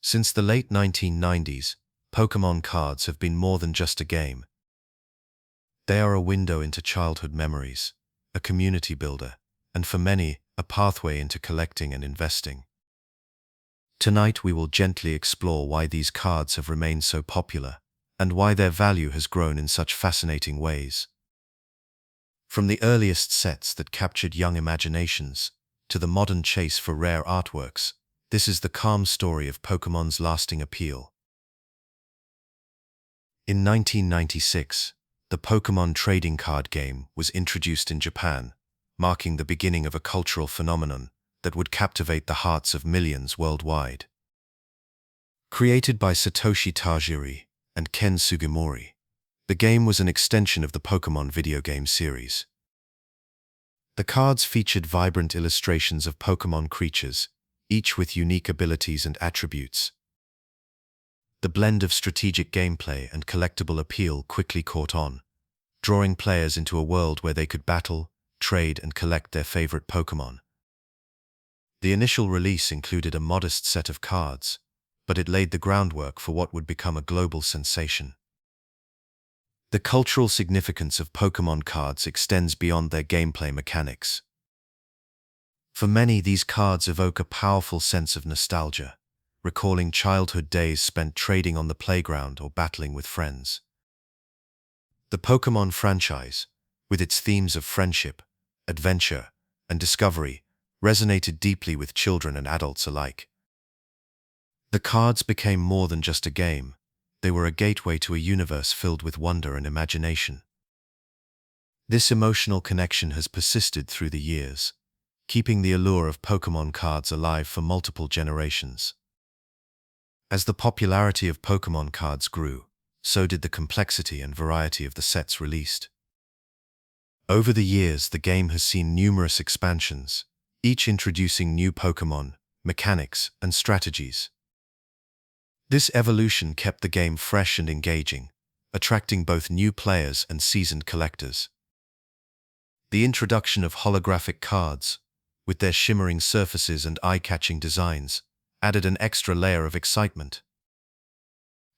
Since the late 1990s, Pokémon cards have been more than just a game. They are a window into childhood memories, a community builder, and for many, a pathway into collecting and investing. Tonight we will gently explore why these cards have remained so popular, and why their value has grown in such fascinating ways. From the earliest sets that captured young imaginations, to the modern chase for rare artworks, this is the calm story of Pokémon's lasting appeal. In 1996, the Pokémon trading card game was introduced in Japan, marking the beginning of a cultural phenomenon that would captivate the hearts of millions worldwide. Created by Satoshi Tajiri and Ken Sugimori, the game was an extension of the Pokémon video game series. The cards featured vibrant illustrations of Pokémon creatures, each with unique abilities and attributes. The blend of strategic gameplay and collectible appeal quickly caught on, drawing players into a world where they could battle, trade, and collect their favorite Pokémon. The initial release included a modest set of cards, but it laid the groundwork for what would become a global sensation. The cultural significance of Pokémon cards extends beyond their gameplay mechanics. For many, these cards evoke a powerful sense of nostalgia, recalling childhood days spent trading on the playground or battling with friends. The Pokémon franchise, with its themes of friendship, adventure, and discovery, resonated deeply with children and adults alike. The cards became more than just a game. They were a gateway to a universe filled with wonder and imagination. This emotional connection has persisted through the years, keeping the allure of Pokémon cards alive for multiple generations. As the popularity of Pokémon cards grew, so did the complexity and variety of the sets released. Over the years, the game has seen numerous expansions, each introducing new Pokémon, mechanics, and strategies. This evolution kept the game fresh and engaging, attracting both new players and seasoned collectors. The introduction of holographic cards, with their shimmering surfaces and eye-catching designs, added an extra layer of excitement.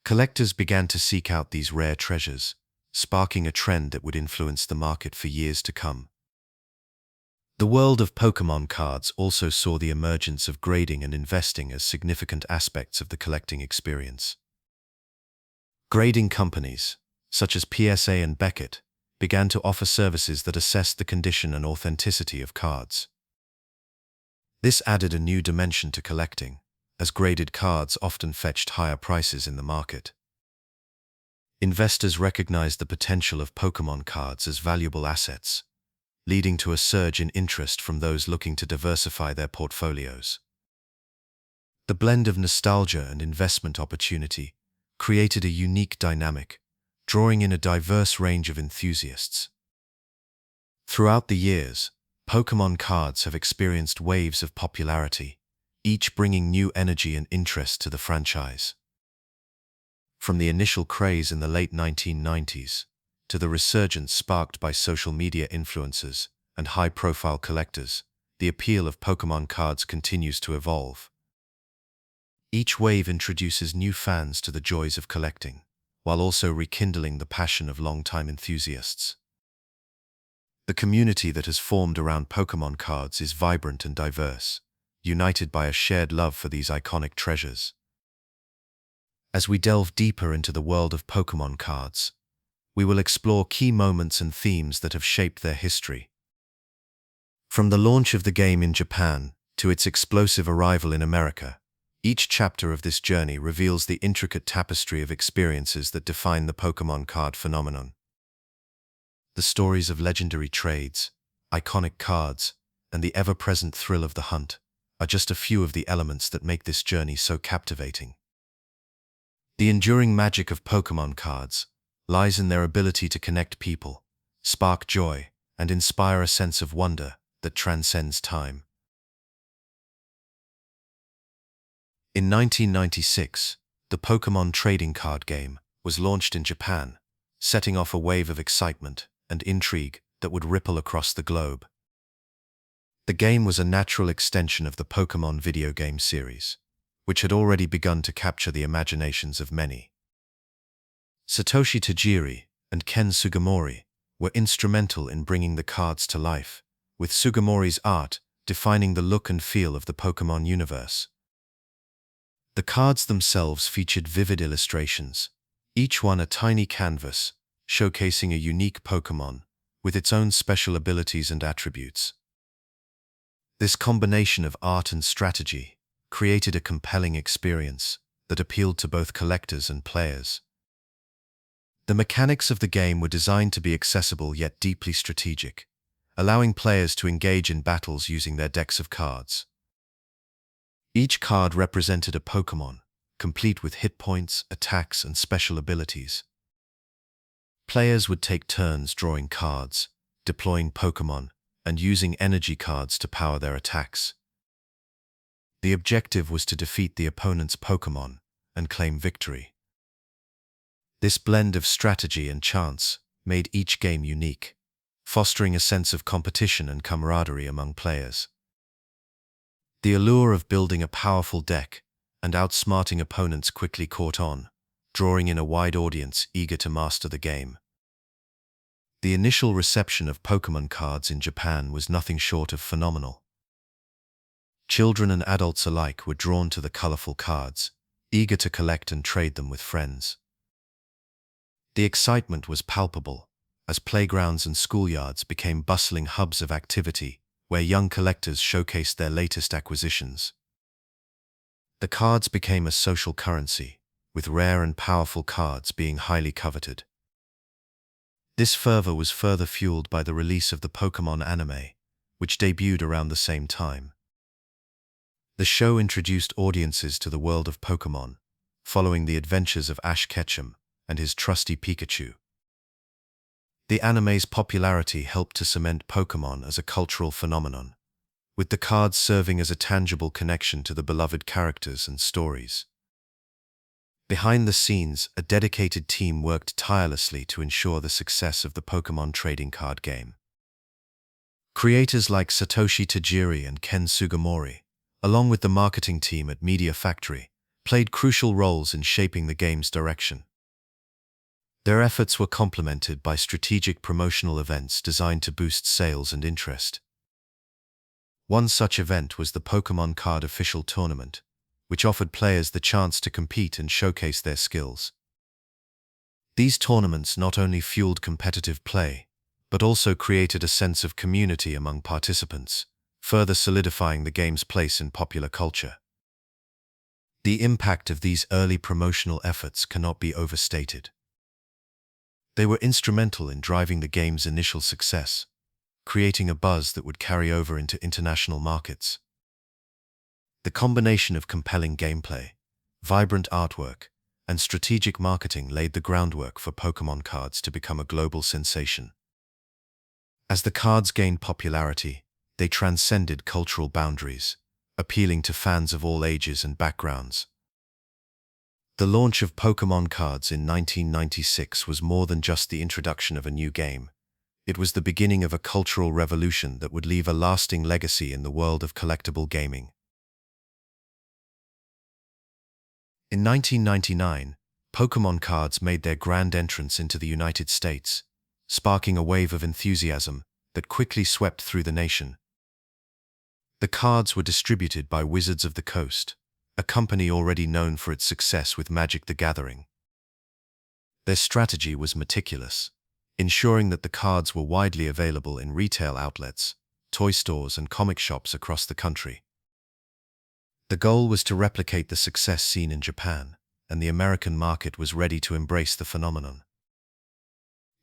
Collectors began to seek out these rare treasures, sparking a trend that would influence the market for years to come. The world of Pokémon cards also saw the emergence of grading and investing as significant aspects of the collecting experience. Grading companies, such as PSA and Beckett, began to offer services that assessed the condition and authenticity of cards. This added a new dimension to collecting, as graded cards often fetched higher prices in the market. Investors recognized the potential of Pokémon cards as valuable assets, leading to a surge in interest from those looking to diversify their portfolios. The blend of nostalgia and investment opportunity created a unique dynamic, drawing in a diverse range of enthusiasts. Throughout the years, Pokémon cards have experienced waves of popularity, each bringing new energy and interest to the franchise. From the initial craze in the late 1990s, to the resurgence sparked by social media influencers and high-profile collectors, the appeal of Pokémon cards continues to evolve. Each wave introduces new fans to the joys of collecting, while also rekindling the passion of longtime enthusiasts. The community that has formed around Pokémon cards is vibrant and diverse, united by a shared love for these iconic treasures. As we delve deeper into the world of Pokémon cards, we will explore key moments and themes that have shaped their history. From the launch of the game in Japan to its explosive arrival in America, each chapter of this journey reveals the intricate tapestry of experiences that define the Pokémon card phenomenon. The stories of legendary trades, iconic cards, and the ever-present thrill of the hunt are just a few of the elements that make this journey so captivating. The enduring magic of Pokémon cards lies in their ability to connect people, spark joy, and inspire a sense of wonder that transcends time. In 1996, the Pokémon trading card game was launched in Japan, setting off a wave of excitement and intrigue that would ripple across the globe. The game was a natural extension of the Pokémon video game series, which had already begun to capture the imaginations of many. Satoshi Tajiri and Ken Sugimori were instrumental in bringing the cards to life, with Sugimori's art defining the look and feel of the Pokémon universe. The cards themselves featured vivid illustrations, each one a tiny canvas, showcasing a unique Pokémon with its own special abilities and attributes. This combination of art and strategy created a compelling experience that appealed to both collectors and players. The mechanics of the game were designed to be accessible yet deeply strategic, allowing players to engage in battles using their decks of cards. Each card represented a Pokémon, complete with hit points, attacks, and special abilities. Players would take turns drawing cards, deploying Pokémon, and using energy cards to power their attacks. The objective was to defeat the opponent's Pokémon and claim victory. This blend of strategy and chance made each game unique, fostering a sense of competition and camaraderie among players. The allure of building a powerful deck and outsmarting opponents quickly caught on, drawing in a wide audience eager to master the game. The initial reception of Pokémon cards in Japan was nothing short of phenomenal. Children and adults alike were drawn to the colorful cards, eager to collect and trade them with friends. The excitement was palpable, as playgrounds and schoolyards became bustling hubs of activity where young collectors showcased their latest acquisitions. The cards became a social currency, with rare and powerful cards being highly coveted. This fervor was further fueled by the release of the Pokémon anime, which debuted around the same time. The show introduced audiences to the world of Pokémon, following the adventures of Ash Ketchum and his trusty Pikachu. The anime's popularity helped to cement Pokémon as a cultural phenomenon, with the cards serving as a tangible connection to the beloved characters and stories. Behind the scenes, a dedicated team worked tirelessly to ensure the success of the Pokémon trading card game. Creators like Satoshi Tajiri and Ken Sugimori, along with the marketing team at Media Factory, played crucial roles in shaping the game's direction. Their efforts were complemented by strategic promotional events designed to boost sales and interest. One such event was the Pokémon Card Official Tournament, which offered players the chance to compete and showcase their skills. These tournaments not only fueled competitive play, but also created a sense of community among participants, further solidifying the game's place in popular culture. The impact of these early promotional efforts cannot be overstated. They were instrumental in driving the game's initial success, creating a buzz that would carry over into international markets. The combination of compelling gameplay, vibrant artwork, and strategic marketing laid the groundwork for Pokémon cards to become a global sensation. As the cards gained popularity, they transcended cultural boundaries, appealing to fans of all ages and backgrounds. The launch of Pokémon cards in 1996 was more than just the introduction of a new game. It was the beginning of a cultural revolution that would leave a lasting legacy in the world of collectible gaming. In 1999, Pokémon cards made their grand entrance into the United States, sparking a wave of enthusiasm that quickly swept through the nation. The cards were distributed by Wizards of the Coast, a company already known for its success with Magic the Gathering. Their strategy was meticulous, ensuring that the cards were widely available in retail outlets, toy stores, and comic shops across the country. The goal was to replicate the success seen in Japan, and the American market was ready to embrace the phenomenon.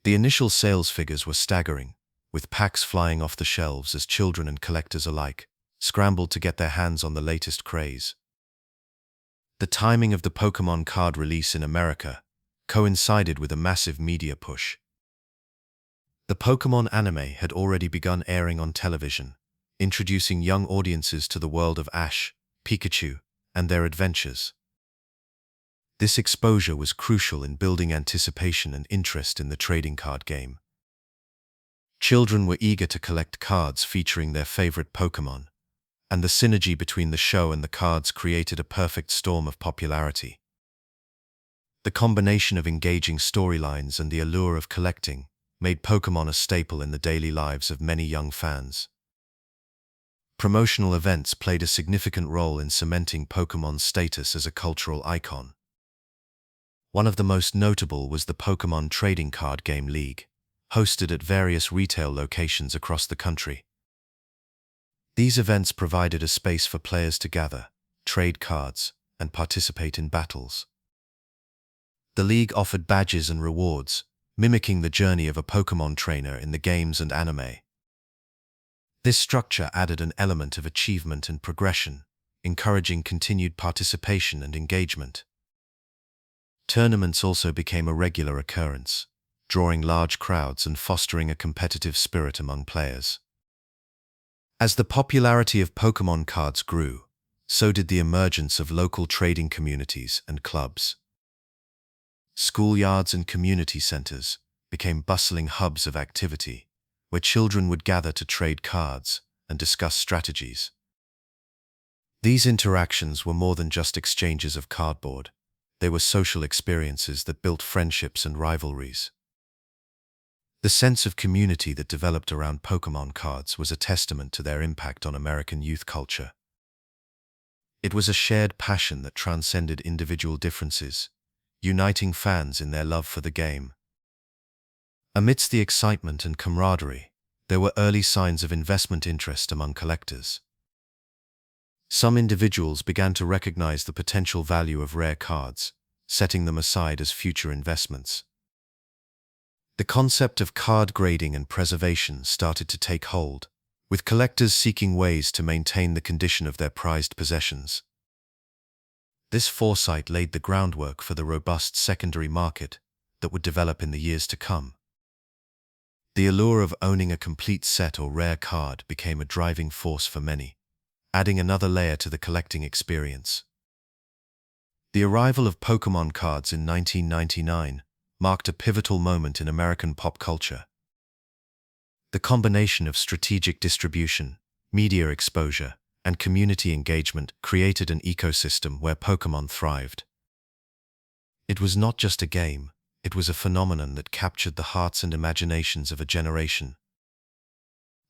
The initial sales figures were staggering, with packs flying off the shelves as children and collectors alike scrambled to get their hands on the latest craze. The timing of the Pokémon card release in America coincided with a massive media push. The Pokémon anime had already begun airing on television, introducing young audiences to the world of Ash, Pikachu, and their adventures. This exposure was crucial in building anticipation and interest in the trading card game. Children were eager to collect cards featuring their favorite Pokémon, and the synergy between the show and the cards created a perfect storm of popularity. The combination of engaging storylines and the allure of collecting made Pokémon a staple in the daily lives of many young fans. Promotional events played a significant role in cementing Pokémon's status as a cultural icon. One of the most notable was the Pokémon Trading Card Game League, hosted at various retail locations across the country. These events provided a space for players to gather, trade cards, and participate in battles. The league offered badges and rewards, mimicking the journey of a Pokémon trainer in the games and anime. This structure added an element of achievement and progression, encouraging continued participation and engagement. Tournaments also became a regular occurrence, drawing large crowds and fostering a competitive spirit among players. As the popularity of Pokémon cards grew, so did the emergence of local trading communities and clubs. Schoolyards and community centers became bustling hubs of activity, where children would gather to trade cards and discuss strategies. These interactions were more than just exchanges of cardboard. They were social experiences that built friendships and rivalries. The sense of community that developed around Pokémon cards was a testament to their impact on American youth culture. It was a shared passion that transcended individual differences, uniting fans in their love for the game. Amidst the excitement and camaraderie, there were early signs of investment interest among collectors. Some individuals began to recognize the potential value of rare cards, setting them aside as future investments. The concept of card grading and preservation started to take hold, with collectors seeking ways to maintain the condition of their prized possessions. This foresight laid the groundwork for the robust secondary market that would develop in the years to come. The allure of owning a complete set or rare card became a driving force for many, adding another layer to the collecting experience. The arrival of Pokémon cards in 1999 marked a pivotal moment in American pop culture. The combination of strategic distribution, media exposure, and community engagement created an ecosystem where Pokémon thrived. It was not just a game, it was a phenomenon that captured the hearts and imaginations of a generation.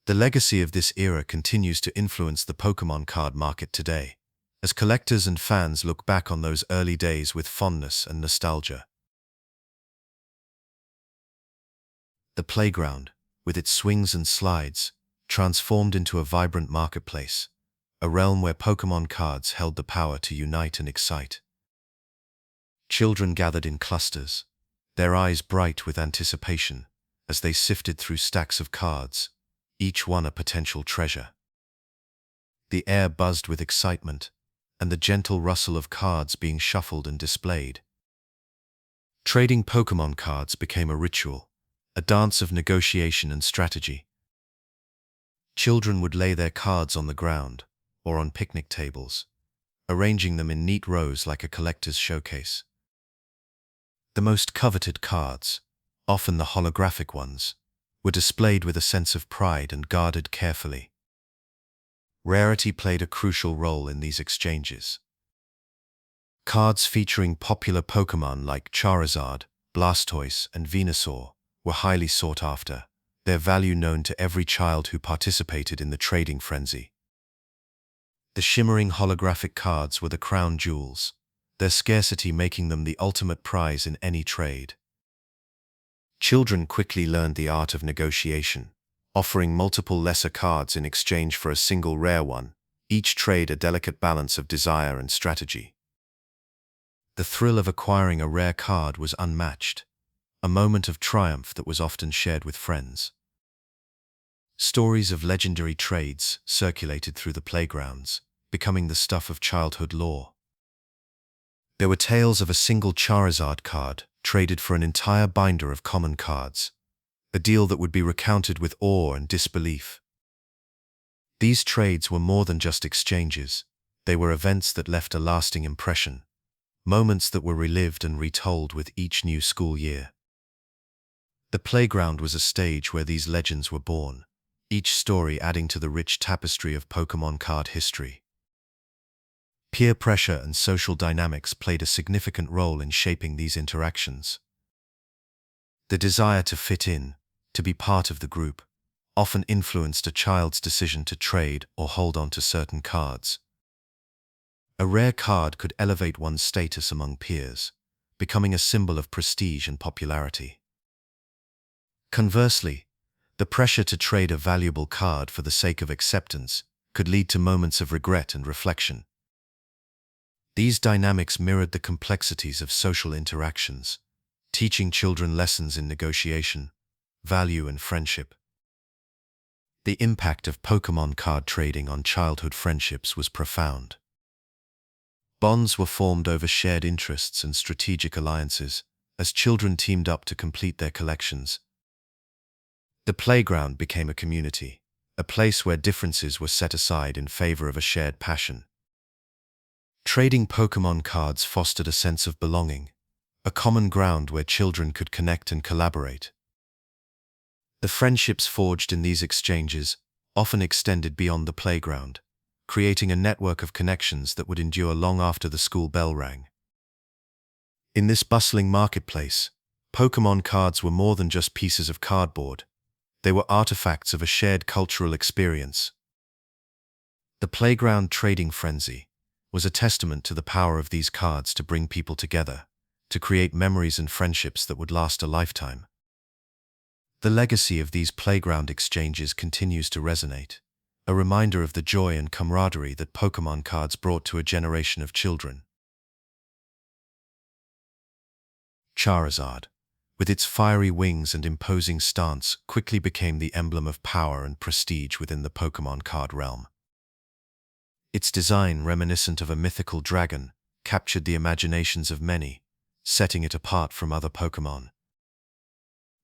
The legacy of this era continues to influence the Pokémon card market today, as collectors and fans look back on those early days with fondness and nostalgia. The playground, with its swings and slides, transformed into a vibrant marketplace, a realm where Pokémon cards held the power to unite and excite. Children gathered in clusters, their eyes bright with anticipation, as they sifted through stacks of cards, each one a potential treasure. The air buzzed with excitement, and the gentle rustle of cards being shuffled and displayed. Trading Pokémon cards became a ritual, a dance of negotiation and strategy. Children would lay their cards on the ground or on picnic tables, arranging them in neat rows like a collector's showcase. The most coveted cards, often the holographic ones, were displayed with a sense of pride and guarded carefully. Rarity played a crucial role in these exchanges. Cards featuring popular Pokémon like Charizard, Blastoise, and Venusaur were highly sought after, their value known to every child who participated in the trading frenzy. The shimmering holographic cards were the crown jewels, their scarcity making them the ultimate prize in any trade. Children quickly learned the art of negotiation, offering multiple lesser cards in exchange for a single rare one, each trade a delicate balance of desire and strategy. The thrill of acquiring a rare card was unmatched, a moment of triumph that was often shared with friends. Stories of legendary trades circulated through the playgrounds, becoming the stuff of childhood lore. There were tales of a single Charizard card traded for an entire binder of common cards, a deal that would be recounted with awe and disbelief. These trades were more than just exchanges, they were events that left a lasting impression, moments that were relived and retold with each new school year. The playground was a stage where these legends were born, each story adding to the rich tapestry of Pokémon card history. Peer pressure and social dynamics played a significant role in shaping these interactions. The desire to fit in, to be part of the group, often influenced a child's decision to trade or hold on to certain cards. A rare card could elevate one's status among peers, becoming a symbol of prestige and popularity. Conversely, the pressure to trade a valuable card for the sake of acceptance could lead to moments of regret and reflection. These dynamics mirrored the complexities of social interactions, teaching children lessons in negotiation, value, and friendship. The impact of Pokémon card trading on childhood friendships was profound. Bonds were formed over shared interests and strategic alliances as children teamed up to complete their collections. The playground became a community, a place where differences were set aside in favor of a shared passion. Trading Pokémon cards fostered a sense of belonging, a common ground where children could connect and collaborate. The friendships forged in these exchanges often extended beyond the playground, creating a network of connections that would endure long after the school bell rang. In this bustling marketplace, Pokémon cards were more than just pieces of cardboard. They were artifacts of a shared cultural experience. The playground trading frenzy was a testament to the power of these cards to bring people together, to create memories and friendships that would last a lifetime. The legacy of these playground exchanges continues to resonate, a reminder of the joy and camaraderie that Pokémon cards brought to a generation of children. Charizard, with its fiery wings and imposing stance, quickly became the emblem of power and prestige within the Pokémon card realm. Its design, reminiscent of a mythical dragon, captured the imaginations of many, setting it apart from other Pokémon.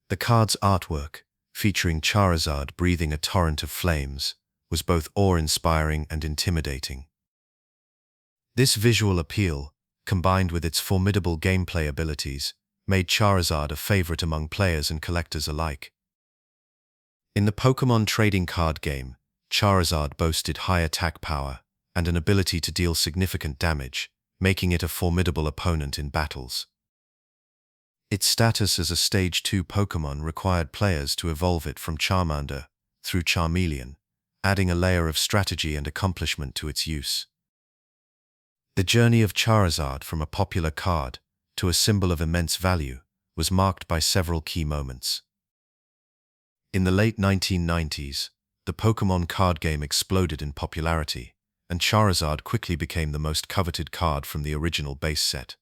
The card's artwork, featuring Charizard breathing a torrent of flames, was both awe-inspiring and intimidating. This visual appeal, combined with its formidable gameplay abilities, made Charizard a favorite among players and collectors alike. In the Pokémon trading card game, Charizard boasted high attack power and an ability to deal significant damage, making it a formidable opponent in battles. Its status as a Stage 2 Pokémon required players to evolve it from Charmander through Charmeleon, adding a layer of strategy and accomplishment to its use. The journey of Charizard from a popular card to a symbol of immense value was marked by several key moments. In the late 1990s, the Pokémon card game exploded in popularity, and Charizard quickly became the most coveted card from the original base set.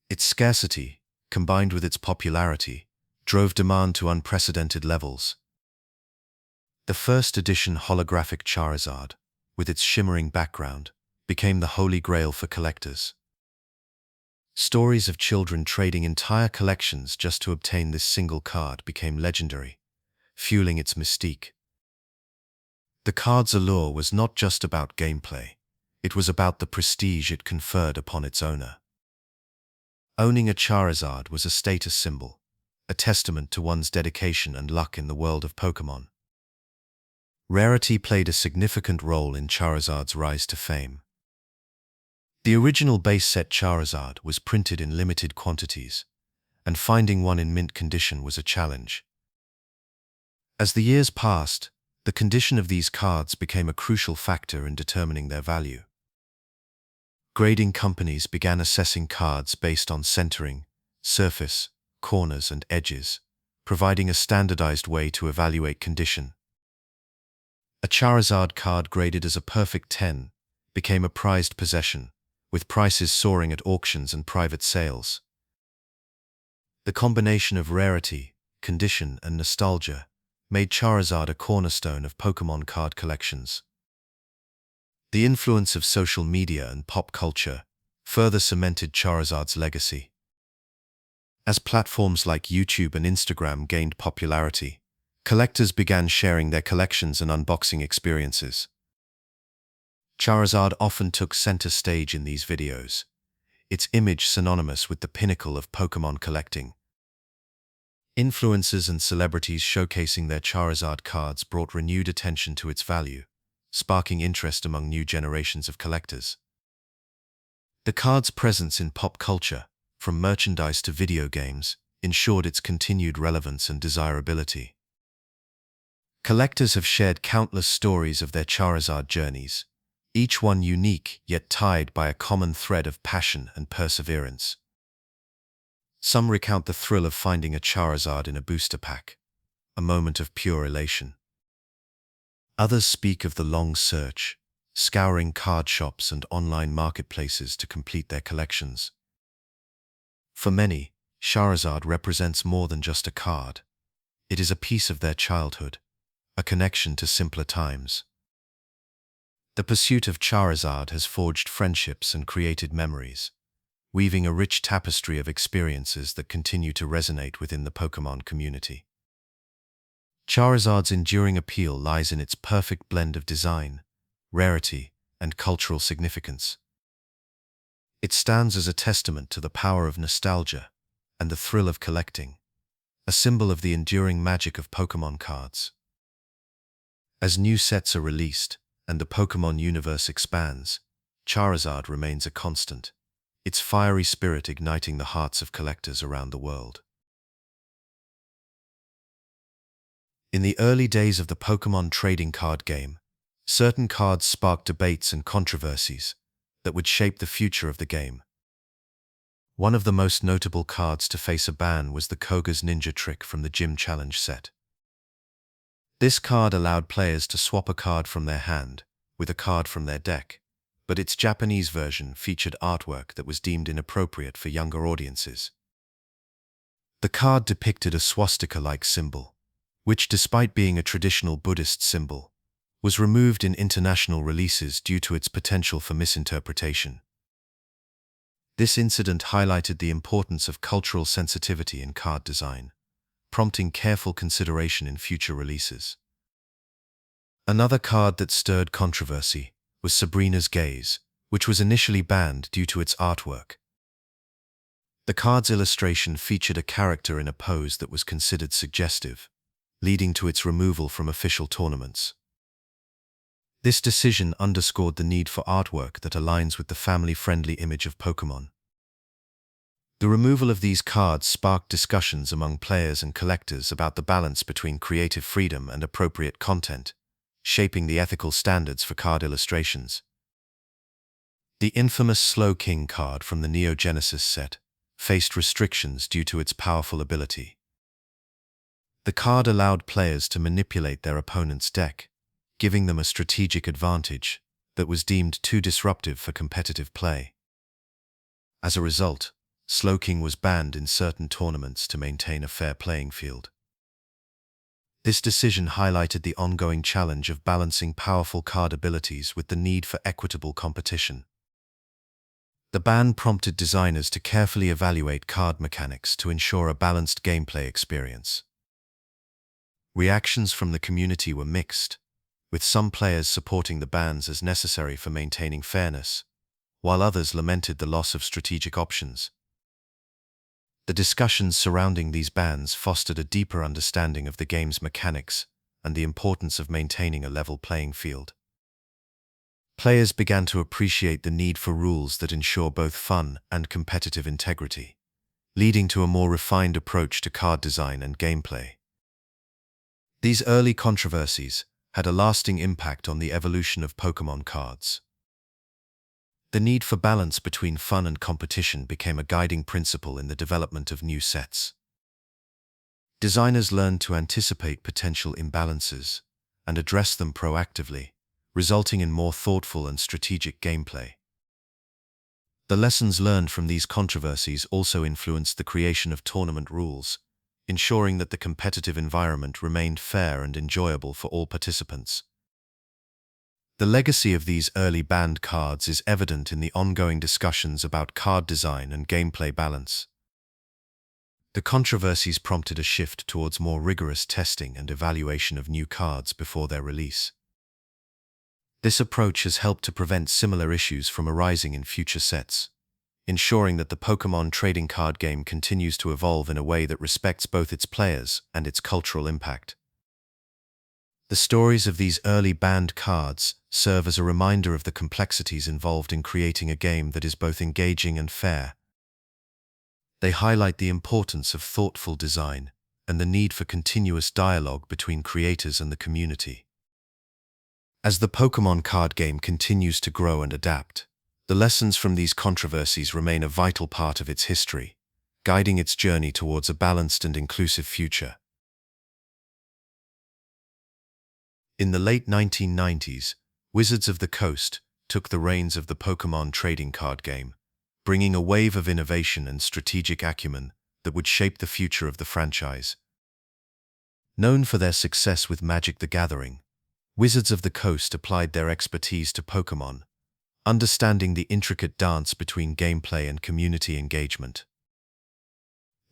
Its scarcity, combined with its popularity, drove demand to unprecedented levels. The first edition holographic Charizard, with its shimmering background, became the holy grail for collectors. Stories of children trading entire collections just to obtain this single card became legendary, fueling its mystique. The card's allure was not just about gameplay, it was about the prestige it conferred upon its owner. Owning a Charizard was a status symbol, a testament to one's dedication and luck in the world of Pokémon. Rarity played a significant role in Charizard's rise to fame. The original base set Charizard was printed in limited quantities, and finding one in mint condition was a challenge. As the years passed, the condition of these cards became a crucial factor in determining their value. Grading companies began assessing cards based on centering, surface, corners, and edges, providing a standardized way to evaluate condition. A Charizard card graded as a perfect 10 became a prized possession, with prices soaring at auctions and private sales. The combination of rarity, condition, and nostalgia made Charizard a cornerstone of Pokémon card collections. The influence of social media and pop culture further cemented Charizard's legacy. As platforms like YouTube and Instagram gained popularity, collectors began sharing their collections and unboxing experiences. Charizard often took center stage in these videos, its image synonymous with the pinnacle of Pokémon collecting. Influencers and celebrities showcasing their Charizard cards brought renewed attention to its value, sparking interest among new generations of collectors. The card's presence in pop culture, from merchandise to video games, ensured its continued relevance and desirability. Collectors have shared countless stories of their Charizard journeys, each one unique yet tied by a common thread of passion and perseverance. Some recount the thrill of finding a Charizard in a booster pack, a moment of pure elation. Others speak of the long search, scouring card shops and online marketplaces to complete their collections. For many, Charizard represents more than just a card. It is a piece of their childhood, a connection to simpler times. The pursuit of Charizard has forged friendships and created memories, weaving a rich tapestry of experiences that continue to resonate within the Pokémon community. Charizard's enduring appeal lies in its perfect blend of design, rarity, and cultural significance. It stands as a testament to the power of nostalgia and the thrill of collecting, a symbol of the enduring magic of Pokémon cards. As new sets are released and the Pokémon universe expands, Charizard remains a constant, its fiery spirit igniting the hearts of collectors around the world. In the early days of the Pokémon trading card game, certain cards sparked debates and controversies that would shape the future of the game. One of the most notable cards to face a ban was the Koga's Ninja Trick from the Gym Challenge set. This card allowed players to swap a card from their hand with a card from their deck, but its Japanese version featured artwork that was deemed inappropriate for younger audiences. The card depicted a swastika-like symbol, which, despite being a traditional Buddhist symbol, was removed in international releases due to its potential for misinterpretation. This incident highlighted the importance of cultural sensitivity in card design, prompting careful consideration in future releases. Another card that stirred controversy was Sabrina's Gaze, which was initially banned due to its artwork. The card's illustration featured a character in a pose that was considered suggestive, leading to its removal from official tournaments. This decision underscored the need for artwork that aligns with the family-friendly image of Pokémon. The removal of these cards sparked discussions among players and collectors about the balance between creative freedom and appropriate content, shaping the ethical standards for card illustrations. The infamous Slowking card from the Neo Genesis set faced restrictions due to its powerful ability. The card allowed players to manipulate their opponent's deck, giving them a strategic advantage that was deemed too disruptive for competitive play. As a result, Slowking was banned in certain tournaments to maintain a fair playing field. This decision highlighted the ongoing challenge of balancing powerful card abilities with the need for equitable competition. The ban prompted designers to carefully evaluate card mechanics to ensure a balanced gameplay experience. Reactions from the community were mixed, with some players supporting the bans as necessary for maintaining fairness, while others lamented the loss of strategic options. The discussions surrounding these bans fostered a deeper understanding of the game's mechanics and the importance of maintaining a level playing field. Players began to appreciate the need for rules that ensure both fun and competitive integrity, leading to a more refined approach to card design and gameplay. These early controversies had a lasting impact on the evolution of Pokémon cards. The need for balance between fun and competition became a guiding principle in the development of new sets. Designers learned to anticipate potential imbalances and address them proactively, resulting in more thoughtful and strategic gameplay. The lessons learned from these controversies also influenced the creation of tournament rules, ensuring that the competitive environment remained fair and enjoyable for all participants. The legacy of these early banned cards is evident in the ongoing discussions about card design and gameplay balance. The controversies prompted a shift towards more rigorous testing and evaluation of new cards before their release. This approach has helped to prevent similar issues from arising in future sets, ensuring that the Pokémon trading card game continues to evolve in a way that respects both its players and its cultural impact. The stories of these early banned cards serve as a reminder of the complexities involved in creating a game that is both engaging and fair. They highlight the importance of thoughtful design and the need for continuous dialogue between creators and the community. As the Pokémon card game continues to grow and adapt, the lessons from these controversies remain a vital part of its history, guiding its journey towards a balanced and inclusive future. In the late 1990s, Wizards of the Coast took the reins of the Pokémon trading card game, bringing a wave of innovation and strategic acumen that would shape the future of the franchise. Known for their success with Magic: The Gathering, Wizards of the Coast applied their expertise to Pokémon, understanding the intricate dance between gameplay and community engagement.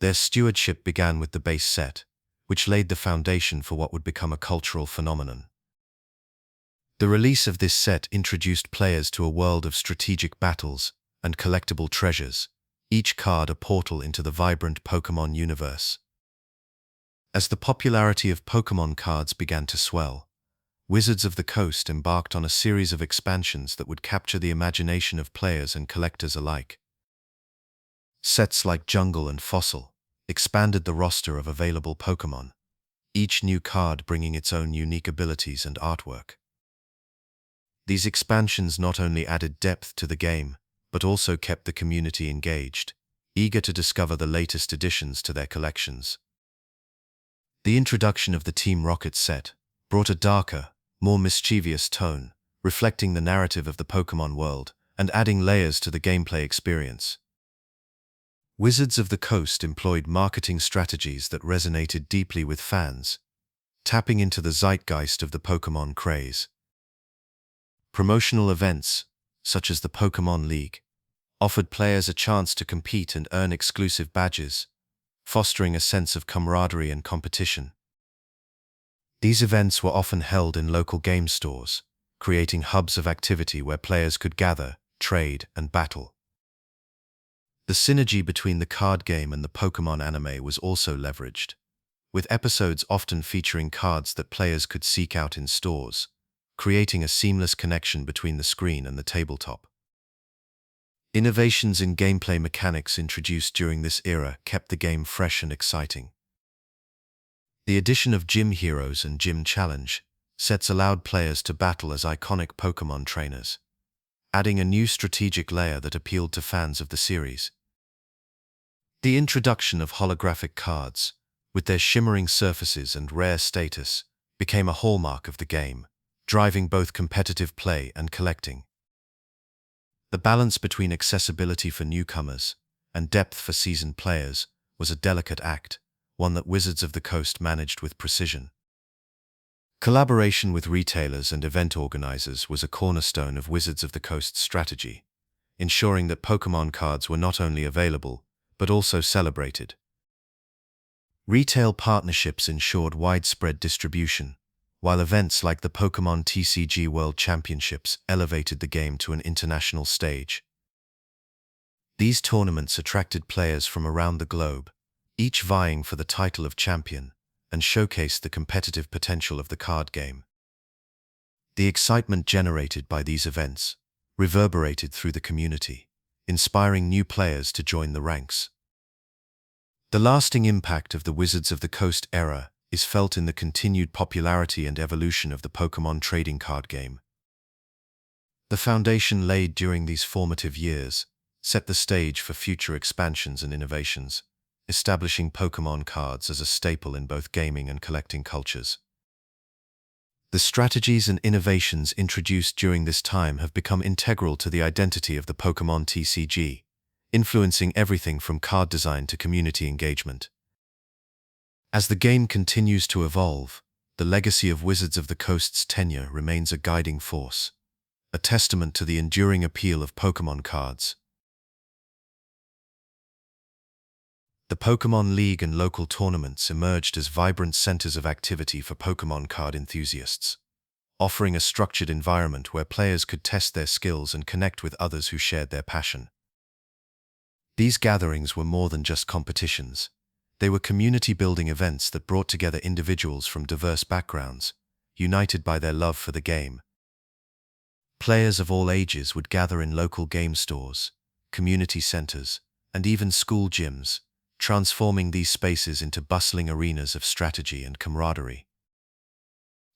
Their stewardship began with the base set, which laid the foundation for what would become a cultural phenomenon. The release of this set introduced players to a world of strategic battles and collectible treasures, each card a portal into the vibrant Pokémon universe. As the popularity of Pokémon cards began to swell, Wizards of the Coast embarked on a series of expansions that would capture the imagination of players and collectors alike. Sets like Jungle and Fossil expanded the roster of available Pokémon, each new card bringing its own unique abilities and artwork. These expansions not only added depth to the game, but also kept the community engaged, eager to discover the latest additions to their collections. The introduction of the Team Rocket set brought a darker, more mischievous tone, reflecting the narrative of the Pokémon world and adding layers to the gameplay experience. Wizards of the Coast employed marketing strategies that resonated deeply with fans, tapping into the zeitgeist of the Pokémon craze. Promotional events, such as the Pokémon League, offered players a chance to compete and earn exclusive badges, fostering a sense of camaraderie and competition. These events were often held in local game stores, creating hubs of activity where players could gather, trade, and battle. The synergy between the card game and the Pokémon anime was also leveraged, with episodes often featuring cards that players could seek out in stores, creating a seamless connection between the screen and the tabletop. Innovations in gameplay mechanics introduced during this era kept the game fresh and exciting. The addition of Gym Heroes and Gym Challenge sets allowed players to battle as iconic Pokémon trainers, adding a new strategic layer that appealed to fans of the series. The introduction of holographic cards, with their shimmering surfaces and rare status, became a hallmark of the game, driving both competitive play and collecting. The balance between accessibility for newcomers and depth for seasoned players was a delicate act, one that Wizards of the Coast managed with precision. Collaboration with retailers and event organizers was a cornerstone of Wizards of the Coast's strategy, ensuring that Pokémon cards were not only available, but also celebrated. Retail partnerships ensured widespread distribution, while events like the Pokémon TCG World Championships elevated the game to an international stage. These tournaments attracted players from around the globe, each vying for the title of champion, and showcased the competitive potential of the card game. The excitement generated by these events reverberated through the community, inspiring new players to join the ranks. The lasting impact of the Wizards of the Coast era is felt in the continued popularity and evolution of the Pokémon trading card game. The foundation laid during these formative years set the stage for future expansions and innovations, establishing Pokémon cards as a staple in both gaming and collecting cultures. The strategies and innovations introduced during this time have become integral to the identity of the Pokémon TCG, influencing everything from card design to community engagement. As the game continues to evolve, the legacy of Wizards of the Coast's tenure remains a guiding force, a testament to the enduring appeal of Pokémon cards. The Pokémon League and local tournaments emerged as vibrant centers of activity for Pokémon card enthusiasts, offering a structured environment where players could test their skills and connect with others who shared their passion. These gatherings were more than just competitions. They were community-building events that brought together individuals from diverse backgrounds, united by their love for the game. Players of all ages would gather in local game stores, community centers, and even school gyms, transforming these spaces into bustling arenas of strategy and camaraderie.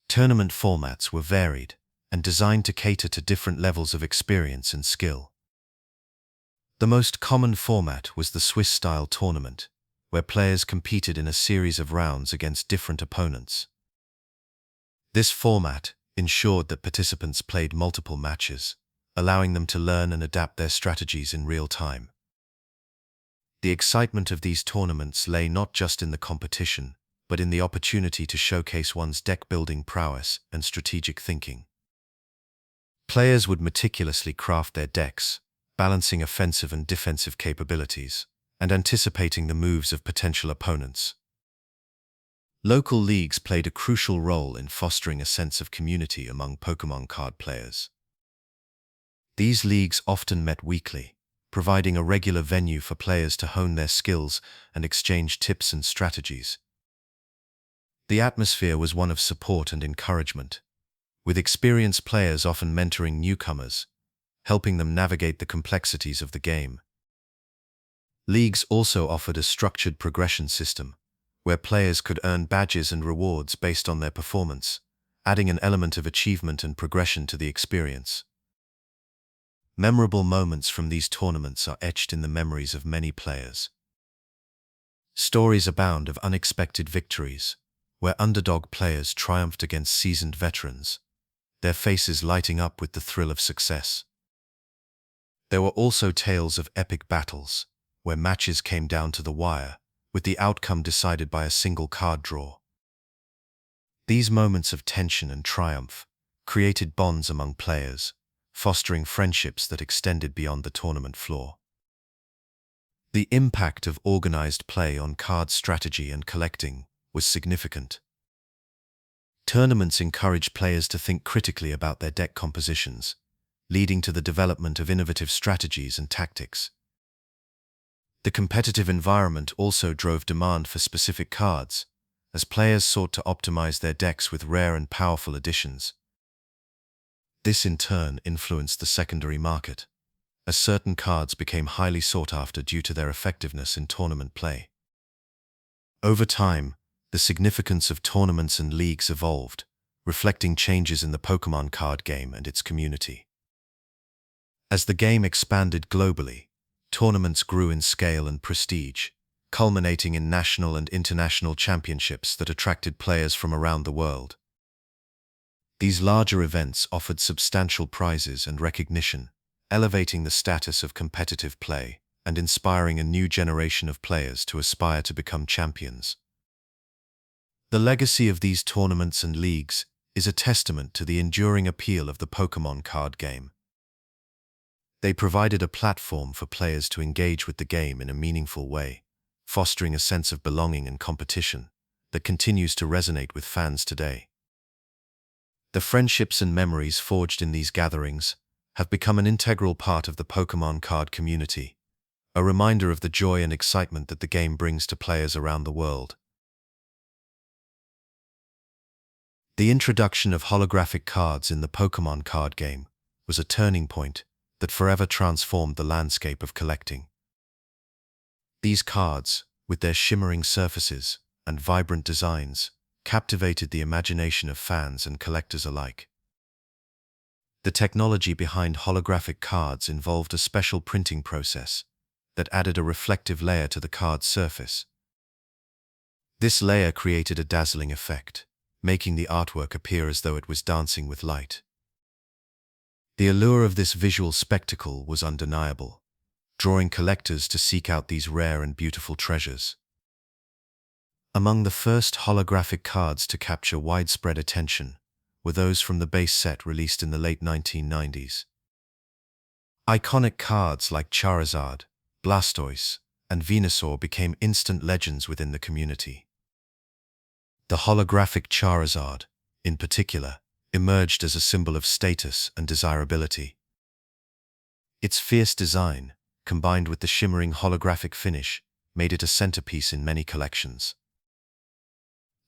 Tournament formats were varied and designed to cater to different levels of experience and skill. The most common format was the Swiss-style tournament, where players competed in a series of rounds against different opponents. This format ensured that participants played multiple matches, allowing them to learn and adapt their strategies in real time. The excitement of these tournaments lay not just in the competition, but in the opportunity to showcase one's deck-building prowess and strategic thinking. Players would meticulously craft their decks, balancing offensive and defensive capabilities, and anticipating the moves of potential opponents. Local leagues played a crucial role in fostering a sense of community among Pokémon card players. These leagues often met weekly, providing a regular venue for players to hone their skills and exchange tips and strategies. The atmosphere was one of support and encouragement, with experienced players often mentoring newcomers, helping them navigate the complexities of the game. Leagues also offered a structured progression system, where players could earn badges and rewards based on their performance, adding an element of achievement and progression to the experience. Memorable moments from these tournaments are etched in the memories of many players. Stories abound of unexpected victories, where underdog players triumphed against seasoned veterans, their faces lighting up with the thrill of success. There were also tales of epic battles, where matches came down to the wire, with the outcome decided by a single card draw. These moments of tension and triumph created bonds among players, fostering friendships that extended beyond the tournament floor. The impact of organized play on card strategy and collecting was significant. Tournaments encouraged players to think critically about their deck compositions, leading to the development of innovative strategies and tactics. The competitive environment also drove demand for specific cards, as players sought to optimize their decks with rare and powerful additions. This in turn influenced the secondary market, as certain cards became highly sought after due to their effectiveness in tournament play. Over time, the significance of tournaments and leagues evolved, reflecting changes in the Pokémon card game and its community. As the game expanded globally, tournaments grew in scale and prestige, culminating in national and international championships that attracted players from around the world. These larger events offered substantial prizes and recognition, elevating the status of competitive play and inspiring a new generation of players to aspire to become champions. The legacy of these tournaments and leagues is a testament to the enduring appeal of the Pokémon card game. They provided a platform for players to engage with the game in a meaningful way, fostering a sense of belonging and competition that continues to resonate with fans today. The friendships and memories forged in these gatherings have become an integral part of the Pokémon card community, a reminder of the joy and excitement that the game brings to players around the world. The introduction of holographic cards in the Pokémon card game was a turning point that forever transformed the landscape of collecting. These cards, with their shimmering surfaces and vibrant designs, captivated the imagination of fans and collectors alike. The technology behind holographic cards involved a special printing process that added a reflective layer to the card's surface. This layer created a dazzling effect, making the artwork appear as though it was dancing with light. The allure of this visual spectacle was undeniable, drawing collectors to seek out these rare and beautiful treasures. Among the first holographic cards to capture widespread attention were those from the base set released in the late 1990s. Iconic cards like Charizard, Blastoise, and Venusaur became instant legends within the community. The holographic Charizard, in particular, emerged as a symbol of status and desirability. Its fierce design, combined with the shimmering holographic finish, made it a centerpiece in many collections.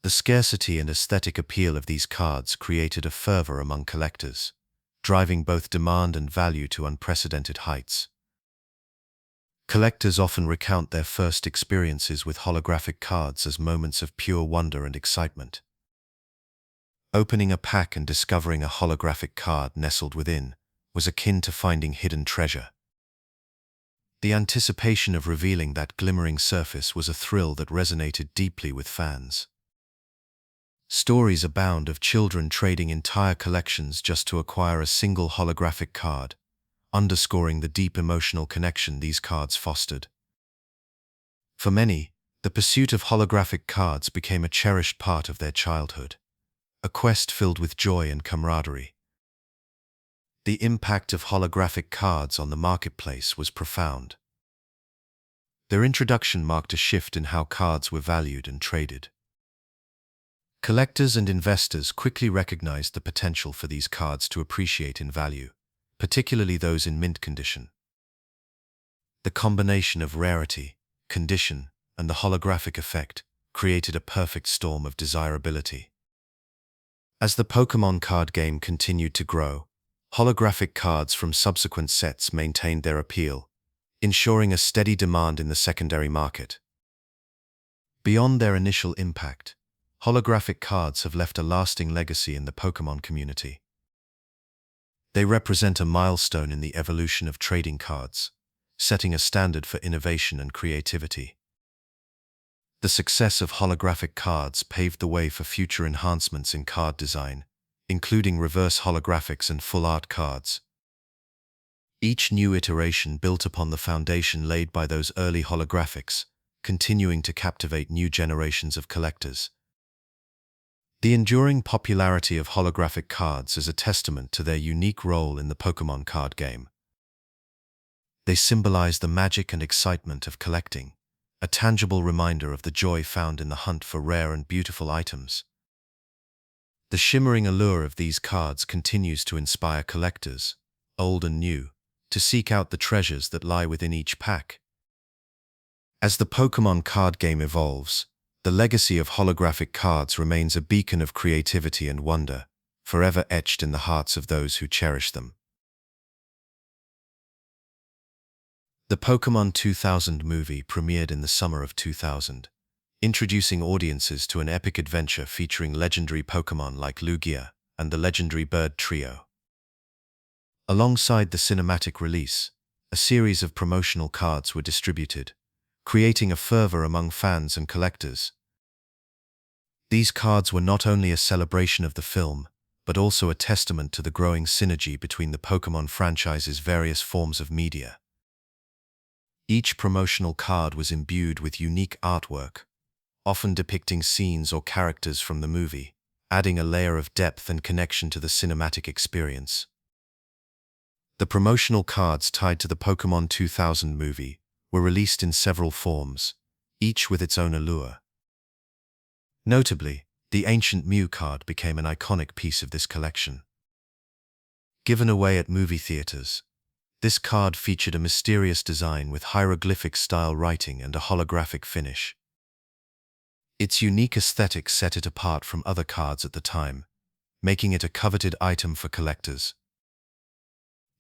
The scarcity and aesthetic appeal of these cards created a fervor among collectors, driving both demand and value to unprecedented heights. Collectors often recount their first experiences with holographic cards as moments of pure wonder and excitement. Opening a pack and discovering a holographic card nestled within was akin to finding hidden treasure. The anticipation of revealing that glimmering surface was a thrill that resonated deeply with fans. Stories abound of children trading entire collections just to acquire a single holographic card, underscoring the deep emotional connection these cards fostered. For many, the pursuit of holographic cards became a cherished part of their childhood, a quest filled with joy and camaraderie. The impact of holographic cards on the marketplace was profound. Their introduction marked a shift in how cards were valued and traded. Collectors and investors quickly recognized the potential for these cards to appreciate in value, particularly those in mint condition. The combination of rarity, condition, and the holographic effect created a perfect storm of desirability. As the Pokémon card game continued to grow, holographic cards from subsequent sets maintained their appeal, ensuring a steady demand in the secondary market. Beyond their initial impact, holographic cards have left a lasting legacy in the Pokémon community. They represent a milestone in the evolution of trading cards, setting a standard for innovation and creativity. The success of holographic cards paved the way for future enhancements in card design, including reverse holographics and full art cards. Each new iteration built upon the foundation laid by those early holographics, continuing to captivate new generations of collectors. The enduring popularity of holographic cards is a testament to their unique role in the Pokémon card game. They symbolize the magic and excitement of collecting, a tangible reminder of the joy found in the hunt for rare and beautiful items. The shimmering allure of these cards continues to inspire collectors, old and new, to seek out the treasures that lie within each pack. As the Pokémon card game evolves, the legacy of holographic cards remains a beacon of creativity and wonder, forever etched in the hearts of those who cherish them. The Pokémon 2000 movie premiered in the summer of 2000, introducing audiences to an epic adventure featuring legendary Pokémon like Lugia and the legendary bird trio. Alongside the cinematic release, a series of promotional cards were distributed, creating a fervor among fans and collectors. These cards were not only a celebration of the film, but also a testament to the growing synergy between the Pokémon franchise's various forms of media. Each promotional card was imbued with unique artwork, often depicting scenes or characters from the movie, adding a layer of depth and connection to the cinematic experience. The promotional cards tied to the Pokémon 2000 movie were released in several forms, each with its own allure. Notably, the Ancient Mew card became an iconic piece of this collection. Given away at movie theaters, this card featured a mysterious design with hieroglyphic-style writing and a holographic finish. Its unique aesthetic set it apart from other cards at the time, making it a coveted item for collectors.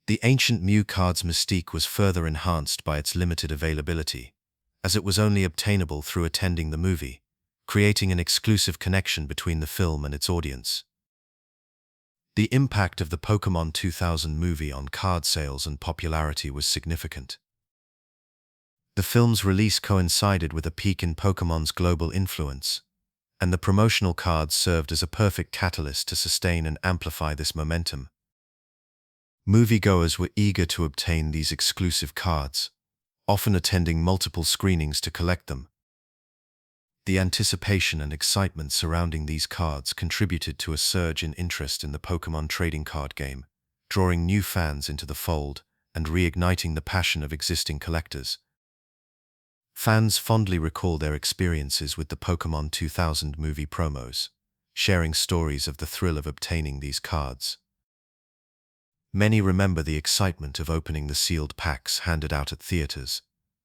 The Ancient Mew card's mystique was further enhanced by its limited availability, as it was only obtainable through attending the movie, creating an exclusive connection between the film and its audience. The impact of the Pokémon 2000 movie on card sales and popularity was significant. The film's release coincided with a peak in Pokémon's global influence, and the promotional cards served as a perfect catalyst to sustain and amplify this momentum. Moviegoers were eager to obtain these exclusive cards, often attending multiple screenings to collect them. The anticipation and excitement surrounding these cards contributed to a surge in interest in the Pokémon trading card game, drawing new fans into the fold and reigniting the passion of existing collectors. Fans fondly recall their experiences with the Pokémon 2000 movie promos, sharing stories of the thrill of obtaining these cards. Many remember the excitement of opening the sealed packs handed out at theaters,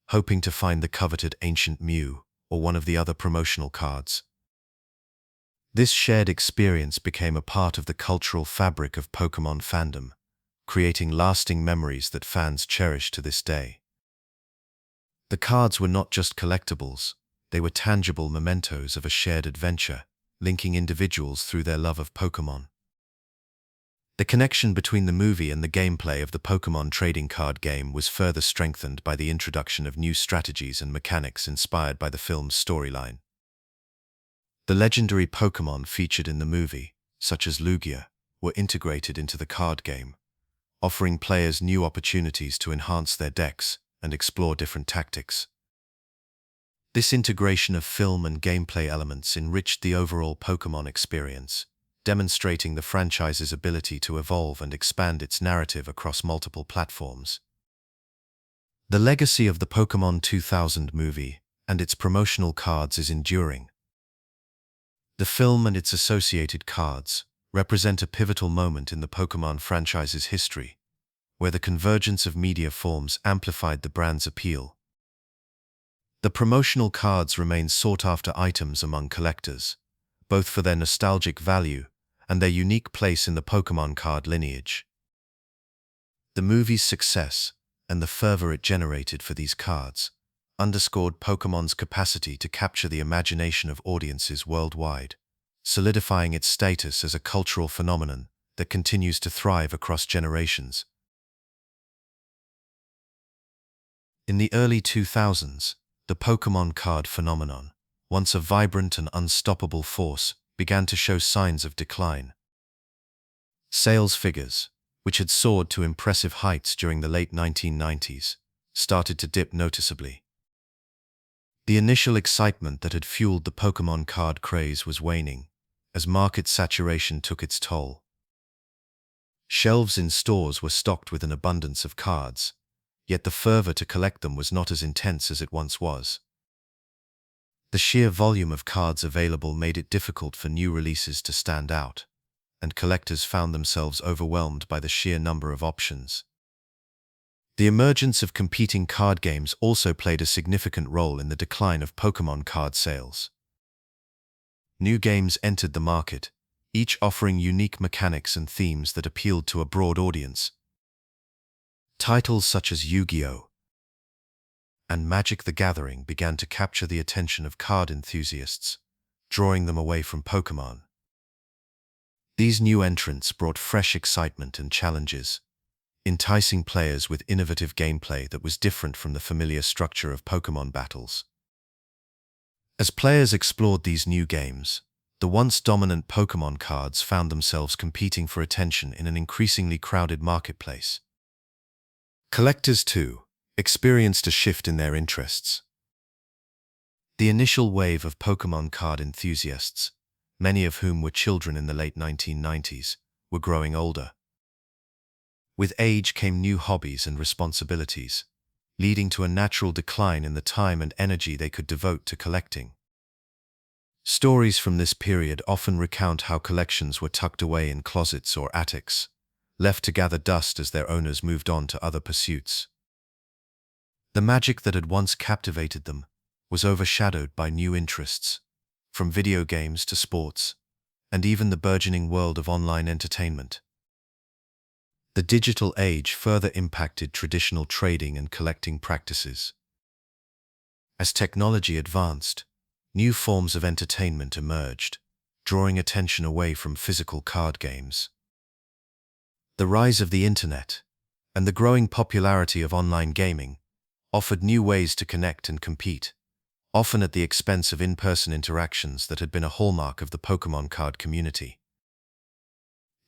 hoping to find the coveted Ancient Mew or one of the other promotional cards. This shared experience became a part of the cultural fabric of Pokémon fandom, creating lasting memories that fans cherish to this day. The cards were not just collectibles, they were tangible mementos of a shared adventure, linking individuals through their love of Pokémon. The connection between the movie and the gameplay of the Pokémon trading card game was further strengthened by the introduction of new strategies and mechanics inspired by the film's storyline. The legendary Pokémon featured in the movie, such as Lugia, were integrated into the card game, offering players new opportunities to enhance their decks and explore different tactics. This integration of film and gameplay elements enriched the overall Pokémon experience, demonstrating the franchise's ability to evolve and expand its narrative across multiple platforms. The legacy of the Pokémon 2000 movie and its promotional cards is enduring. The film and its associated cards represent a pivotal moment in the Pokémon franchise's history, where the convergence of media forms amplified the brand's appeal. The promotional cards remain sought-after items among collectors, both for their nostalgic value and their unique place in the Pokémon card lineage. The movie's success and the fervor it generated for these cards underscored Pokémon's capacity to capture the imagination of audiences worldwide, solidifying its status as a cultural phenomenon that continues to thrive across generations. In the early 2000s, the Pokémon card phenomenon, once a vibrant and unstoppable force, began to show signs of decline. Sales figures, which had soared to impressive heights during the late 1990s, started to dip noticeably. The initial excitement that had fueled the Pokémon card craze was waning, as market saturation took its toll. Shelves in stores were stocked with an abundance of cards, yet the fervor to collect them was not as intense as it once was. The sheer volume of cards available made it difficult for new releases to stand out, and collectors found themselves overwhelmed by the sheer number of options. The emergence of competing card games also played a significant role in the decline of Pokémon card sales. New games entered the market, each offering unique mechanics and themes that appealed to a broad audience. Titles such as Yu-Gi-Oh! And Magic the Gathering began to capture the attention of card enthusiasts, drawing them away from Pokémon. These new entrants brought fresh excitement and challenges, enticing players with innovative gameplay that was different from the familiar structure of Pokémon battles. As players explored these new games, the once dominant Pokémon cards found themselves competing for attention in an increasingly crowded marketplace. Collectors, too, experienced a shift in their interests. The initial wave of Pokémon card enthusiasts, many of whom were children in the late 1990s, were growing older. With age came new hobbies and responsibilities, leading to a natural decline in the time and energy they could devote to collecting. Stories from this period often recount how collections were tucked away in closets or attics, left to gather dust as their owners moved on to other pursuits. The magic that had once captivated them was overshadowed by new interests, from video games to sports, and even the burgeoning world of online entertainment. The digital age further impacted traditional trading and collecting practices. As technology advanced, new forms of entertainment emerged, drawing attention away from physical card games. The rise of the internet and the growing popularity of online gaming offered new ways to connect and compete, often at the expense of in-person interactions that had been a hallmark of the Pokémon card community.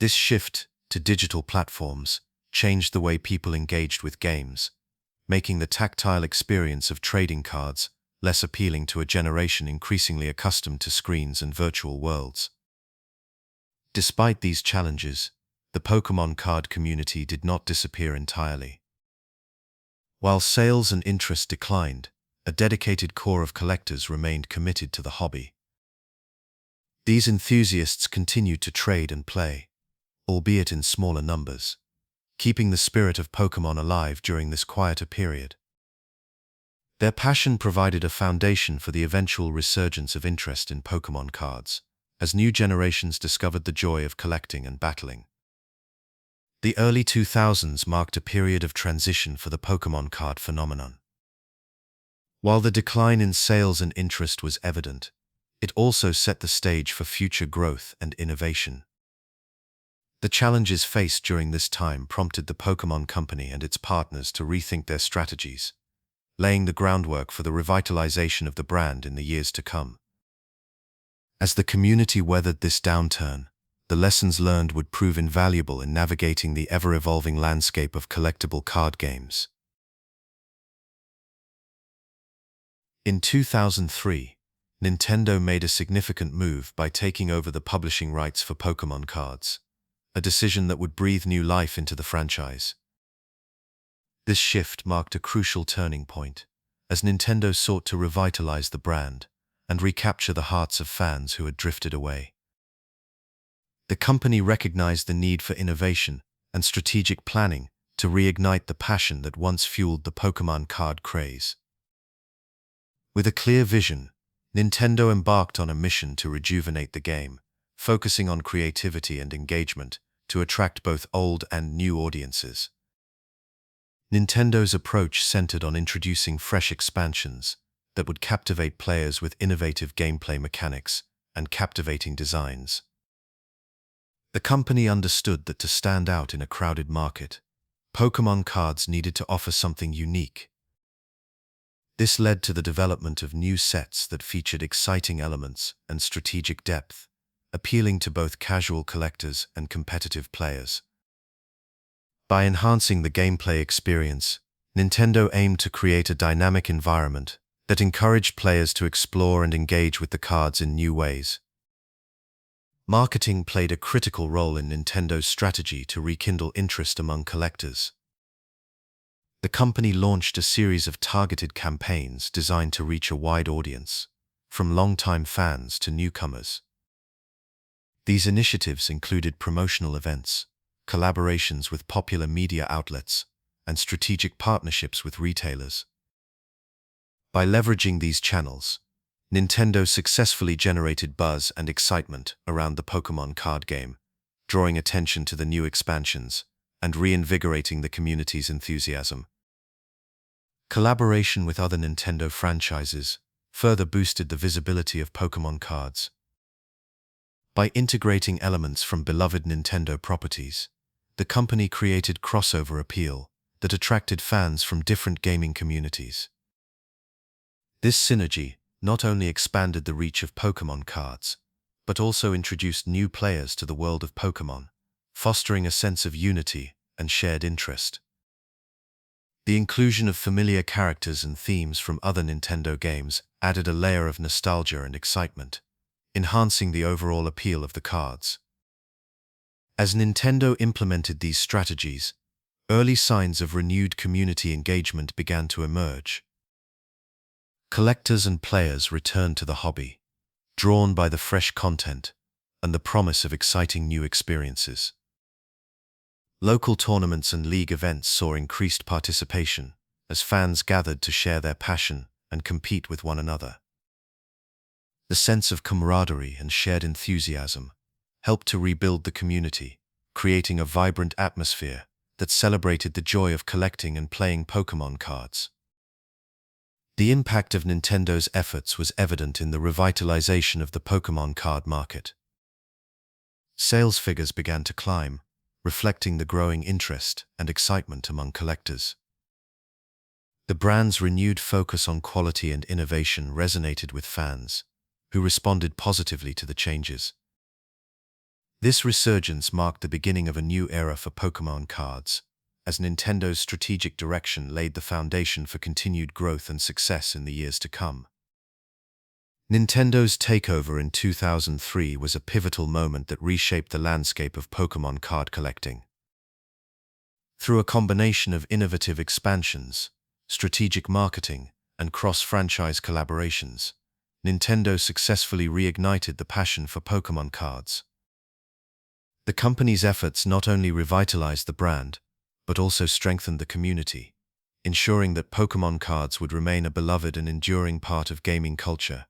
This shift to digital platforms changed the way people engaged with games, making the tactile experience of trading cards less appealing to a generation increasingly accustomed to screens and virtual worlds. Despite these challenges, the Pokémon card community did not disappear entirely. While sales and interest declined, a dedicated core of collectors remained committed to the hobby. These enthusiasts continued to trade and play, albeit in smaller numbers, keeping the spirit of Pokémon alive during this quieter period. Their passion provided a foundation for the eventual resurgence of interest in Pokémon cards, as new generations discovered the joy of collecting and battling. The early 2000s marked a period of transition for the Pokémon card phenomenon. While the decline in sales and interest was evident, it also set the stage for future growth and innovation. The challenges faced during this time prompted the Pokémon Company and its partners to rethink their strategies, laying the groundwork for the revitalization of the brand in the years to come. As the community weathered this downturn, the lessons learned would prove invaluable in navigating the ever-evolving landscape of collectible card games. In 2003, Nintendo made a significant move by taking over the publishing rights for Pokémon cards, a decision that would breathe new life into the franchise. This shift marked a crucial turning point, as Nintendo sought to revitalize the brand and recapture the hearts of fans who had drifted away. The company recognized the need for innovation and strategic planning to reignite the passion that once fueled the Pokémon card craze. With a clear vision, Nintendo embarked on a mission to rejuvenate the game, focusing on creativity and engagement to attract both old and new audiences. Nintendo's approach centered on introducing fresh expansions that would captivate players with innovative gameplay mechanics and captivating designs. The company understood that to stand out in a crowded market, Pokémon cards needed to offer something unique. This led to the development of new sets that featured exciting elements and strategic depth, appealing to both casual collectors and competitive players. By enhancing the gameplay experience, Nintendo aimed to create a dynamic environment that encouraged players to explore and engage with the cards in new ways. Marketing played a critical role in Nintendo's strategy to rekindle interest among collectors. The company launched a series of targeted campaigns designed to reach a wide audience, from longtime fans to newcomers. These initiatives included promotional events, collaborations with popular media outlets, and strategic partnerships with retailers. By leveraging these channels, Nintendo successfully generated buzz and excitement around the Pokémon card game, drawing attention to the new expansions and reinvigorating the community's enthusiasm. Collaboration with other Nintendo franchises further boosted the visibility of Pokémon cards. By integrating elements from beloved Nintendo properties, the company created crossover appeal that attracted fans from different gaming communities. This synergy not only expanded the reach of Pokémon cards, but also introduced new players to the world of Pokémon, fostering a sense of unity and shared interest. The inclusion of familiar characters and themes from other Nintendo games added a layer of nostalgia and excitement, enhancing the overall appeal of the cards. As Nintendo implemented these strategies, early signs of renewed community engagement began to emerge. Collectors and players returned to the hobby, drawn by the fresh content and the promise of exciting new experiences. Local tournaments and league events saw increased participation as fans gathered to share their passion and compete with one another. The sense of camaraderie and shared enthusiasm helped to rebuild the community, creating a vibrant atmosphere that celebrated the joy of collecting and playing Pokémon cards. The impact of Nintendo's efforts was evident in the revitalization of the Pokémon card market. Sales figures began to climb, reflecting the growing interest and excitement among collectors. The brand's renewed focus on quality and innovation resonated with fans, who responded positively to the changes. This resurgence marked the beginning of a new era for Pokémon cards, as Nintendo's strategic direction laid the foundation for continued growth and success in the years to come. Nintendo's takeover in 2003 was a pivotal moment that reshaped the landscape of Pokémon card collecting. Through a combination of innovative expansions, strategic marketing, and cross-franchise collaborations, Nintendo successfully reignited the passion for Pokémon cards. The company's efforts not only revitalized the brand, but also strengthened the community, ensuring that Pokémon cards would remain a beloved and enduring part of gaming culture.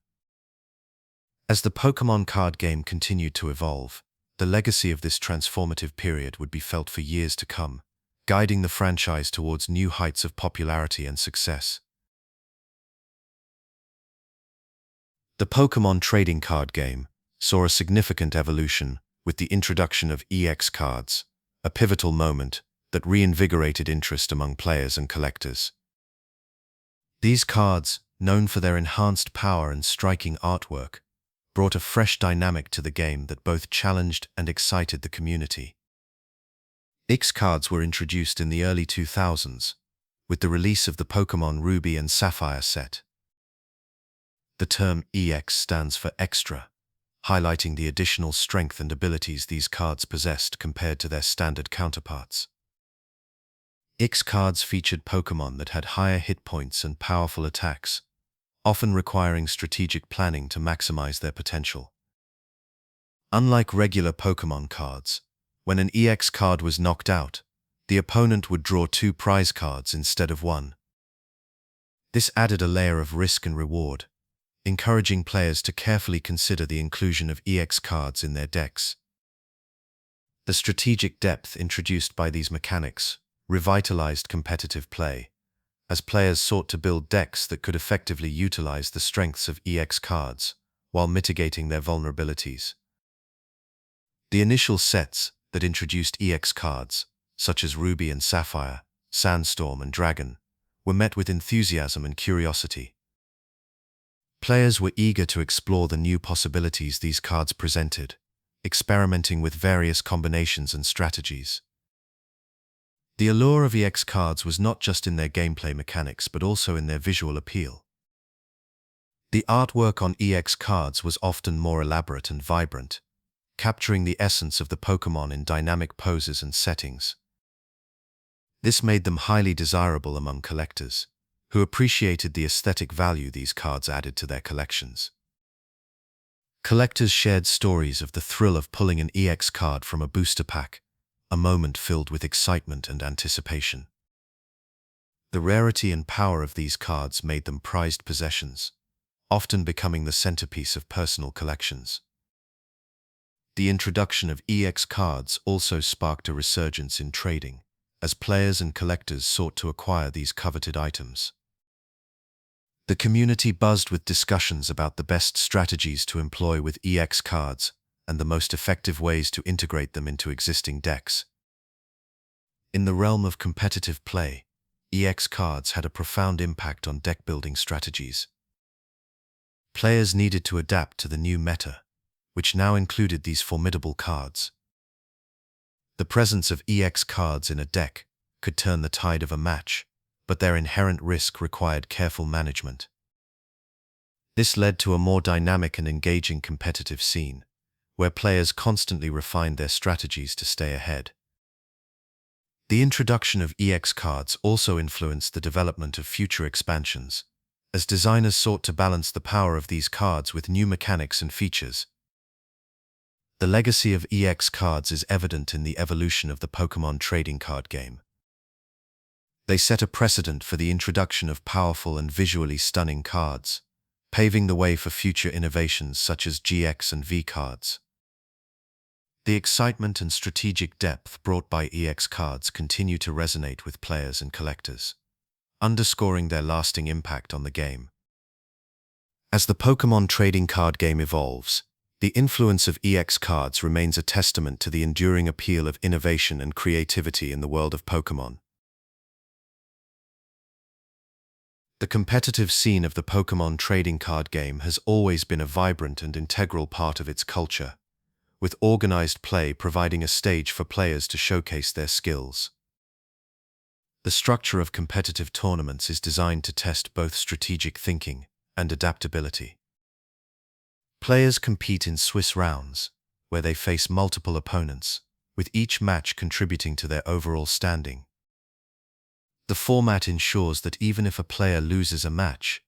As the Pokémon card game continued to evolve, the legacy of this transformative period would be felt for years to come, guiding the franchise towards new heights of popularity and success. The Pokémon trading card game saw a significant evolution with the introduction of EX cards, a pivotal moment that reinvigorated interest among players and collectors. These cards, known for their enhanced power and striking artwork, brought a fresh dynamic to the game that both challenged and excited the community. EX cards were introduced in the early 2000s, with the release of the Pokémon Ruby and Sapphire set. The term EX stands for extra, highlighting the additional strength and abilities these cards possessed compared to their standard counterparts. EX cards featured Pokémon that had higher hit points and powerful attacks, often requiring strategic planning to maximize their potential. Unlike regular Pokémon cards, when an EX card was knocked out, the opponent would draw 2 prize cards instead of 1. This added a layer of risk and reward, encouraging players to carefully consider the inclusion of EX cards in their decks. The strategic depth introduced by these mechanics revitalized competitive play, as players sought to build decks that could effectively utilize the strengths of EX cards while mitigating their vulnerabilities. The initial sets that introduced EX cards, such as Ruby and Sapphire, Sandstorm and Dragon, were met with enthusiasm and curiosity. Players were eager to explore the new possibilities these cards presented, experimenting with various combinations and strategies. The allure of EX cards was not just in their gameplay mechanics but also in their visual appeal. The artwork on EX cards was often more elaborate and vibrant, capturing the essence of the Pokémon in dynamic poses and settings. This made them highly desirable among collectors, who appreciated the aesthetic value these cards added to their collections. Collectors shared stories of the thrill of pulling an EX card from a booster pack, a moment filled with excitement and anticipation. The rarity and power of these cards made them prized possessions, often becoming the centerpiece of personal collections. The introduction of EX cards also sparked a resurgence in trading, as players and collectors sought to acquire these coveted items. The community buzzed with discussions about the best strategies to employ with EX cards and the most effective ways to integrate them into existing decks. In the realm of competitive play, EX cards had a profound impact on deck-building strategies. Players needed to adapt to the new meta, which now included these formidable cards. The presence of EX cards in a deck could turn the tide of a match, but their inherent risk required careful management. This led to a more dynamic and engaging competitive scene, where players constantly refined their strategies to stay ahead. The introduction of EX cards also influenced the development of future expansions, as designers sought to balance the power of these cards with new mechanics and features. The legacy of EX cards is evident in the evolution of the Pokémon trading card game. They set a precedent for the introduction of powerful and visually stunning cards, paving the way for future innovations such as GX and V cards. The excitement and strategic depth brought by EX cards continue to resonate with players and collectors, underscoring their lasting impact on the game. As the Pokémon trading card game evolves, the influence of EX cards remains a testament to the enduring appeal of innovation and creativity in the world of Pokémon. The competitive scene of the Pokémon trading card game has always been a vibrant and integral part of its culture, with organized play providing a stage for players to showcase their skills. The structure of competitive tournaments is designed to test both strategic thinking and adaptability. Players compete in Swiss rounds, where they face multiple opponents, with each match contributing to their overall standing. The format ensures that even if a player loses a match,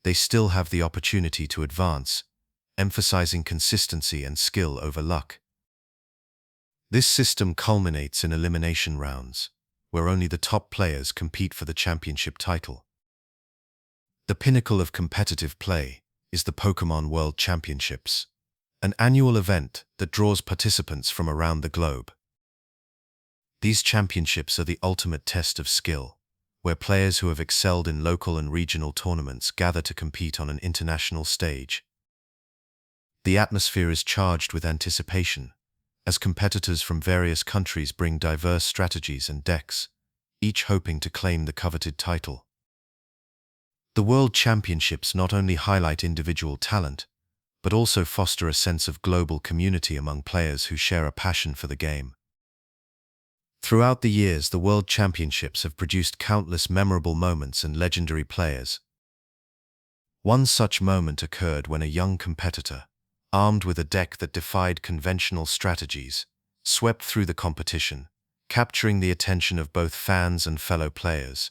they still have the opportunity to advance, emphasizing consistency and skill over luck. This system culminates in elimination rounds, where only the top players compete for the championship title. The pinnacle of competitive play is the Pokémon World Championships, an annual event that draws participants from around the globe. These championships are the ultimate test of skill, where players who have excelled in local and regional tournaments gather to compete on an international stage. The atmosphere is charged with anticipation, as competitors from various countries bring diverse strategies and decks, each hoping to claim the coveted title. The World Championships not only highlight individual talent, but also foster a sense of global community among players who share a passion for the game. Throughout the years, the World Championships have produced countless memorable moments and legendary players. One such moment occurred when a young competitor, armed with a deck that defied conventional strategies, swept through the competition, capturing the attention of both fans and fellow players.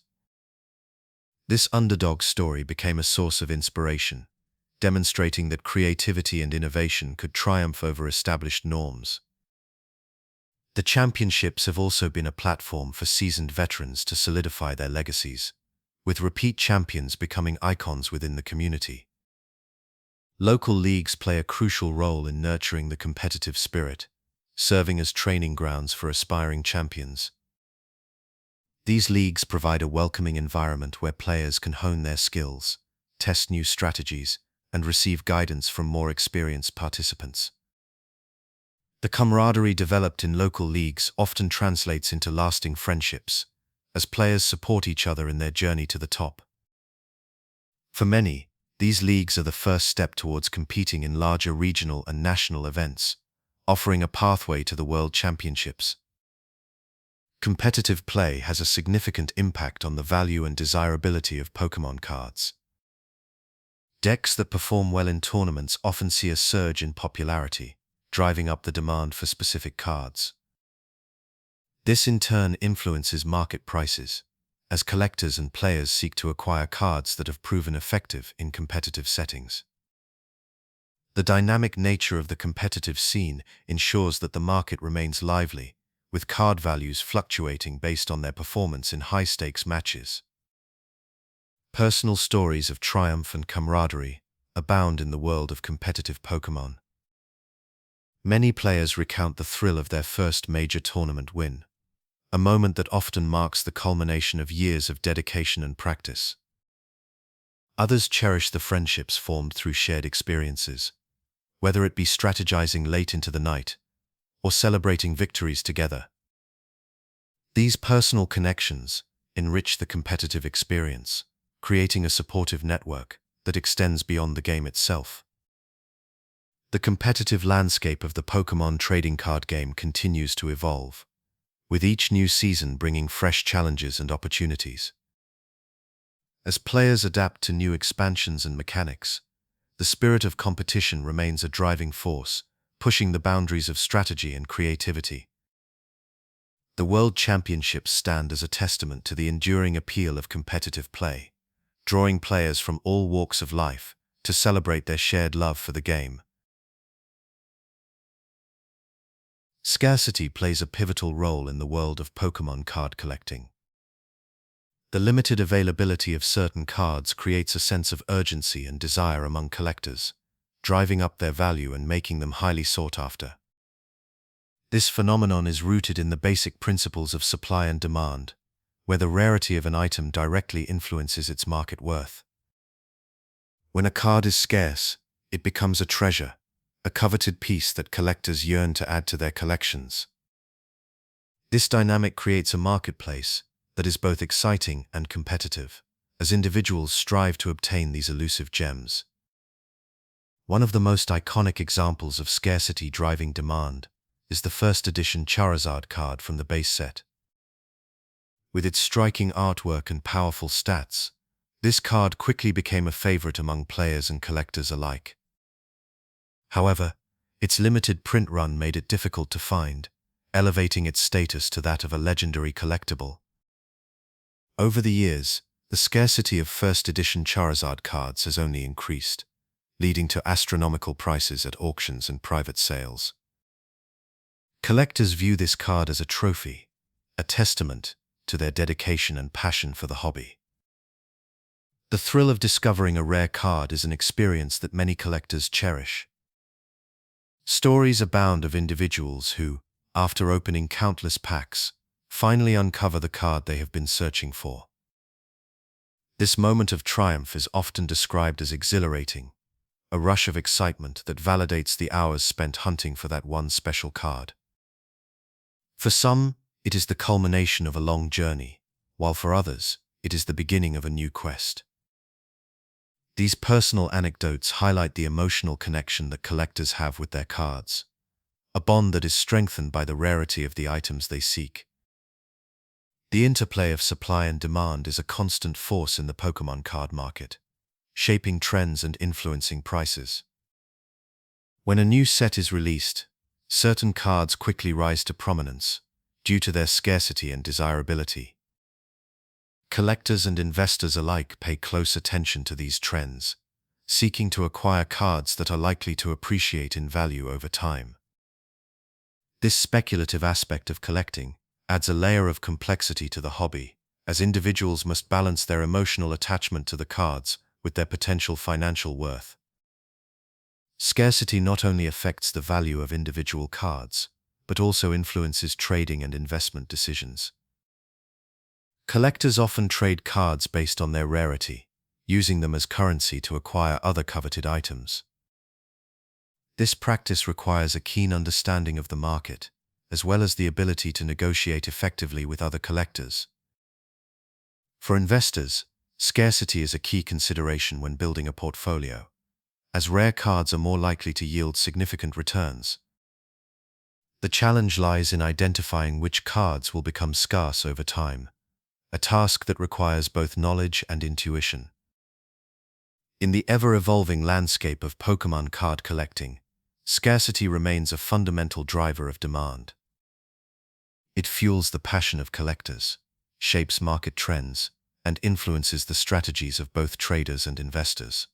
This underdog story became a source of inspiration, demonstrating that creativity and innovation could triumph over established norms. The championships have also been a platform for seasoned veterans to solidify their legacies, with repeat champions becoming icons within the community. Local leagues play a crucial role in nurturing the competitive spirit, serving as training grounds for aspiring champions. These leagues provide a welcoming environment where players can hone their skills, test new strategies, and receive guidance from more experienced participants. The camaraderie developed in local leagues often translates into lasting friendships, as players support each other in their journey to the top. For many, these leagues are the first step towards competing in larger regional and national events, offering a pathway to the World Championships. Competitive play has a significant impact on the value and desirability of Pokémon cards. Decks that perform well in tournaments often see a surge in popularity, driving up the demand for specific cards. This in turn influences market prices, as collectors and players seek to acquire cards that have proven effective in competitive settings. The dynamic nature of the competitive scene ensures that the market remains lively, with card values fluctuating based on their performance in high-stakes matches. Personal stories of triumph and camaraderie abound in the world of competitive Pokémon. Many players recount the thrill of their first major tournament win, a moment that often marks the culmination of years of dedication and practice. Others cherish the friendships formed through shared experiences, whether it be strategizing late into the night or celebrating victories together. These personal connections enrich the competitive experience, creating a supportive network that extends beyond the game itself. The competitive landscape of the Pokémon trading card game continues to evolve, with each new season bringing fresh challenges and opportunities. As players adapt to new expansions and mechanics, the spirit of competition remains a driving force, pushing the boundaries of strategy and creativity. The World Championships stand as a testament to the enduring appeal of competitive play, drawing players from all walks of life to celebrate their shared love for the game. Scarcity plays a pivotal role in the world of Pokémon card collecting. The limited availability of certain cards creates a sense of urgency and desire among collectors, driving up their value and making them highly sought after. This phenomenon is rooted in the basic principles of supply and demand, where the rarity of an item directly influences its market worth. When a card is scarce, it becomes a treasure, a coveted piece that collectors yearn to add to their collections. This dynamic creates a marketplace that is both exciting and competitive, as individuals strive to obtain these elusive gems. One of the most iconic examples of scarcity driving demand is the first edition Charizard card from the base set. With its striking artwork and powerful stats, this card quickly became a favorite among players and collectors alike. However, its limited print run made it difficult to find, elevating its status to that of a legendary collectible. Over the years, the scarcity of first edition Charizard cards has only increased, leading to astronomical prices at auctions and private sales. Collectors view this card as a trophy, a testament to their dedication and passion for the hobby. The thrill of discovering a rare card is an experience that many collectors cherish. Stories abound of individuals who, after opening countless packs, finally uncover the card they have been searching for. This moment of triumph is often described as exhilarating, a rush of excitement that validates the hours spent hunting for that one special card. For some, it is the culmination of a long journey, while for others, it is the beginning of a new quest. These personal anecdotes highlight the emotional connection that collectors have with their cards, a bond that is strengthened by the rarity of the items they seek. The interplay of supply and demand is a constant force in the Pokémon card market, shaping trends and influencing prices. When a new set is released, certain cards quickly rise to prominence due to their scarcity and desirability. Collectors and investors alike pay close attention to these trends, seeking to acquire cards that are likely to appreciate in value over time. This speculative aspect of collecting adds a layer of complexity to the hobby, as individuals must balance their emotional attachment to the cards with their potential financial worth. Scarcity not only affects the value of individual cards, but also influences trading and investment decisions. Collectors often trade cards based on their rarity, using them as currency to acquire other coveted items. This practice requires a keen understanding of the market, as well as the ability to negotiate effectively with other collectors. For investors, scarcity is a key consideration when building a portfolio, as rare cards are more likely to yield significant returns. The challenge lies in identifying which cards will become scarce over time, a task that requires both knowledge and intuition. In the ever-evolving landscape of Pokémon card collecting, scarcity remains a fundamental driver of demand. It fuels the passion of collectors, shapes market trends, and influences the strategies of both traders and investors.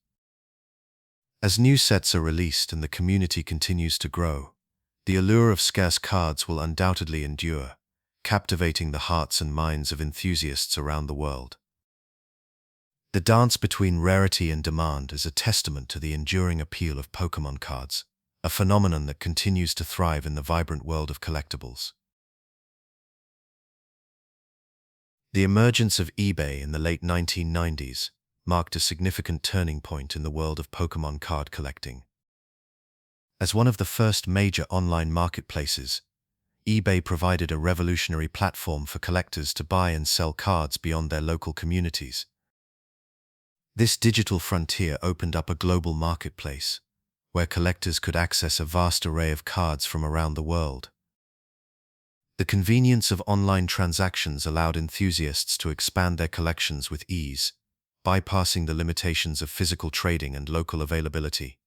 As new sets are released and the community continues to grow, the allure of scarce cards will undoubtedly endure, captivating the hearts and minds of enthusiasts around the world. The dance between rarity and demand is a testament to the enduring appeal of Pokémon cards, a phenomenon that continues to thrive in the vibrant world of collectibles. The emergence of eBay in the late 1990s marked a significant turning point in the world of Pokémon card collecting. As one of the first major online marketplaces, eBay provided a revolutionary platform for collectors to buy and sell cards beyond their local communities. This digital frontier opened up a global marketplace, where collectors could access a vast array of cards from around the world. The convenience of online transactions allowed enthusiasts to expand their collections with ease, bypassing the limitations of physical trading and local availability.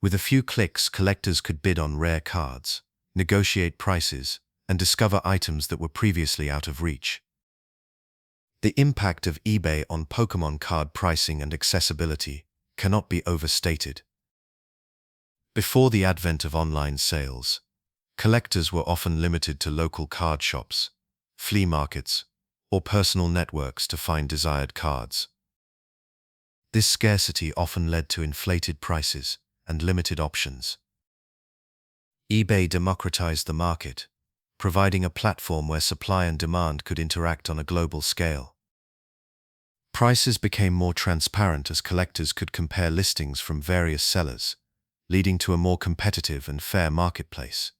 With a few clicks, collectors could bid on rare cards, negotiate prices, and discover items that were previously out of reach. The impact of eBay on Pokémon card pricing and accessibility cannot be overstated. Before the advent of online sales, collectors were often limited to local card shops, flea markets, or personal networks to find desired cards. This scarcity often led to inflated prices and limited options. eBay democratized the market, providing a platform where supply and demand could interact on a global scale. Prices became more transparent as collectors could compare listings from various sellers, leading to a more competitive and fair marketplace.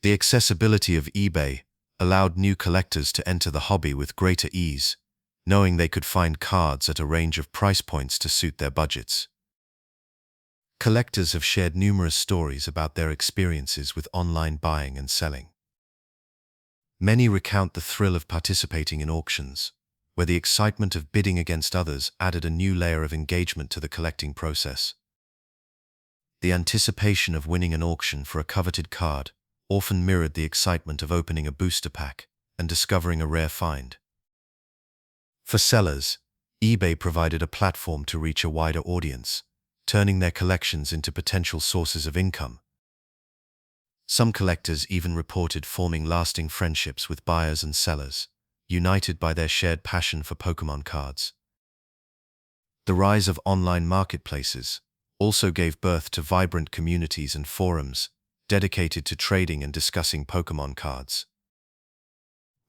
The accessibility of eBay allowed new collectors to enter the hobby with greater ease, knowing they could find cards at a range of price points to suit their budgets. Collectors have shared numerous stories about their experiences with online buying and selling. Many recount the thrill of participating in auctions, where the excitement of bidding against others added a new layer of engagement to the collecting process. The anticipation of winning an auction for a coveted card often mirrored the excitement of opening a booster pack and discovering a rare find. For sellers, eBay provided a platform to reach a wider audience, turning their collections into potential sources of income. Some collectors even reported forming lasting friendships with buyers and sellers, united by their shared passion for Pokémon cards. The rise of online marketplaces also gave birth to vibrant communities and forums dedicated to trading and discussing Pokémon cards.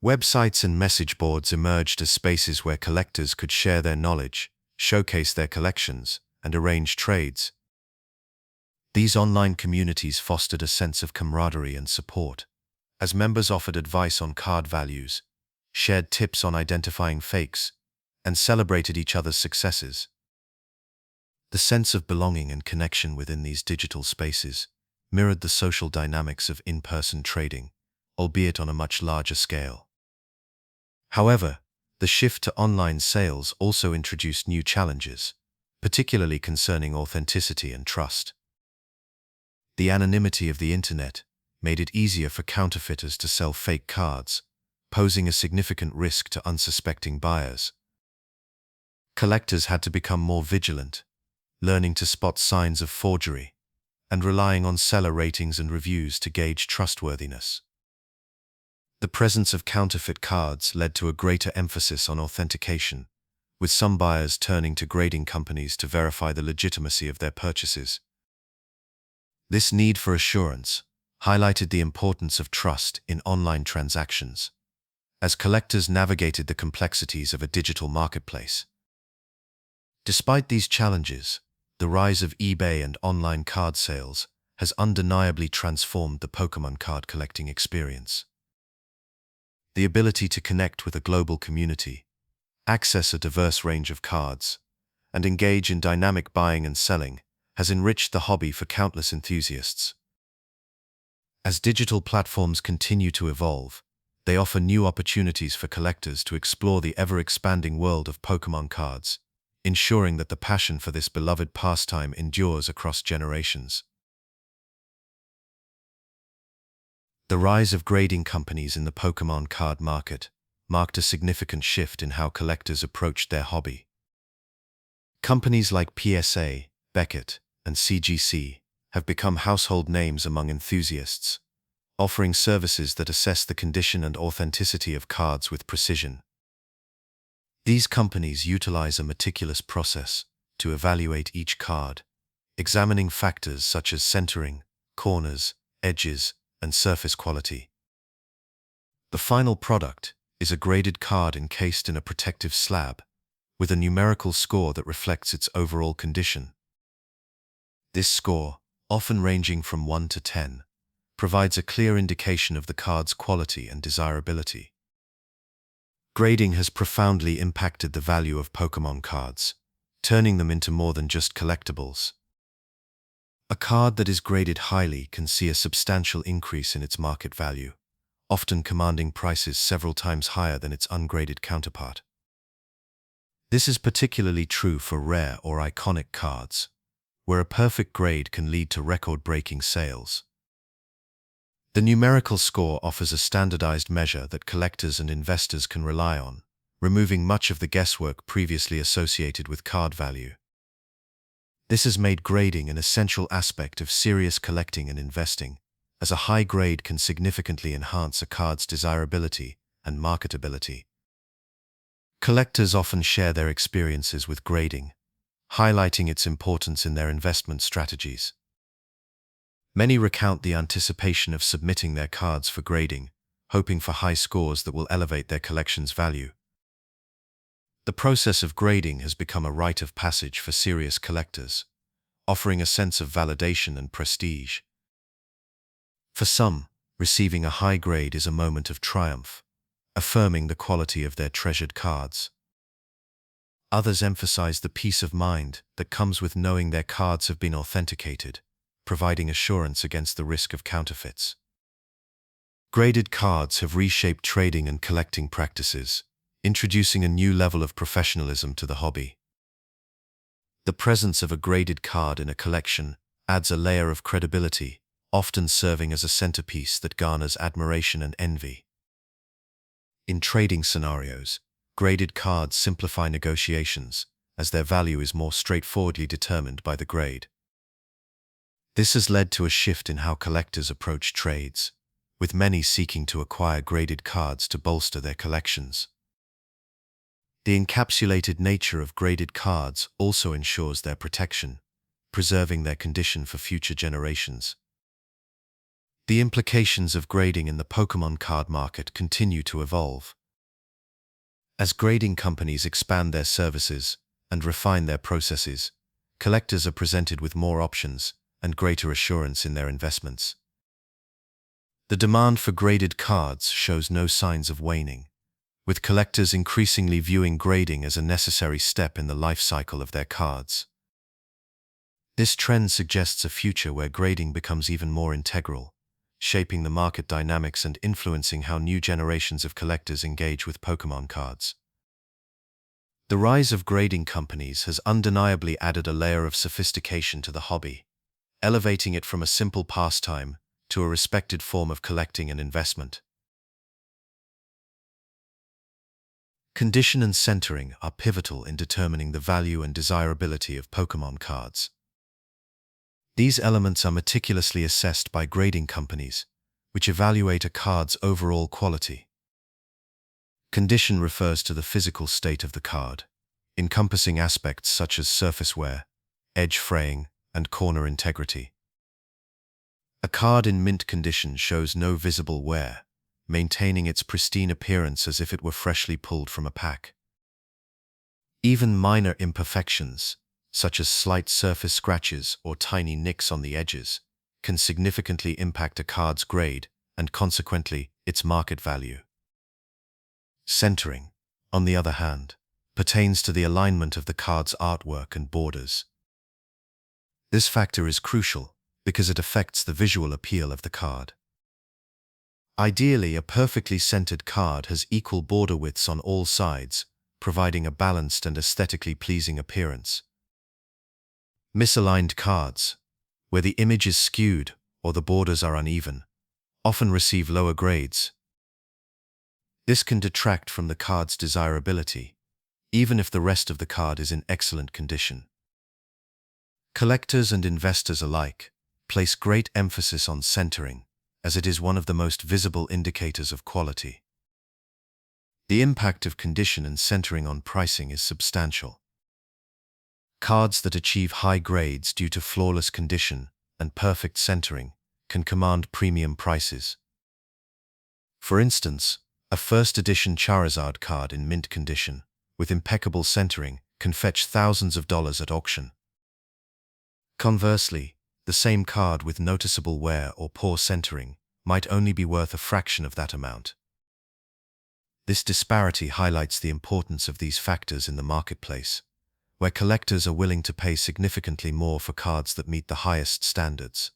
Websites and message boards emerged as spaces where collectors could share their knowledge, showcase their collections, and arrange trades. These online communities fostered a sense of camaraderie and support, as members offered advice on card values, shared tips on identifying fakes, and celebrated each other's successes. The sense of belonging and connection within these digital spaces mirrored the social dynamics of in-person trading, albeit on a much larger scale. However, the shift to online sales also introduced new challenges, particularly concerning authenticity and trust. The anonymity of the internet made it easier for counterfeiters to sell fake cards, posing a significant risk to unsuspecting buyers. Collectors had to become more vigilant, learning to spot signs of forgery, and relying on seller ratings and reviews to gauge trustworthiness. The presence of counterfeit cards led to a greater emphasis on authentication, with some buyers turning to grading companies to verify the legitimacy of their purchases. This need for assurance highlighted the importance of trust in online transactions, as collectors navigated the complexities of a digital marketplace. Despite these challenges, the rise of eBay and online card sales has undeniably transformed the Pokémon card collecting experience. The ability to connect with a global community, access a diverse range of cards, and engage in dynamic buying and selling has enriched the hobby for countless enthusiasts. As digital platforms continue to evolve, they offer new opportunities for collectors to explore the ever-expanding world of Pokémon cards, ensuring that the passion for this beloved pastime endures across generations. The rise of grading companies in the Pokémon card market marked a significant shift in how collectors approached their hobby. Companies like PSA, Beckett, and CGC have become household names among enthusiasts, offering services that assess the condition and authenticity of cards with precision. These companies utilize a meticulous process to evaluate each card, examining factors such as centering, corners, edges, and surface quality. The final product is a graded card encased in a protective slab, with a numerical score that reflects its overall condition. This score, often ranging from 1 to 10, provides a clear indication of the card's quality and desirability. Grading has profoundly impacted the value of Pokémon cards, turning them into more than just collectibles. A card that is graded highly can see a substantial increase in its market value, often commanding prices several times higher than its ungraded counterpart. This is particularly true for rare or iconic cards, where a perfect grade can lead to record-breaking sales. The numerical score offers a standardized measure that collectors and investors can rely on, removing much of the guesswork previously associated with card value. This has made grading an essential aspect of serious collecting and investing, as a high grade can significantly enhance a card's desirability and marketability. Collectors often share their experiences with grading, highlighting its importance in their investment strategies. Many recount the anticipation of submitting their cards for grading, hoping for high scores that will elevate their collection's value. The process of grading has become a rite of passage for serious collectors, offering a sense of validation and prestige. For some, receiving a high grade is a moment of triumph, affirming the quality of their treasured cards. Others emphasize the peace of mind that comes with knowing their cards have been authenticated, providing assurance against the risk of counterfeits. Graded cards have reshaped trading and collecting practices, introducing a new level of professionalism to the hobby. The presence of a graded card in a collection adds a layer of credibility, often serving as a centerpiece that garners admiration and envy. In trading scenarios, graded cards simplify negotiations, as their value is more straightforwardly determined by the grade. This has led to a shift in how collectors approach trades, with many seeking to acquire graded cards to bolster their collections. The encapsulated nature of graded cards also ensures their protection, preserving their condition for future generations. The implications of grading in the Pokémon card market continue to evolve. As grading companies expand their services and refine their processes, collectors are presented with more options and greater assurance in their investments. The demand for graded cards shows no signs of waning, with collectors increasingly viewing grading as a necessary step in the life cycle of their cards. This trend suggests a future where grading becomes even more integral, shaping the market dynamics and influencing how new generations of collectors engage with Pokémon cards. The rise of grading companies has undeniably added a layer of sophistication to the hobby, elevating it from a simple pastime to a respected form of collecting and investment. Condition and centering are pivotal in determining the value and desirability of Pokémon cards. These elements are meticulously assessed by grading companies, which evaluate a card's overall quality. Condition refers to the physical state of the card, encompassing aspects such as surface wear, edge fraying, and corner integrity. A card in mint condition shows no visible wear, maintaining its pristine appearance as if it were freshly pulled from a pack. Even minor imperfections, such as slight surface scratches or tiny nicks on the edges, can significantly impact a card's grade and consequently its market value. Centering, on the other hand, pertains to the alignment of the card's artwork and borders. This factor is crucial because it affects the visual appeal of the card. Ideally, a perfectly centered card has equal border widths on all sides, providing a balanced and aesthetically pleasing appearance. Misaligned cards, where the image is skewed or the borders are uneven, often receive lower grades. This can detract from the card's desirability, even if the rest of the card is in excellent condition. Collectors and investors alike place great emphasis on centering, as it is one of the most visible indicators of quality. The impact of condition and centering on pricing is substantial. Cards that achieve high grades due to flawless condition and perfect centering can command premium prices. For instance, a first-edition Charizard card in mint condition, with impeccable centering, can fetch thousands of dollars at auction. Conversely, the same card with noticeable wear or poor centering might only be worth a fraction of that amount. This disparity highlights the importance of these factors in the marketplace, where collectors are willing to pay significantly more for cards that meet the highest standards.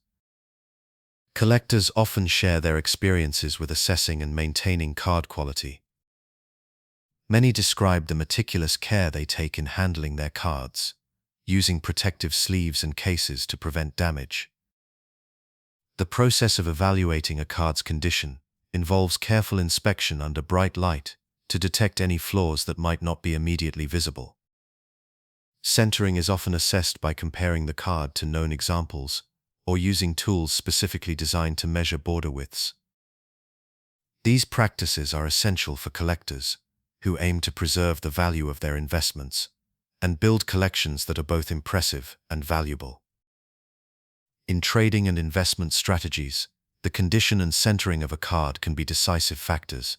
Collectors often share their experiences with assessing and maintaining card quality. Many describe the meticulous care they take in handling their cards, using protective sleeves and cases to prevent damage. The process of evaluating a card's condition involves careful inspection under bright light to detect any flaws that might not be immediately visible. Centering is often assessed by comparing the card to known examples or using tools specifically designed to measure border widths. These practices are essential for collectors who aim to preserve the value of their investments and build collections that are both impressive and valuable. In trading and investment strategies, the condition and centering of a card can be decisive factors.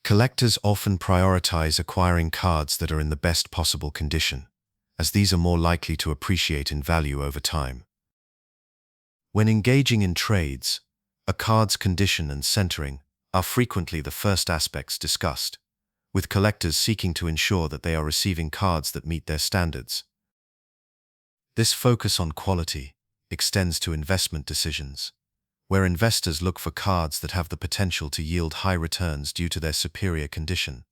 Collectors often prioritize acquiring cards that are in the best possible condition, as these are more likely to appreciate in value over time. When engaging in trades, a card's condition and centering are frequently the first aspects discussed, with collectors seeking to ensure that they are receiving cards that meet their standards. This focus on quality extends to investment decisions, where investors look for cards that have the potential to yield high returns due to their superior condition.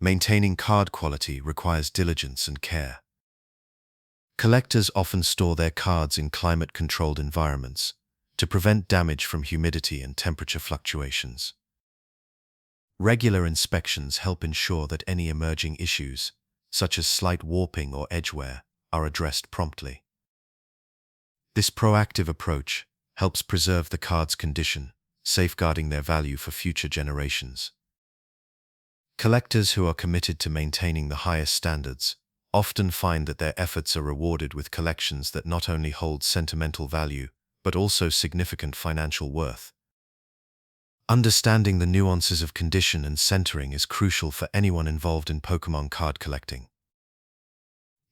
Maintaining card quality requires diligence and care. Collectors often store their cards in climate-controlled environments to prevent damage from humidity and temperature fluctuations. Regular inspections help ensure that any emerging issues, such as slight warping or edge wear, are addressed promptly. This proactive approach helps preserve the card's condition, safeguarding their value for future generations. Collectors who are committed to maintaining the highest standards often find that their efforts are rewarded with collections that not only hold sentimental value, but also significant financial worth. Understanding the nuances of condition and centering is crucial for anyone involved in Pokémon card collecting.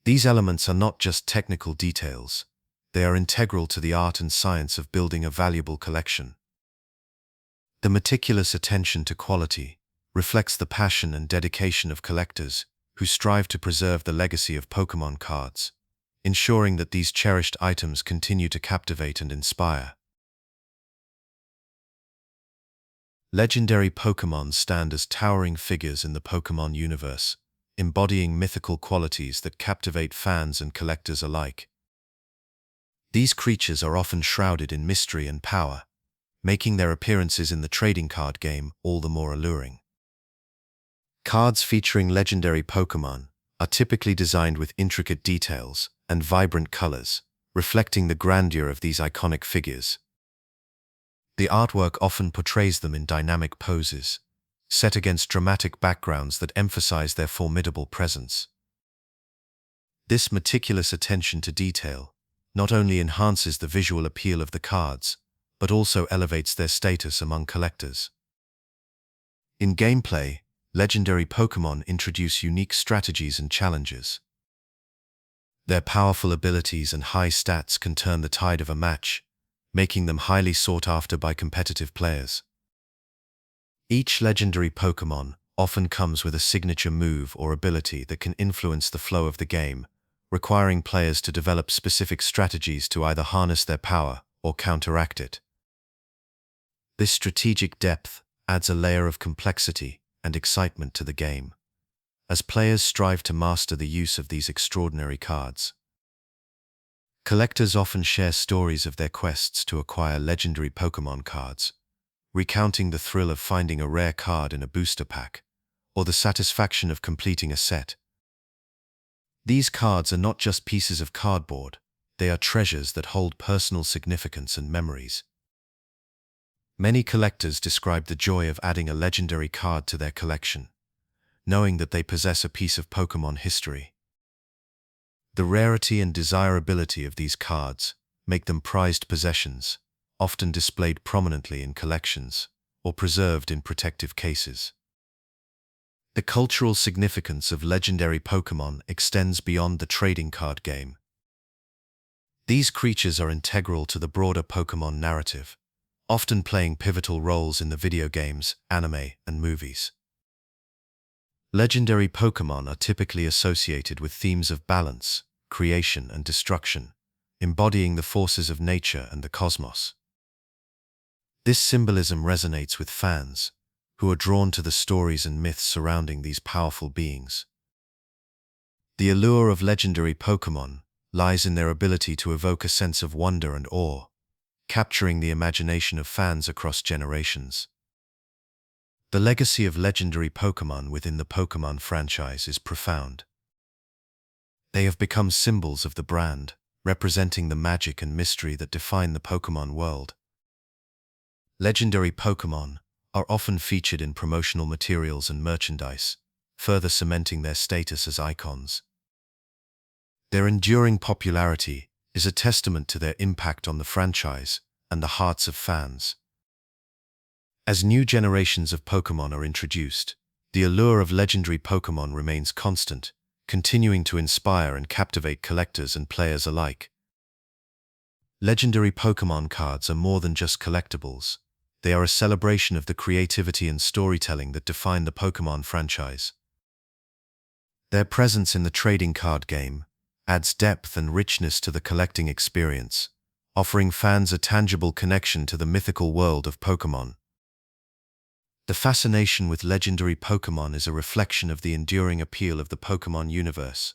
These elements are not just technical details, they are integral to the art and science of building a valuable collection. The meticulous attention to quality reflects the passion and dedication of collectors who strive to preserve the legacy of Pokémon cards, ensuring that these cherished items continue to captivate and inspire. Legendary Pokémon stand as towering figures in the Pokémon universe, embodying mythical qualities that captivate fans and collectors alike. These creatures are often shrouded in mystery and power, making their appearances in the trading card game all the more alluring. Cards featuring legendary Pokémon are typically designed with intricate details and vibrant colors, reflecting the grandeur of these iconic figures. The artwork often portrays them in dynamic poses, set against dramatic backgrounds that emphasize their formidable presence. This meticulous attention to detail not only enhances the visual appeal of the cards, but also elevates their status among collectors. In gameplay, legendary Pokémon introduce unique strategies and challenges. Their powerful abilities and high stats can turn the tide of a match, making them highly sought after by competitive players. Each legendary Pokémon often comes with a signature move or ability that can influence the flow of the game, requiring players to develop specific strategies to either harness their power or counteract it. This strategic depth adds a layer of complexity and excitement to the game, as players strive to master the use of these extraordinary cards. Collectors often share stories of their quests to acquire legendary Pokémon cards, recounting the thrill of finding a rare card in a booster pack, or the satisfaction of completing a set. These cards are not just pieces of cardboard, they are treasures that hold personal significance and memories. Many collectors describe the joy of adding a legendary card to their collection, knowing that they possess a piece of Pokémon history. The rarity and desirability of these cards make them prized possessions, often displayed prominently in collections or preserved in protective cases. The cultural significance of legendary Pokémon extends beyond the trading card game. These creatures are integral to the broader Pokémon narrative, often playing pivotal roles in the video games, anime, and movies. Legendary Pokémon are typically associated with themes of balance, creation, and destruction, embodying the forces of nature and the cosmos. This symbolism resonates with fans, who are drawn to the stories and myths surrounding these powerful beings. The allure of legendary Pokémon lies in their ability to evoke a sense of wonder and awe, capturing the imagination of fans across generations. The legacy of legendary Pokémon within the Pokémon franchise is profound. They have become symbols of the brand, representing the magic and mystery that define the Pokémon world. Legendary Pokémon are often featured in promotional materials and merchandise, further cementing their status as icons. Their enduring popularity is a testament to their impact on the franchise and the hearts of fans. As new generations of Pokémon are introduced, the allure of legendary Pokémon remains constant, continuing to inspire and captivate collectors and players alike. Legendary Pokémon cards are more than just collectibles. They are a celebration of the creativity and storytelling that define the Pokémon franchise. Their presence in the trading card game adds depth and richness to the collecting experience, offering fans a tangible connection to the mythical world of Pokémon. The fascination with legendary Pokémon is a reflection of the enduring appeal of the Pokémon universe,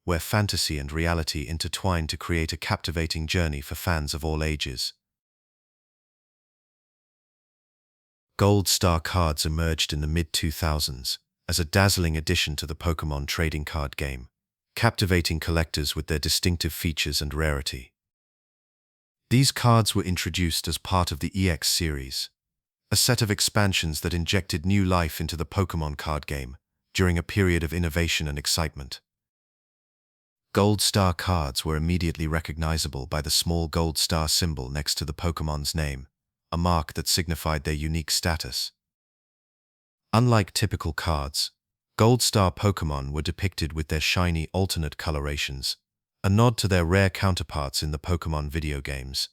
where fantasy and reality intertwine to create a captivating journey for fans of all ages. Gold Star cards emerged in the mid-2000s as a dazzling addition to the Pokémon trading card game, captivating collectors with their distinctive features and rarity. These cards were introduced as part of the EX series, a set of expansions that injected new life into the Pokémon card game during a period of innovation and excitement. Gold Star cards were immediately recognizable by the small gold star symbol next to the Pokémon's name, a mark that signified their unique status. Unlike typical cards, Gold Star Pokémon were depicted with their shiny alternate colorations, a nod to their rare counterparts in the Pokémon video games.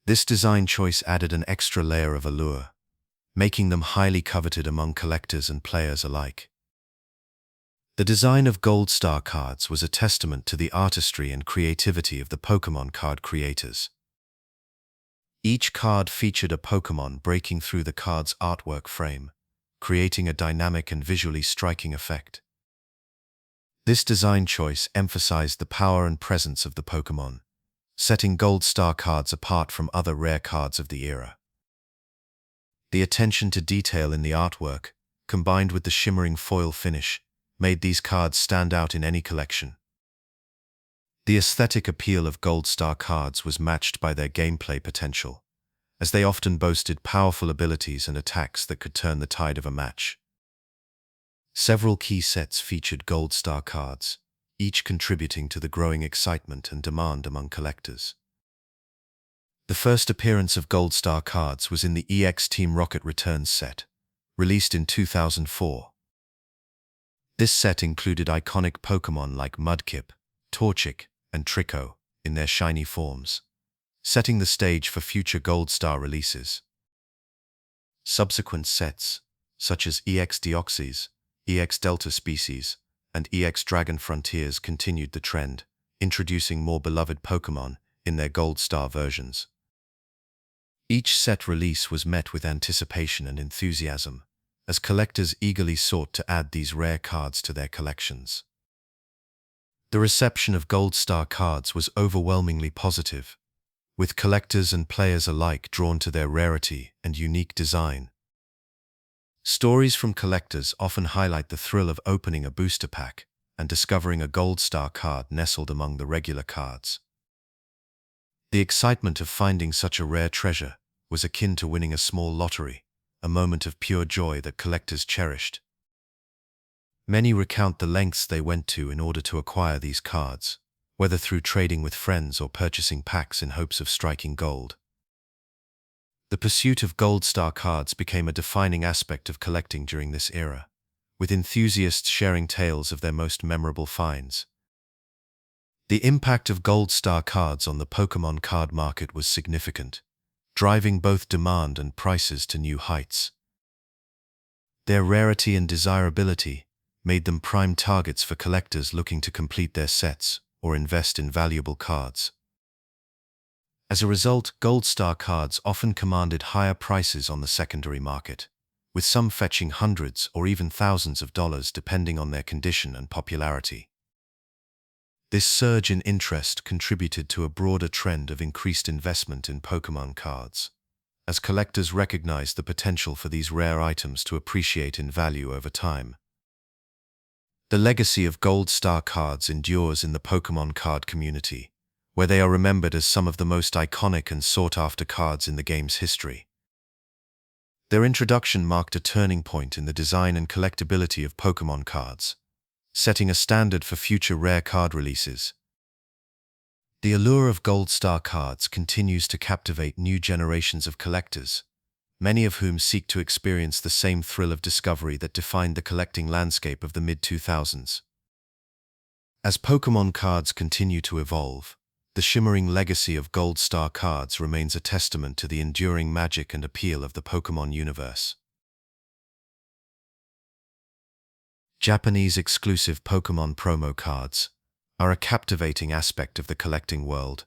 This design choice added an extra layer of allure, making them highly coveted among collectors and players alike. The design of Gold Star cards was a testament to the artistry and creativity of the Pokémon card creators. Each card featured a Pokémon breaking through the card's artwork frame, creating a dynamic and visually striking effect. This design choice emphasized the power and presence of the Pokémon, setting Gold Star cards apart from other rare cards of the era. The attention to detail in the artwork, combined with the shimmering foil finish, made these cards stand out in any collection. The aesthetic appeal of Gold Star cards was matched by their gameplay potential, as they often boasted powerful abilities and attacks that could turn the tide of a match. Several key sets featured Gold Star cards, each contributing to the growing excitement and demand among collectors. The first appearance of Gold Star cards was in the EX Team Rocket Returns set, released in 2004. This set included iconic Pokémon like Mudkip, Torchic, and Trico in their shiny forms, setting the stage for future Gold Star releases. Subsequent sets, such as EX Deoxys, EX Delta Species, and EX Dragon Frontiers continued the trend, introducing more beloved Pokémon in their Gold Star versions. Each set release was met with anticipation and enthusiasm, as collectors eagerly sought to add these rare cards to their collections. The reception of Gold Star cards was overwhelmingly positive, with collectors and players alike drawn to their rarity and unique design. Stories from collectors often highlight the thrill of opening a booster pack and discovering a Gold Star card nestled among the regular cards. The excitement of finding such a rare treasure was akin to winning a small lottery, a moment of pure joy that collectors cherished. Many recount the lengths they went to in order to acquire these cards, whether through trading with friends or purchasing packs in hopes of striking gold. The pursuit of Gold Star cards became a defining aspect of collecting during this era, with enthusiasts sharing tales of their most memorable finds. The impact of Gold Star cards on the Pokémon card market was significant, driving both demand and prices to new heights. Their rarity and desirability made them prime targets for collectors looking to complete their sets or invest in valuable cards. As a result, Gold Star cards often commanded higher prices on the secondary market, with some fetching hundreds or even thousands of dollars depending on their condition and popularity. This surge in interest contributed to a broader trend of increased investment in Pokémon cards, as collectors recognized the potential for these rare items to appreciate in value over time. The legacy of Gold Star cards endures in the Pokémon card community, where they are remembered as some of the most iconic and sought-after cards in the game's history. Their introduction marked a turning point in the design and collectability of Pokémon cards, setting a standard for future rare card releases. The allure of Gold Star cards continues to captivate new generations of collectors, many of whom seek to experience the same thrill of discovery that defined the collecting landscape of the mid-2000s. As Pokémon cards continue to evolve, the shimmering legacy of Gold Star cards remains a testament to the enduring magic and appeal of the Pokémon universe. Japanese exclusive Pokémon promo cards are a captivating aspect of the collecting world,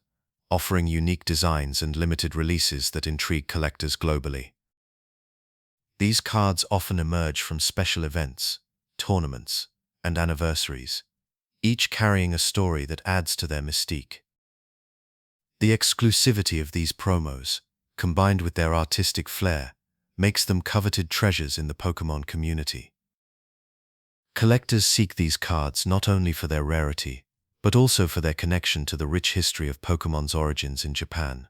offering unique designs and limited releases that intrigue collectors globally. These cards often emerge from special events, tournaments, and anniversaries, each carrying a story that adds to their mystique. The exclusivity of these promos, combined with their artistic flair, makes them coveted treasures in the Pokémon community. Collectors seek these cards not only for their rarity, but also for their connection to the rich history of Pokémon's origins in Japan.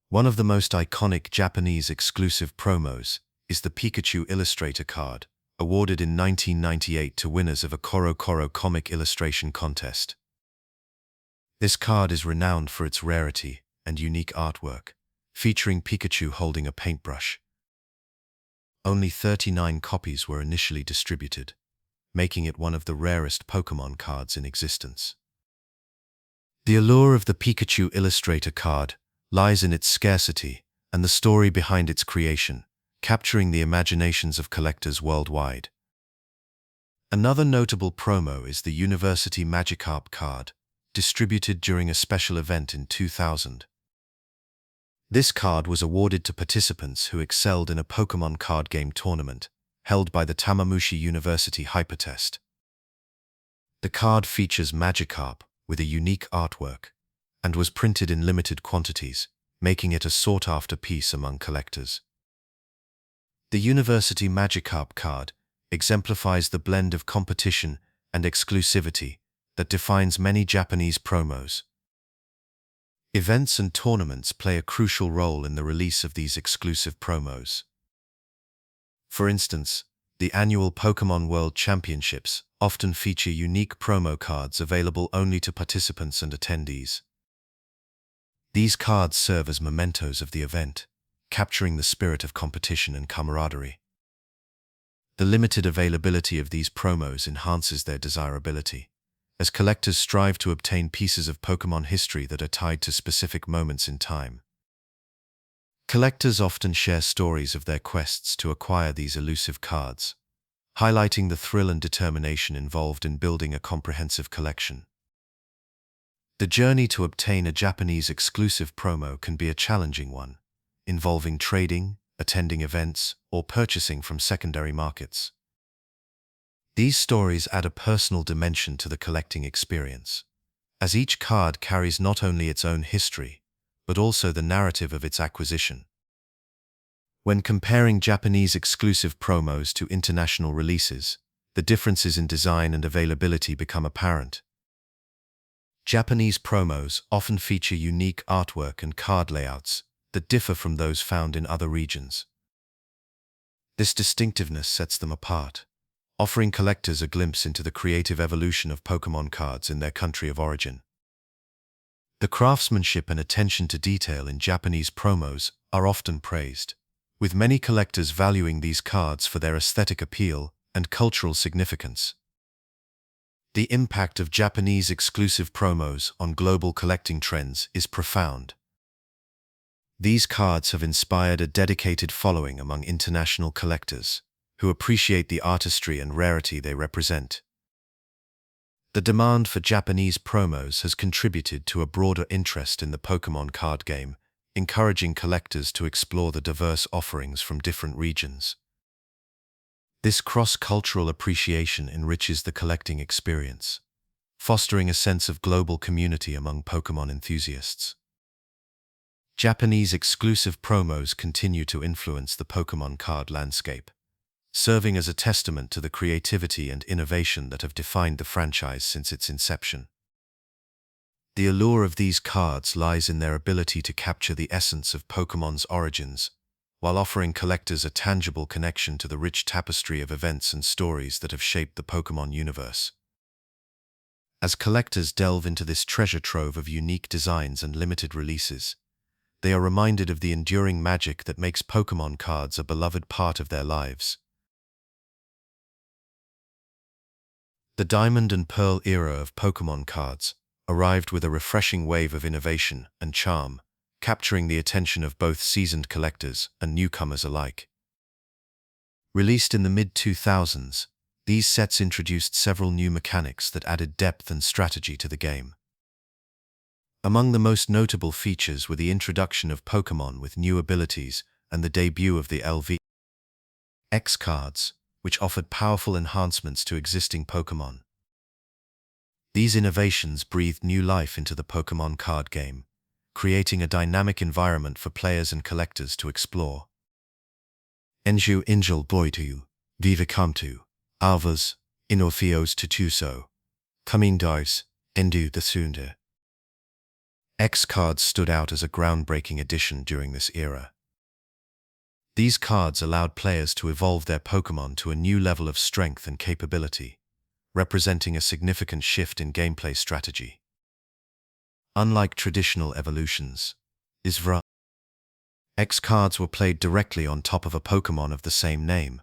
One of the most iconic Japanese exclusive promos is the Pikachu Illustrator card, awarded in 1998 to winners of a Koro Koro comic illustration contest. This card is renowned for its rarity and unique artwork, featuring Pikachu holding a paintbrush. Only 39 copies were initially distributed, making it one of the rarest Pokémon cards in existence. The allure of the Pikachu Illustrator card lies in its scarcity and the story behind its creation, capturing the imaginations of collectors worldwide. Another notable promo is the University Magikarp card, distributed during a special event in 2000. This card was awarded to participants who excelled in a Pokémon card game tournament held by the Tamamushi University Hypertest. The card features Magikarp with a unique artwork and was printed in limited quantities, making it a sought-after piece among collectors. The University Magikarp card exemplifies the blend of competition and exclusivity that defines many Japanese promos. Events and tournaments play a crucial role in the release of these exclusive promos. For instance, the annual Pokémon World Championships often feature unique promo cards available only to participants and attendees. These cards serve as mementos of the event, capturing the spirit of competition and camaraderie. The limited availability of these promos enhances their desirability, as collectors strive to obtain pieces of Pokémon history that are tied to specific moments in time. Collectors often share stories of their quests to acquire these elusive cards, highlighting the thrill and determination involved in building a comprehensive collection. The journey to obtain a Japanese exclusive promo can be a challenging one, involving trading, attending events, or purchasing from secondary markets. These stories add a personal dimension to the collecting experience, as each card carries not only its own history, but also the narrative of its acquisition. When comparing Japanese exclusive promos to international releases, the differences in design and availability become apparent. Japanese promos often feature unique artwork and card layouts that differ from those found in other regions. This distinctiveness sets them apart, offering collectors a glimpse into the creative evolution of Pokémon cards in their country of origin. The craftsmanship and attention to detail in Japanese promos are often praised, with many collectors valuing these cards for their aesthetic appeal and cultural significance. The impact of Japanese exclusive promos on global collecting trends is profound. These cards have inspired a dedicated following among international collectors, who appreciate the artistry and rarity they represent. The demand for Japanese promos has contributed to a broader interest in the Pokémon card game, encouraging collectors to explore the diverse offerings from different regions. This cross-cultural appreciation enriches the collecting experience, fostering a sense of global community among Pokémon enthusiasts. Japanese exclusive promos continue to influence the Pokémon card landscape, serving as a testament to the creativity and innovation that have defined the franchise since its inception. The allure of these cards lies in their ability to capture the essence of Pokémon's origins, while offering collectors a tangible connection to the rich tapestry of events and stories that have shaped the Pokémon universe. As collectors delve into this treasure trove of unique designs and limited releases, they are reminded of the enduring magic that makes Pokémon cards a beloved part of their lives. The Diamond and Pearl era of Pokémon cards arrived with a refreshing wave of innovation and charm, capturing the attention of both seasoned collectors and newcomers alike. Released in the mid-2000s, these sets introduced several new mechanics that added depth and strategy to the game. Among the most notable features were the introduction of Pokémon with new abilities and the debut of the LV-X cards, which offered powerful enhancements to existing Pokémon. These innovations breathed new life into the Pokémon card game, creating a dynamic environment for players and collectors to explore. Enju Ingel Boitu, Viva Kamtu, Alvas, Inofios Tutuso, Kamindars, Endu the Sunde. X cards stood out as a groundbreaking addition during this era. These cards allowed players to evolve their Pokémon to a new level of strength and capability, representing a significant shift in gameplay strategy. Unlike traditional evolutions, X cards were played directly on top of a Pokémon of the same name,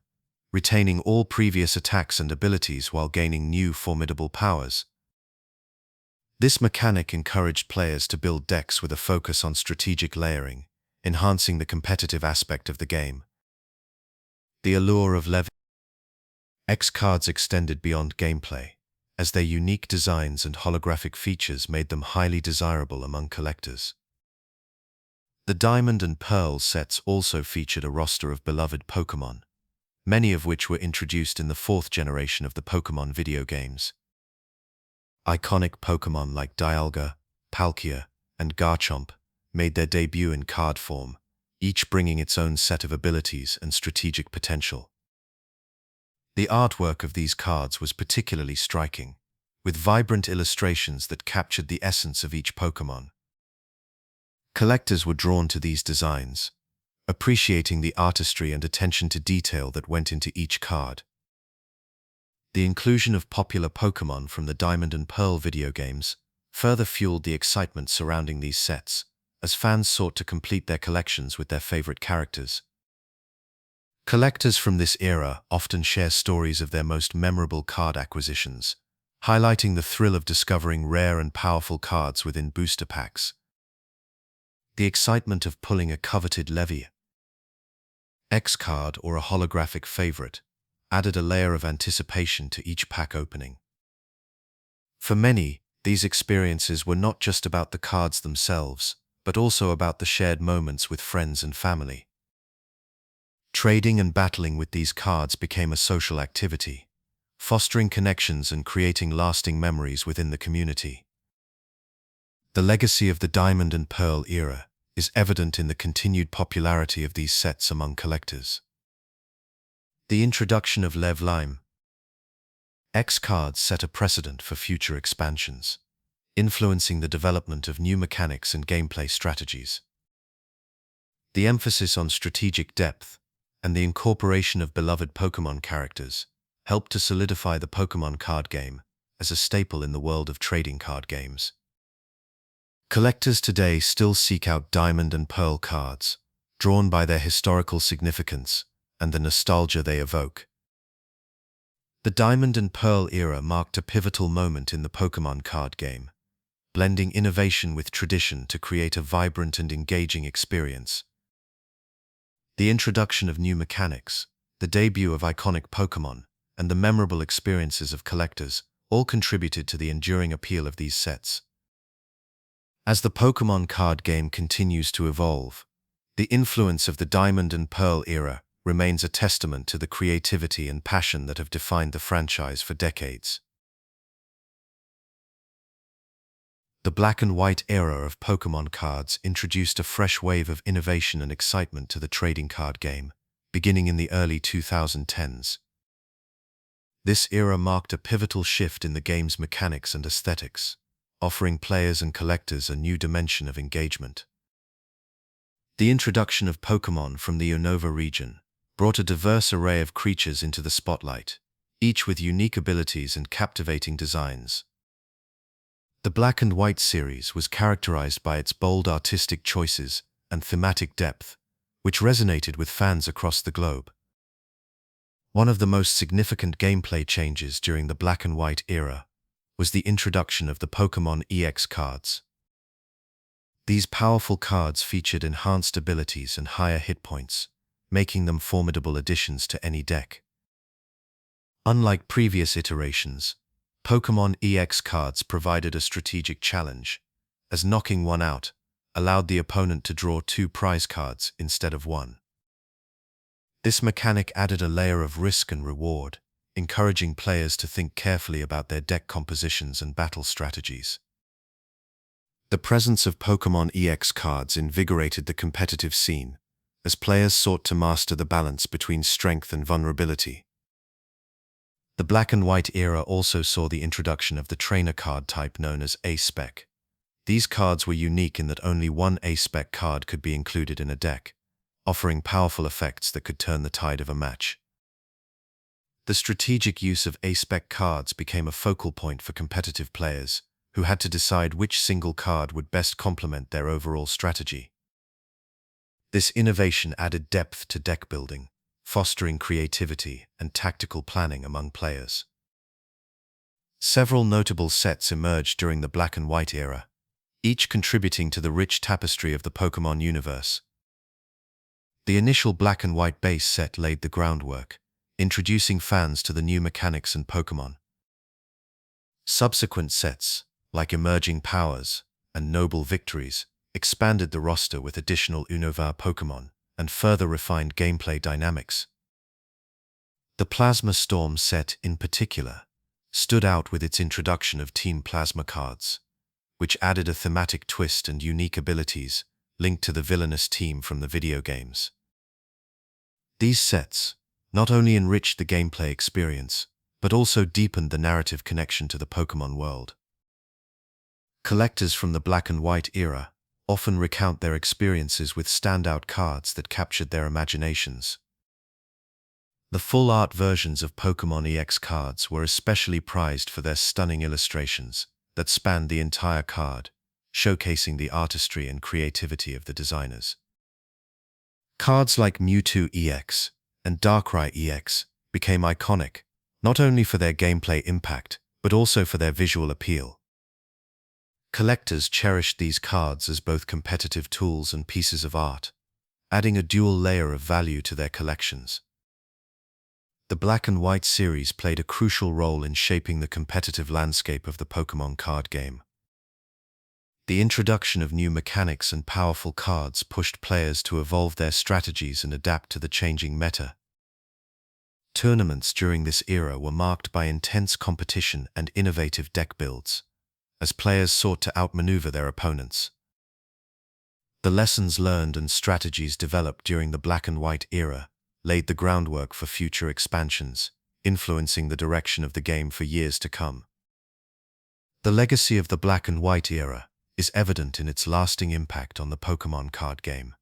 retaining all previous attacks and abilities while gaining new formidable powers. This mechanic encouraged players to build decks with a focus on strategic layering, enhancing the competitive aspect of the game. The allure of X cards extended beyond gameplay, as their unique designs and holographic features made them highly desirable among collectors. The Diamond and Pearl sets also featured a roster of beloved Pokémon, many of which were introduced in the fourth generation of the Pokémon video games. Iconic Pokémon like Dialga, Palkia, and Garchomp made their debut in card form, each bringing its own set of abilities and strategic potential. The artwork of these cards was particularly striking, with vibrant illustrations that captured the essence of each Pokémon. Collectors were drawn to these designs, appreciating the artistry and attention to detail that went into each card. The inclusion of popular Pokémon from the Diamond and Pearl video games further fueled the excitement surrounding these sets, as fans sought to complete their collections with their favorite characters. Collectors from this era often share stories of their most memorable card acquisitions, highlighting the thrill of discovering rare and powerful cards within booster packs. The excitement of pulling a coveted X card or a holographic favorite added a layer of anticipation to each pack opening. For many, these experiences were not just about the cards themselves, but also about the shared moments with friends and family. Trading and battling with these cards became a social activity, fostering connections and creating lasting memories within the community. The legacy of the Diamond and Pearl era is evident in the continued popularity of these sets among collectors. The introduction of X cards set a precedent for future expansions, influencing the development of new mechanics and gameplay strategies. The emphasis on strategic depth and the incorporation of beloved Pokémon characters helped to solidify the Pokémon card game as a staple in the world of trading card games. Collectors today still seek out Diamond and Pearl cards, drawn by their historical significance and the nostalgia they evoke. The Diamond and Pearl era marked a pivotal moment in the Pokémon card game, blending innovation with tradition to create a vibrant and engaging experience. The introduction of new mechanics, the debut of iconic Pokémon, and the memorable experiences of collectors all contributed to the enduring appeal of these sets. As the Pokémon card game continues to evolve, the influence of the Diamond and Pearl era remains a testament to the creativity and passion that have defined the franchise for decades. The black and white era of Pokémon cards introduced a fresh wave of innovation and excitement to the trading card game, beginning in the early 2010s. This era marked a pivotal shift in the game's mechanics and aesthetics, offering players and collectors a new dimension of engagement. The introduction of Pokémon from the Unova region brought a diverse array of creatures into the spotlight, each with unique abilities and captivating designs. The Black and White series was characterized by its bold artistic choices and thematic depth, which resonated with fans across the globe. One of the most significant gameplay changes during the Black and White era was the introduction of the Pokémon EX cards. These powerful cards featured enhanced abilities and higher hit points, making them formidable additions to any deck. Unlike previous iterations, Pokémon EX cards provided a strategic challenge, as knocking one out allowed the opponent to draw 2 prize cards instead of 1. This mechanic added a layer of risk and reward, encouraging players to think carefully about their deck compositions and battle strategies. The presence of Pokémon EX cards invigorated the competitive scene, as players sought to master the balance between strength and vulnerability. The black and white era also saw the introduction of the trainer card type known as A-Spec. These cards were unique in that only one A-Spec card could be included in a deck, offering powerful effects that could turn the tide of a match. The strategic use of A-Spec cards became a focal point for competitive players, who had to decide which single card would best complement their overall strategy. This innovation added depth to deck building, fostering creativity and tactical planning among players. Several notable sets emerged during the black and white era, each contributing to the rich tapestry of the Pokémon universe. The initial black and white base set laid the groundwork, introducing fans to the new mechanics and Pokémon. Subsequent sets, like Emerging Powers and Noble Victories, expanded the roster with additional Unova Pokémon and further refined gameplay dynamics. The Plasma Storm set, in particular, stood out with its introduction of Team Plasma cards, which added a thematic twist and unique abilities linked to the villainous team from the video games. These sets not only enriched the gameplay experience, but also deepened the narrative connection to the Pokémon world. Collectors from the black and white era often recount their experiences with standout cards that captured their imaginations. The full art versions of Pokémon EX cards were especially prized for their stunning illustrations that spanned the entire card, showcasing the artistry and creativity of the designers. Cards like Mewtwo EX and Darkrai EX became iconic, not only for their gameplay impact, but also for their visual appeal. Collectors cherished these cards as both competitive tools and pieces of art, adding a dual layer of value to their collections. The Black and White series played a crucial role in shaping the competitive landscape of the Pokémon card game. The introduction of new mechanics and powerful cards pushed players to evolve their strategies and adapt to the changing meta. Tournaments during this era were marked by intense competition and innovative deck builds, as players sought to outmaneuver their opponents. The lessons learned and strategies developed during the Black and White era laid the groundwork for future expansions, influencing the direction of the game for years to come. The legacy of the Black and White era is evident in its lasting impact on the Pokémon card game.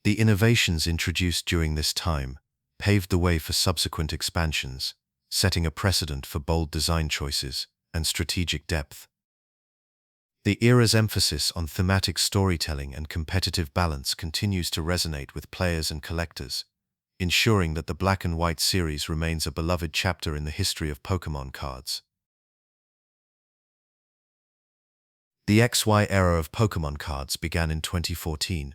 The innovations introduced during this time paved the way for subsequent expansions, setting a precedent for bold design choices and strategic depth. The era's emphasis on thematic storytelling and competitive balance continues to resonate with players and collectors, ensuring that the Black and White series remains a beloved chapter in the history of Pokémon cards. The XY era of Pokémon cards began in 2014,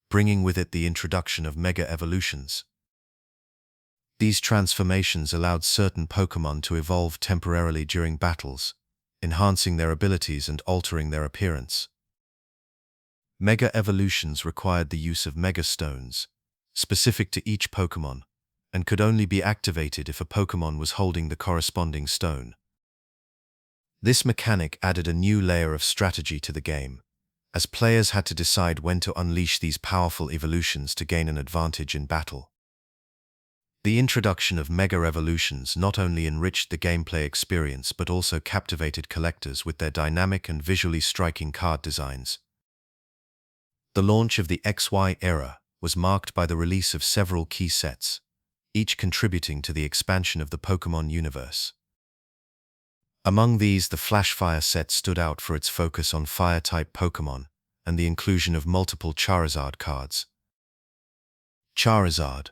bringing with it the introduction of Mega Evolutions. These transformations allowed certain Pokémon to evolve temporarily during battles, enhancing their abilities and altering their appearance. Mega Evolutions required the use of Mega Stones, specific to each Pokémon, and could only be activated if a Pokémon was holding the corresponding stone. This mechanic added a new layer of strategy to the game, as players had to decide when to unleash these powerful evolutions to gain an advantage in battle. The introduction of Mega Evolutions not only enriched the gameplay experience but also captivated collectors with their dynamic and visually striking card designs. The launch of the XY era was marked by the release of several key sets, each contributing to the expansion of the Pokémon universe. Among these, the Flashfire set stood out for its focus on Fire-type Pokémon and the inclusion of multiple Charizard cards. Charizard,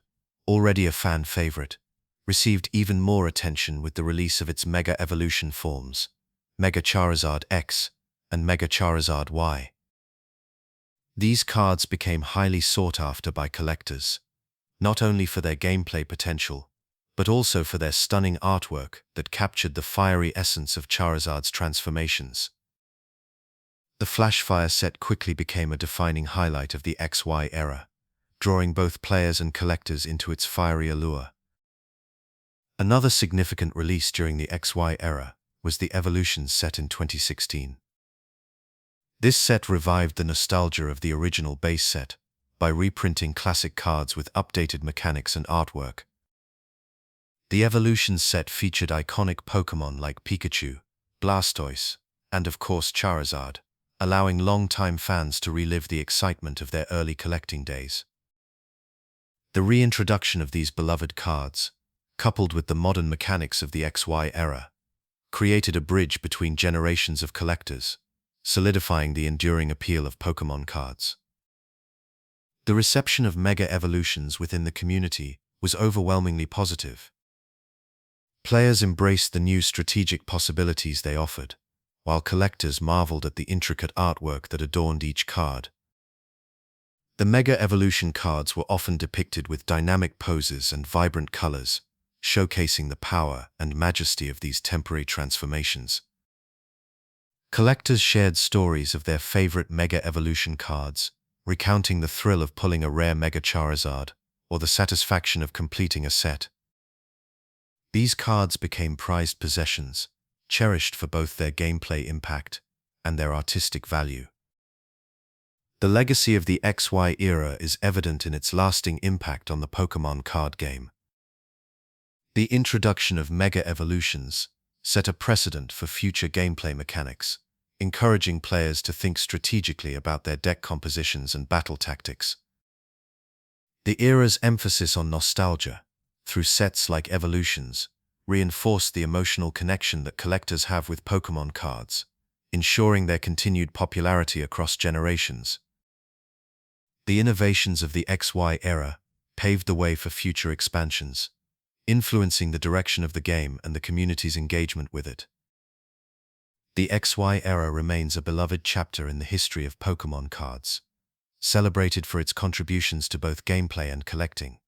already a fan favorite, received even more attention with the release of its Mega Evolution forms, Mega Charizard X and Mega Charizard Y. These cards became highly sought after by collectors, not only for their gameplay potential, but also for their stunning artwork that captured the fiery essence of Charizard's transformations. The Flashfire set quickly became a defining highlight of the XY era, drawing both players and collectors into its fiery allure. Another significant release during the XY era was the Evolutions set in 2016. This set revived the nostalgia of the original base set by reprinting classic cards with updated mechanics and artwork. The Evolution set featured iconic Pokémon like Pikachu, Blastoise, and of course Charizard, allowing long-time fans to relive the excitement of their early collecting days. The reintroduction of these beloved cards, coupled with the modern mechanics of the XY era, created a bridge between generations of collectors, solidifying the enduring appeal of Pokémon cards. The reception of Mega Evolutions within the community was overwhelmingly positive. Players embraced the new strategic possibilities they offered, while collectors marveled at the intricate artwork that adorned each card. The Mega Evolution cards were often depicted with dynamic poses and vibrant colors, showcasing the power and majesty of these temporary transformations. Collectors shared stories of their favorite Mega Evolution cards, recounting the thrill of pulling a rare Mega Charizard or the satisfaction of completing a set. These cards became prized possessions, cherished for both their gameplay impact and their artistic value. The legacy of the XY era is evident in its lasting impact on the Pokémon card game. The introduction of Mega Evolutions set a precedent for future gameplay mechanics, encouraging players to think strategically about their deck compositions and battle tactics. The era's emphasis on nostalgia, through sets like Evolutions, reinforced the emotional connection that collectors have with Pokémon cards, ensuring their continued popularity across generations. The innovations of the XY era paved the way for future expansions, influencing the direction of the game and the community's engagement with it. The XY era remains a beloved chapter in the history of Pokémon cards, celebrated for its contributions to both gameplay and collecting.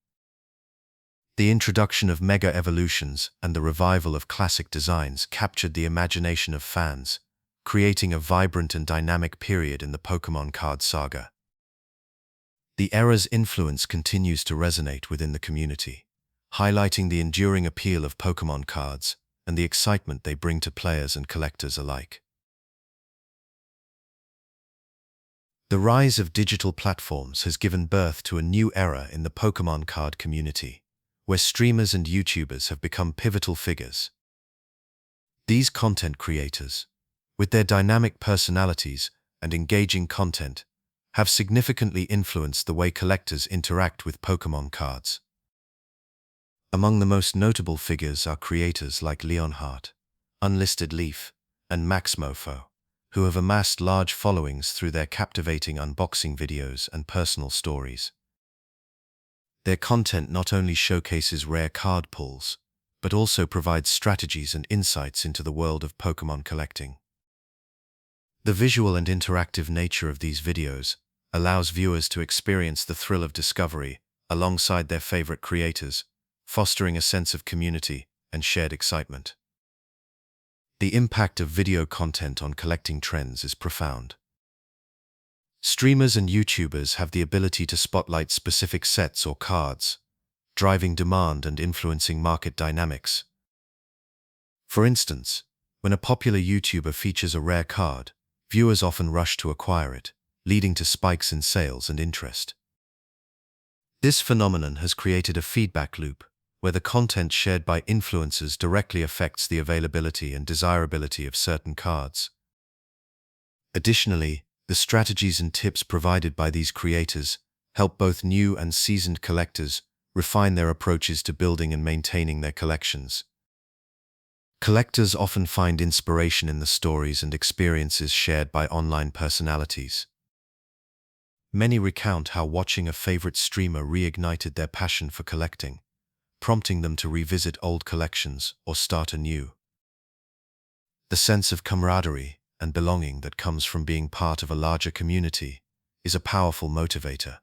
The introduction of Mega Evolutions and the revival of classic designs captured the imagination of fans, creating a vibrant and dynamic period in the Pokémon card saga. The era's influence continues to resonate within the community, highlighting the enduring appeal of Pokémon cards and the excitement they bring to players and collectors alike. The rise of digital platforms has given birth to a new era in the Pokémon card community, where streamers and YouTubers have become pivotal figures. These content creators, with their dynamic personalities and engaging content, have significantly influenced the way collectors interact with Pokémon cards. Among the most notable figures are creators like Leonhardt, Unlisted Leaf, and Maxmofo, who have amassed large followings through their captivating unboxing videos and personal stories. Their content not only showcases rare card pulls, but also provides strategies and insights into the world of Pokémon collecting. The visual and interactive nature of these videos allows viewers to experience the thrill of discovery alongside their favorite creators, fostering a sense of community and shared excitement. The impact of video content on collecting trends is profound. Streamers and YouTubers have the ability to spotlight specific sets or cards, driving demand and influencing market dynamics. For instance, when a popular YouTuber features a rare card, viewers often rush to acquire it, leading to spikes in sales and interest. This phenomenon has created a feedback loop, where the content shared by influencers directly affects the availability and desirability of certain cards. Additionally, the strategies and tips provided by these creators help both new and seasoned collectors refine their approaches to building and maintaining their collections. Collectors often find inspiration in the stories and experiences shared by online personalities. Many recount how watching a favorite streamer reignited their passion for collecting, prompting them to revisit old collections or start anew. The sense of camaraderie and belonging that comes from being part of a larger community is a powerful motivator.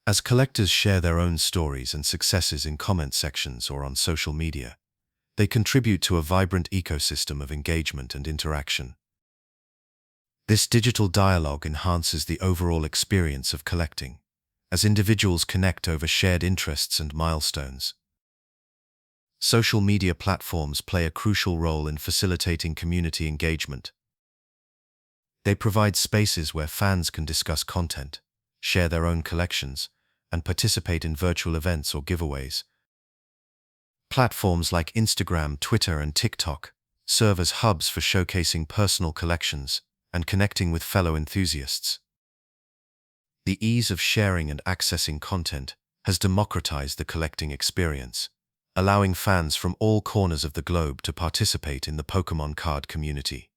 As collectors share their own stories and successes in comment sections or on social media, they contribute to a vibrant ecosystem of engagement and interaction. This digital dialogue enhances the overall experience of collecting, as individuals connect over shared interests and milestones. Social media platforms play a crucial role in facilitating community engagement. They provide spaces where fans can discuss content, share their own collections, and participate in virtual events or giveaways. Platforms like Instagram, Twitter, and TikTok serve as hubs for showcasing personal collections and connecting with fellow enthusiasts. The ease of sharing and accessing content has democratized the collecting experience, allowing fans from all corners of the globe to participate in the Pokémon card community.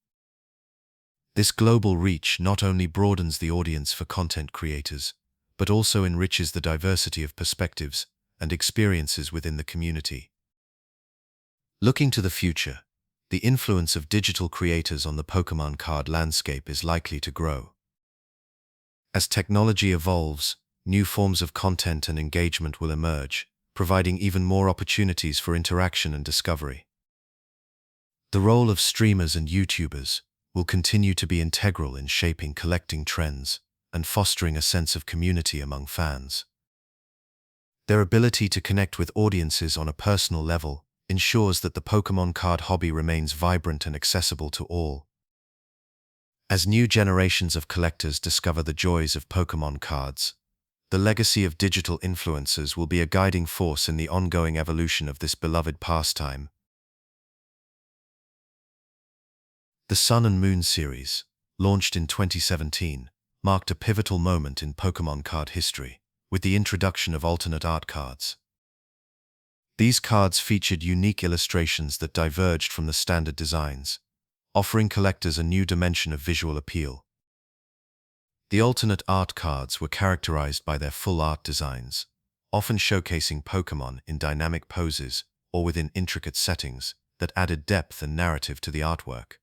This global reach not only broadens the audience for content creators, but also enriches the diversity of perspectives and experiences within the community. Looking to the future, the influence of digital creators on the Pokémon card landscape is likely to grow. As technology evolves, new forms of content and engagement will emerge, providing even more opportunities for interaction and discovery. The role of streamers and YouTubers will continue to be integral in shaping collecting trends and fostering a sense of community among fans. Their ability to connect with audiences on a personal level ensures that the Pokémon card hobby remains vibrant and accessible to all. As new generations of collectors discover the joys of Pokémon cards, the legacy of digital influencers will be a guiding force in the ongoing evolution of this beloved pastime. The Sun and Moon series, launched in 2017, marked a pivotal moment in Pokémon card history, with the introduction of alternate art cards. These cards featured unique illustrations that diverged from the standard designs, offering collectors a new dimension of visual appeal. The alternate art cards were characterized by their full art designs, often showcasing Pokémon in dynamic poses or within intricate settings that added depth and narrative to the artwork.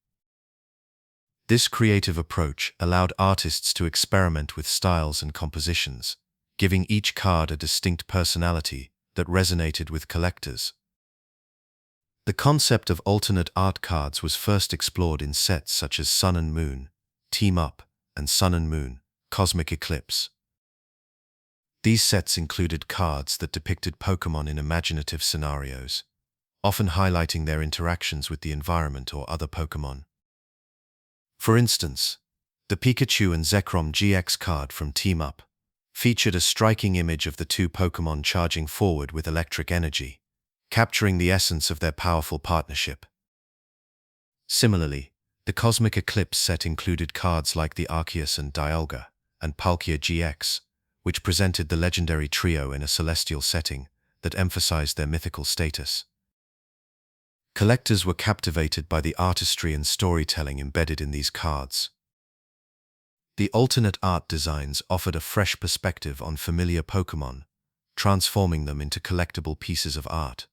This creative approach allowed artists to experiment with styles and compositions, giving each card a distinct personality that resonated with collectors. The concept of alternate art cards was first explored in sets such as Sun and Moon, Team Up, and Sun and Moon, Cosmic Eclipse. These sets included cards that depicted Pokémon in imaginative scenarios, often highlighting their interactions with the environment or other Pokémon. For instance, the Pikachu and Zekrom GX card from Team Up featured a striking image of the two Pokémon charging forward with electric energy, capturing the essence of their powerful partnership. Similarly, the Cosmic Eclipse set included cards like the Arceus and Dialga, and Palkia GX, which presented the legendary trio in a celestial setting that emphasized their mythical status. Collectors were captivated by the artistry and storytelling embedded in these cards. The alternate art designs offered a fresh perspective on familiar Pokémon, transforming them into collectible pieces of art.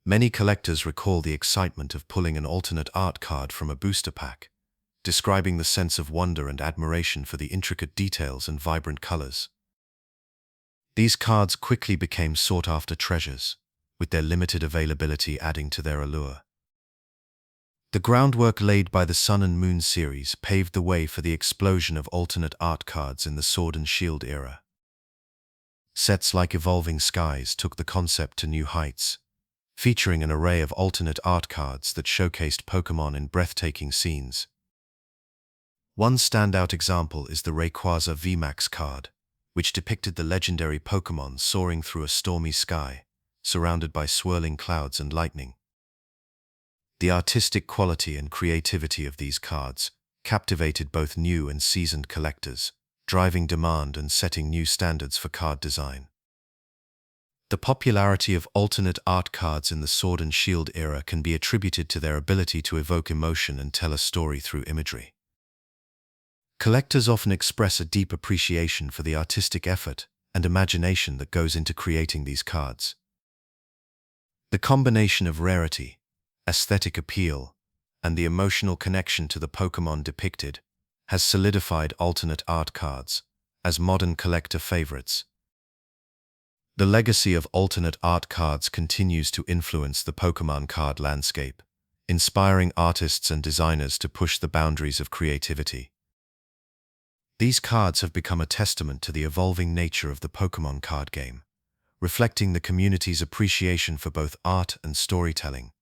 Many collectors recall the excitement of pulling an alternate art card from a booster pack, describing the sense of wonder and admiration for the intricate details and vibrant colors. These cards quickly became sought-after treasures, with their limited availability adding to their allure. The groundwork laid by the Sun and Moon series paved the way for the explosion of alternate art cards in the Sword and Shield era. Sets like Evolving Skies took the concept to new heights, featuring an array of alternate art cards that showcased Pokémon in breathtaking scenes. One standout example is the Rayquaza VMAX card, which depicted the legendary Pokémon soaring through a stormy sky, surrounded by swirling clouds and lightning. The artistic quality and creativity of these cards captivated both new and seasoned collectors, driving demand and setting new standards for card design. The popularity of alternate art cards in the Sword and Shield era can be attributed to their ability to evoke emotion and tell a story through imagery. Collectors often express a deep appreciation for the artistic effort and imagination that goes into creating these cards. The combination of rarity, aesthetic appeal, and the emotional connection to the Pokémon depicted has solidified alternate art cards as modern collector favorites. The legacy of alternate art cards continues to influence the Pokémon card landscape, inspiring artists and designers to push the boundaries of creativity. These cards have become a testament to the evolving nature of the Pokémon card game, reflecting the community's appreciation for both art and storytelling.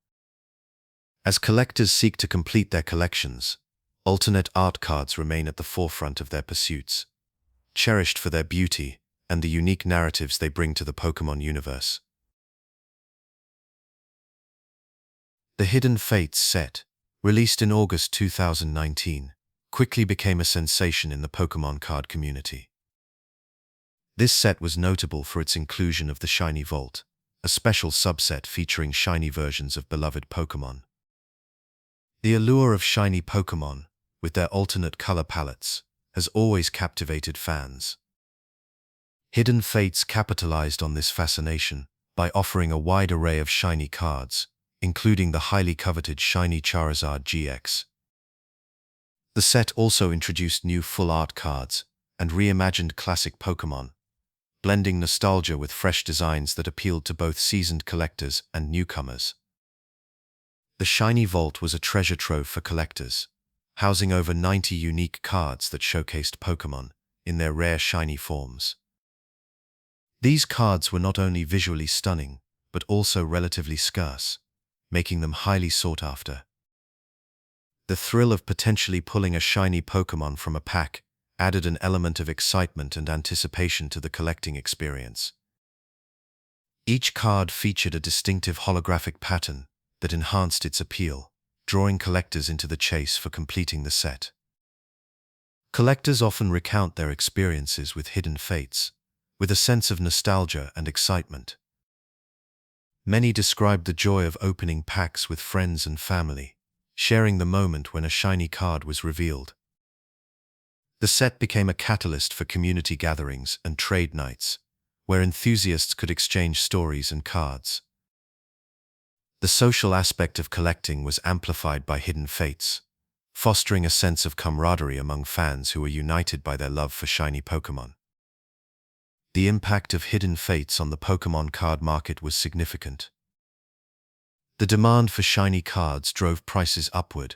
As collectors seek to complete their collections, alternate art cards remain at the forefront of their pursuits, cherished for their beauty and the unique narratives they bring to the Pokémon universe. The Hidden Fates set, released in August 2019, quickly became a sensation in the Pokémon card community. This set was notable for its inclusion of the Shiny Vault, a special subset featuring shiny versions of beloved Pokémon. The allure of shiny Pokémon, with their alternate color palettes, has always captivated fans. Hidden Fates capitalized on this fascination by offering a wide array of shiny cards, including the highly coveted shiny Charizard GX. The set also introduced new full art cards and reimagined classic Pokémon, blending nostalgia with fresh designs that appealed to both seasoned collectors and newcomers. The Shiny Vault was a treasure trove for collectors, housing over 90 unique cards that showcased Pokémon in their rare shiny forms. These cards were not only visually stunning, but also relatively scarce, making them highly sought after. The thrill of potentially pulling a shiny Pokémon from a pack added an element of excitement and anticipation to the collecting experience. Each card featured a distinctive holographic pattern that enhanced its appeal, drawing collectors into the chase for completing the set. Collectors often recount their experiences with Hidden Fates, with a sense of nostalgia and excitement. Many described the joy of opening packs with friends and family, sharing the moment when a shiny card was revealed. The set became a catalyst for community gatherings and trade nights, where enthusiasts could exchange stories and cards. The social aspect of collecting was amplified by Hidden Fates, fostering a sense of camaraderie among fans who were united by their love for shiny Pokémon. The impact of Hidden Fates on the Pokémon card market was significant. The demand for shiny cards drove prices upward,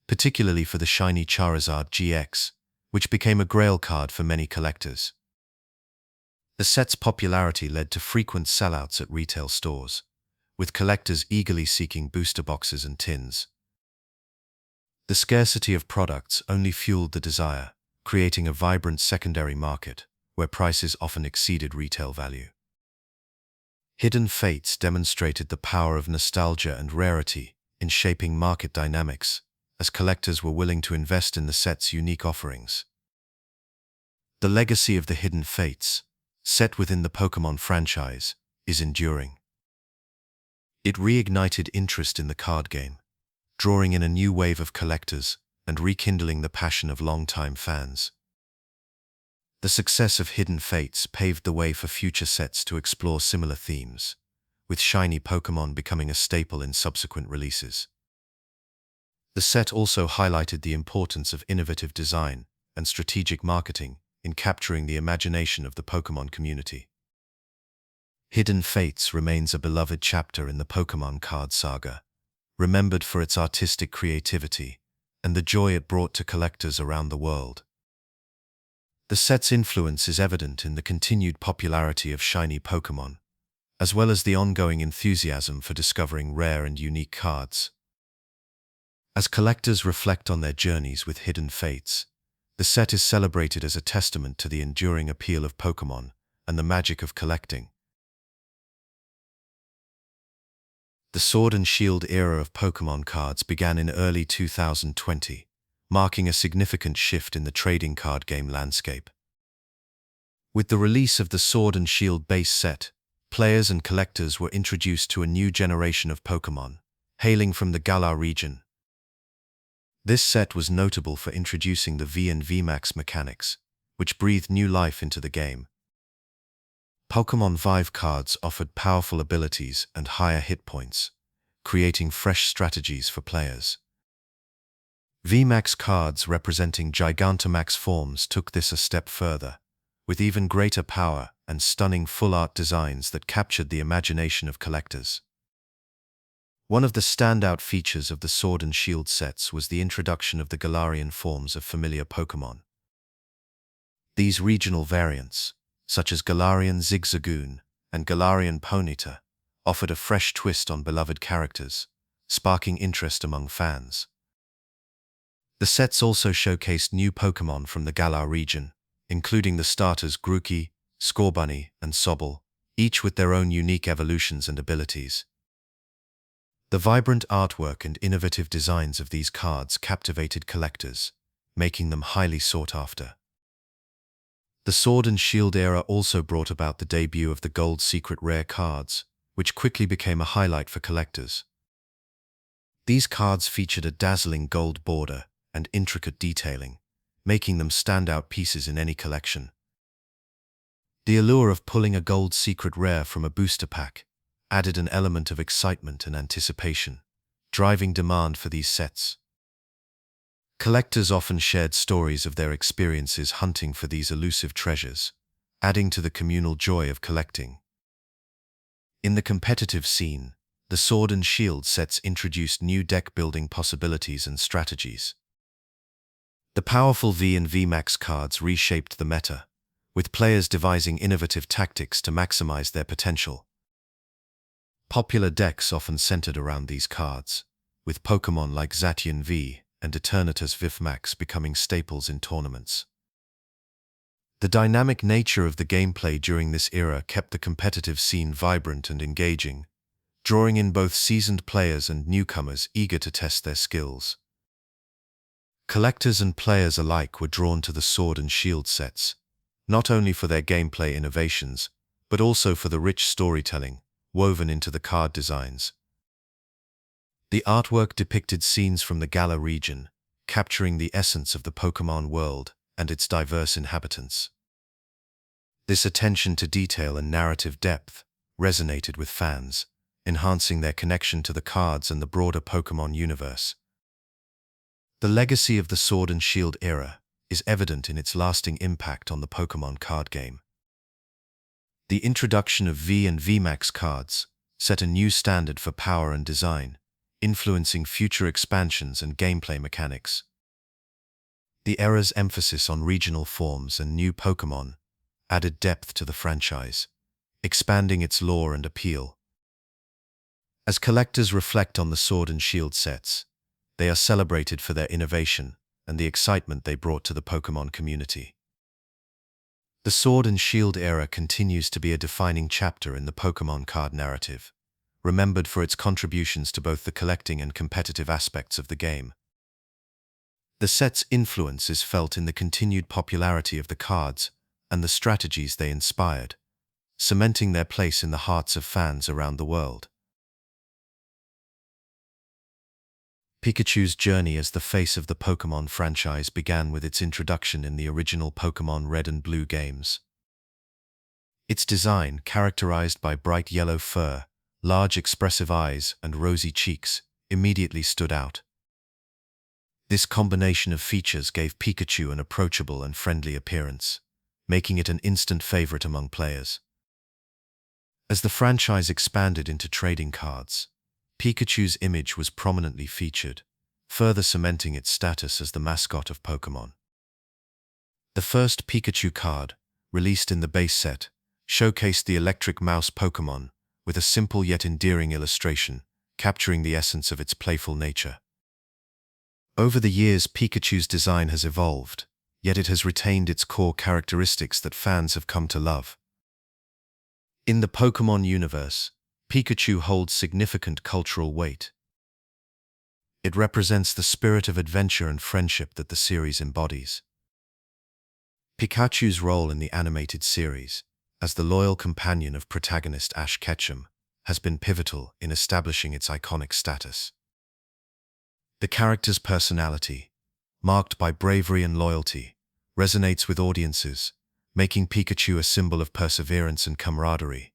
particularly for the shiny Charizard GX, which became a grail card for many collectors. The set's popularity led to frequent sellouts at retail stores, with collectors eagerly seeking booster boxes and tins. The scarcity of products only fueled the desire, creating a vibrant secondary market, where prices often exceeded retail value. Hidden Fates demonstrated the power of nostalgia and rarity in shaping market dynamics, as collectors were willing to invest in the set's unique offerings. The legacy of the Hidden Fates, set within the Pokémon franchise, is enduring. It reignited interest in the card game, drawing in a new wave of collectors and rekindling the passion of longtime fans. The success of Hidden Fates paved the way for future sets to explore similar themes, with shiny Pokémon becoming a staple in subsequent releases. The set also highlighted the importance of innovative design and strategic marketing in capturing the imagination of the Pokémon community. Hidden Fates remains a beloved chapter in the Pokémon card saga, remembered for its artistic creativity and the joy it brought to collectors around the world. The set's influence is evident in the continued popularity of shiny Pokémon, as well as the ongoing enthusiasm for discovering rare and unique cards. As collectors reflect on their journeys with Hidden Fates, the set is celebrated as a testament to the enduring appeal of Pokémon and the magic of collecting. The Sword and Shield era of Pokémon cards began in early 2020, marking a significant shift in the trading card game landscape. With the release of the Sword and Shield base set, players and collectors were introduced to a new generation of Pokémon, hailing from the Galar region. This set was notable for introducing the V and VMAX mechanics, which breathed new life into the game. Pokémon Vive cards offered powerful abilities and higher hit points, creating fresh strategies for players. VMAX cards representing Gigantamax forms took this a step further, with even greater power and stunning full art designs that captured the imagination of collectors. One of the standout features of the Sword and Shield sets was the introduction of the Galarian forms of familiar Pokémon. These regional variants, such as Galarian Zigzagoon and Galarian Ponyta, offered a fresh twist on beloved characters, sparking interest among fans. The sets also showcased new Pokémon from the Galar region, including the starters Grookey, Scorbunny, and Sobble, each with their own unique evolutions and abilities. The vibrant artwork and innovative designs of these cards captivated collectors, making them highly sought after. The Sword and Shield era also brought about the debut of the Gold Secret Rare cards, which quickly became a highlight for collectors. These cards featured a dazzling gold border and intricate detailing, making them standout pieces in any collection. The allure of pulling a Gold Secret Rare from a booster pack added an element of excitement and anticipation, driving demand for these sets. Collectors often shared stories of their experiences hunting for these elusive treasures, adding to the communal joy of collecting. In the competitive scene, the Sword and Shield sets introduced new deck-building possibilities and strategies. The powerful V and VMAX cards reshaped the meta, with players devising innovative tactics to maximize their potential. Popular decks often centered around these cards, with Pokémon like Zacian V and Eternatus VIFMAX becoming staples in tournaments. The dynamic nature of the gameplay during this era kept the competitive scene vibrant and engaging, drawing in both seasoned players and newcomers eager to test their skills. Collectors and players alike were drawn to the Sword and Shield sets, not only for their gameplay innovations, but also for the rich storytelling woven into the card designs. The artwork depicted scenes from the Galar region, capturing the essence of the Pokémon world and its diverse inhabitants. This attention to detail and narrative depth resonated with fans, enhancing their connection to the cards and the broader Pokémon universe. The legacy of the Sword and Shield era is evident in its lasting impact on the Pokémon card game. The introduction of V and VMAX cards set a new standard for power and design, influencing future expansions and gameplay mechanics. The era's emphasis on regional forms and new Pokémon added depth to the franchise, expanding its lore and appeal. As collectors reflect on the Sword and Shield sets, they are celebrated for their innovation and the excitement they brought to the Pokémon community. The Sword and Shield era continues to be a defining chapter in the Pokémon card narrative, remembered for its contributions to both the collecting and competitive aspects of the game. The set's influence is felt in the continued popularity of the cards and the strategies they inspired, cementing their place in the hearts of fans around the world. Pikachu's journey as the face of the Pokémon franchise began with its introduction in the original Pokémon Red and Blue games. Its design, characterized by bright yellow fur, large expressive eyes, and rosy cheeks, immediately stood out. This combination of features gave Pikachu an approachable and friendly appearance, making it an instant favorite among players. As the franchise expanded into trading cards, Pikachu's image was prominently featured, further cementing its status as the mascot of Pokémon. The first Pikachu card, released in the base set, showcased the electric mouse Pokémon with a simple yet endearing illustration, capturing the essence of its playful nature. Over the years, Pikachu's design has evolved, yet it has retained its core characteristics that fans have come to love. In the Pokémon universe, Pikachu holds significant cultural weight. It represents the spirit of adventure and friendship that the series embodies. Pikachu's role in the animated series, as the loyal companion of protagonist Ash Ketchum, has been pivotal in establishing its iconic status. The character's personality, marked by bravery and loyalty, resonates with audiences, making Pikachu a symbol of perseverance and camaraderie.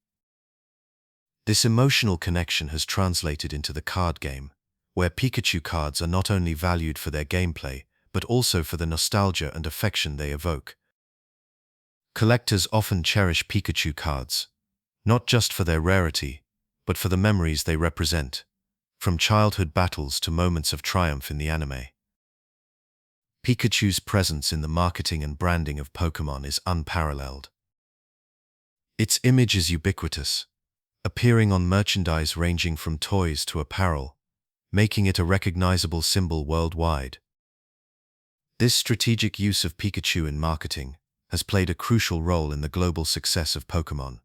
This emotional connection has translated into the card game, where Pikachu cards are not only valued for their gameplay, but also for the nostalgia and affection they evoke. Collectors often cherish Pikachu cards, not just for their rarity, but for the memories they represent, from childhood battles to moments of triumph in the anime. Pikachu's presence in the marketing and branding of Pokémon is unparalleled. Its image is ubiquitous, appearing on merchandise ranging from toys to apparel, making it a recognizable symbol worldwide. This strategic use of Pikachu in marketing has played a crucial role in the global success of Pokémon.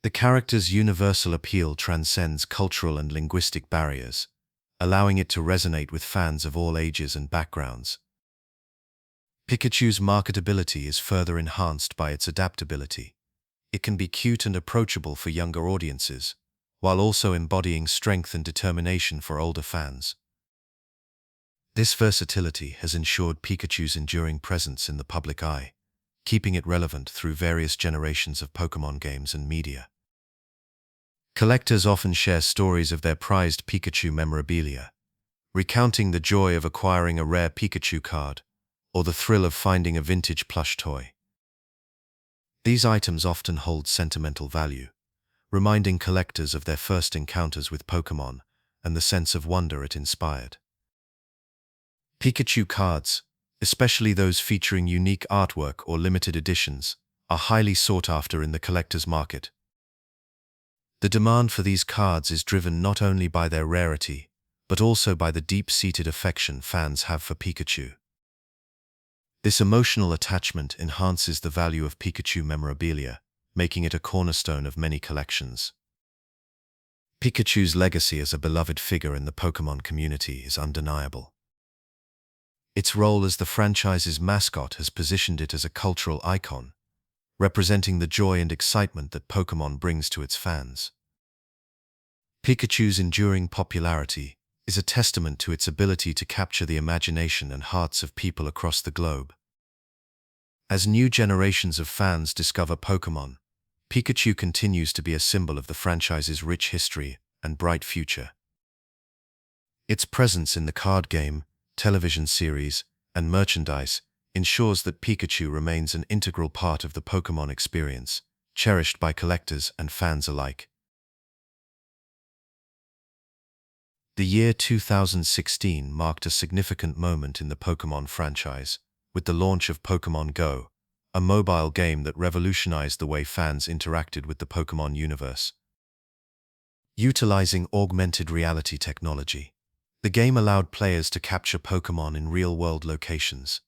The character's universal appeal transcends cultural and linguistic barriers, allowing it to resonate with fans of all ages and backgrounds. Pikachu's marketability is further enhanced by its adaptability. It can be cute and approachable for younger audiences, while also embodying strength and determination for older fans. This versatility has ensured Pikachu's enduring presence in the public eye, keeping it relevant through various generations of Pokémon games and media. Collectors often share stories of their prized Pikachu memorabilia, recounting the joy of acquiring a rare Pikachu card or the thrill of finding a vintage plush toy. These items often hold sentimental value, reminding collectors of their first encounters with Pokémon and the sense of wonder it inspired. Pikachu cards, especially those featuring unique artwork or limited editions, are highly sought after in the collector's market. The demand for these cards is driven not only by their rarity, but also by the deep-seated affection fans have for Pikachu. This emotional attachment enhances the value of Pikachu memorabilia, making it a cornerstone of many collections. Pikachu's legacy as a beloved figure in the Pokémon community is undeniable. Its role as the franchise's mascot has positioned it as a cultural icon, representing the joy and excitement that Pokémon brings to its fans. Pikachu's enduring popularity is a testament to its ability to capture the imagination and hearts of people across the globe. As new generations of fans discover Pokémon, Pikachu continues to be a symbol of the franchise's rich history and bright future. Its presence in the card game, television series, and merchandise ensures that Pikachu remains an integral part of the Pokémon experience, cherished by collectors and fans alike. The year 2016 marked a significant moment in the Pokémon franchise, with the launch of Pokémon GO, a mobile game that revolutionized the way fans interacted with the Pokémon universe. Utilizing augmented reality technology, the game allowed players to capture Pokémon in real-world locations,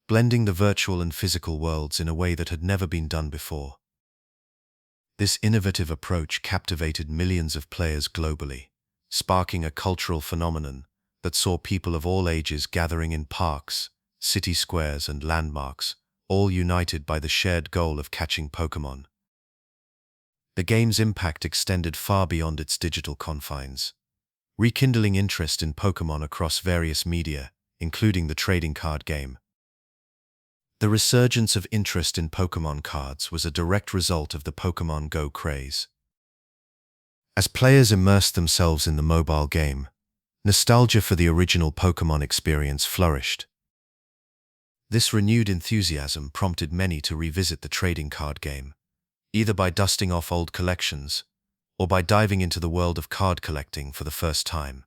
blending the virtual and physical worlds in a way that had never been done before. This innovative approach captivated millions of players globally, sparking a cultural phenomenon that saw people of all ages gathering in parks, city squares, and landmarks, all united by the shared goal of catching Pokémon. The game's impact extended far beyond its digital confines, rekindling interest in Pokémon across various media, including the trading card game. The resurgence of interest in Pokémon cards was a direct result of the Pokémon GO craze. As players immersed themselves in the mobile game, nostalgia for the original Pokémon experience flourished. This renewed enthusiasm prompted many to revisit the trading card game, either by dusting off old collections or by diving into the world of card collecting for the first time.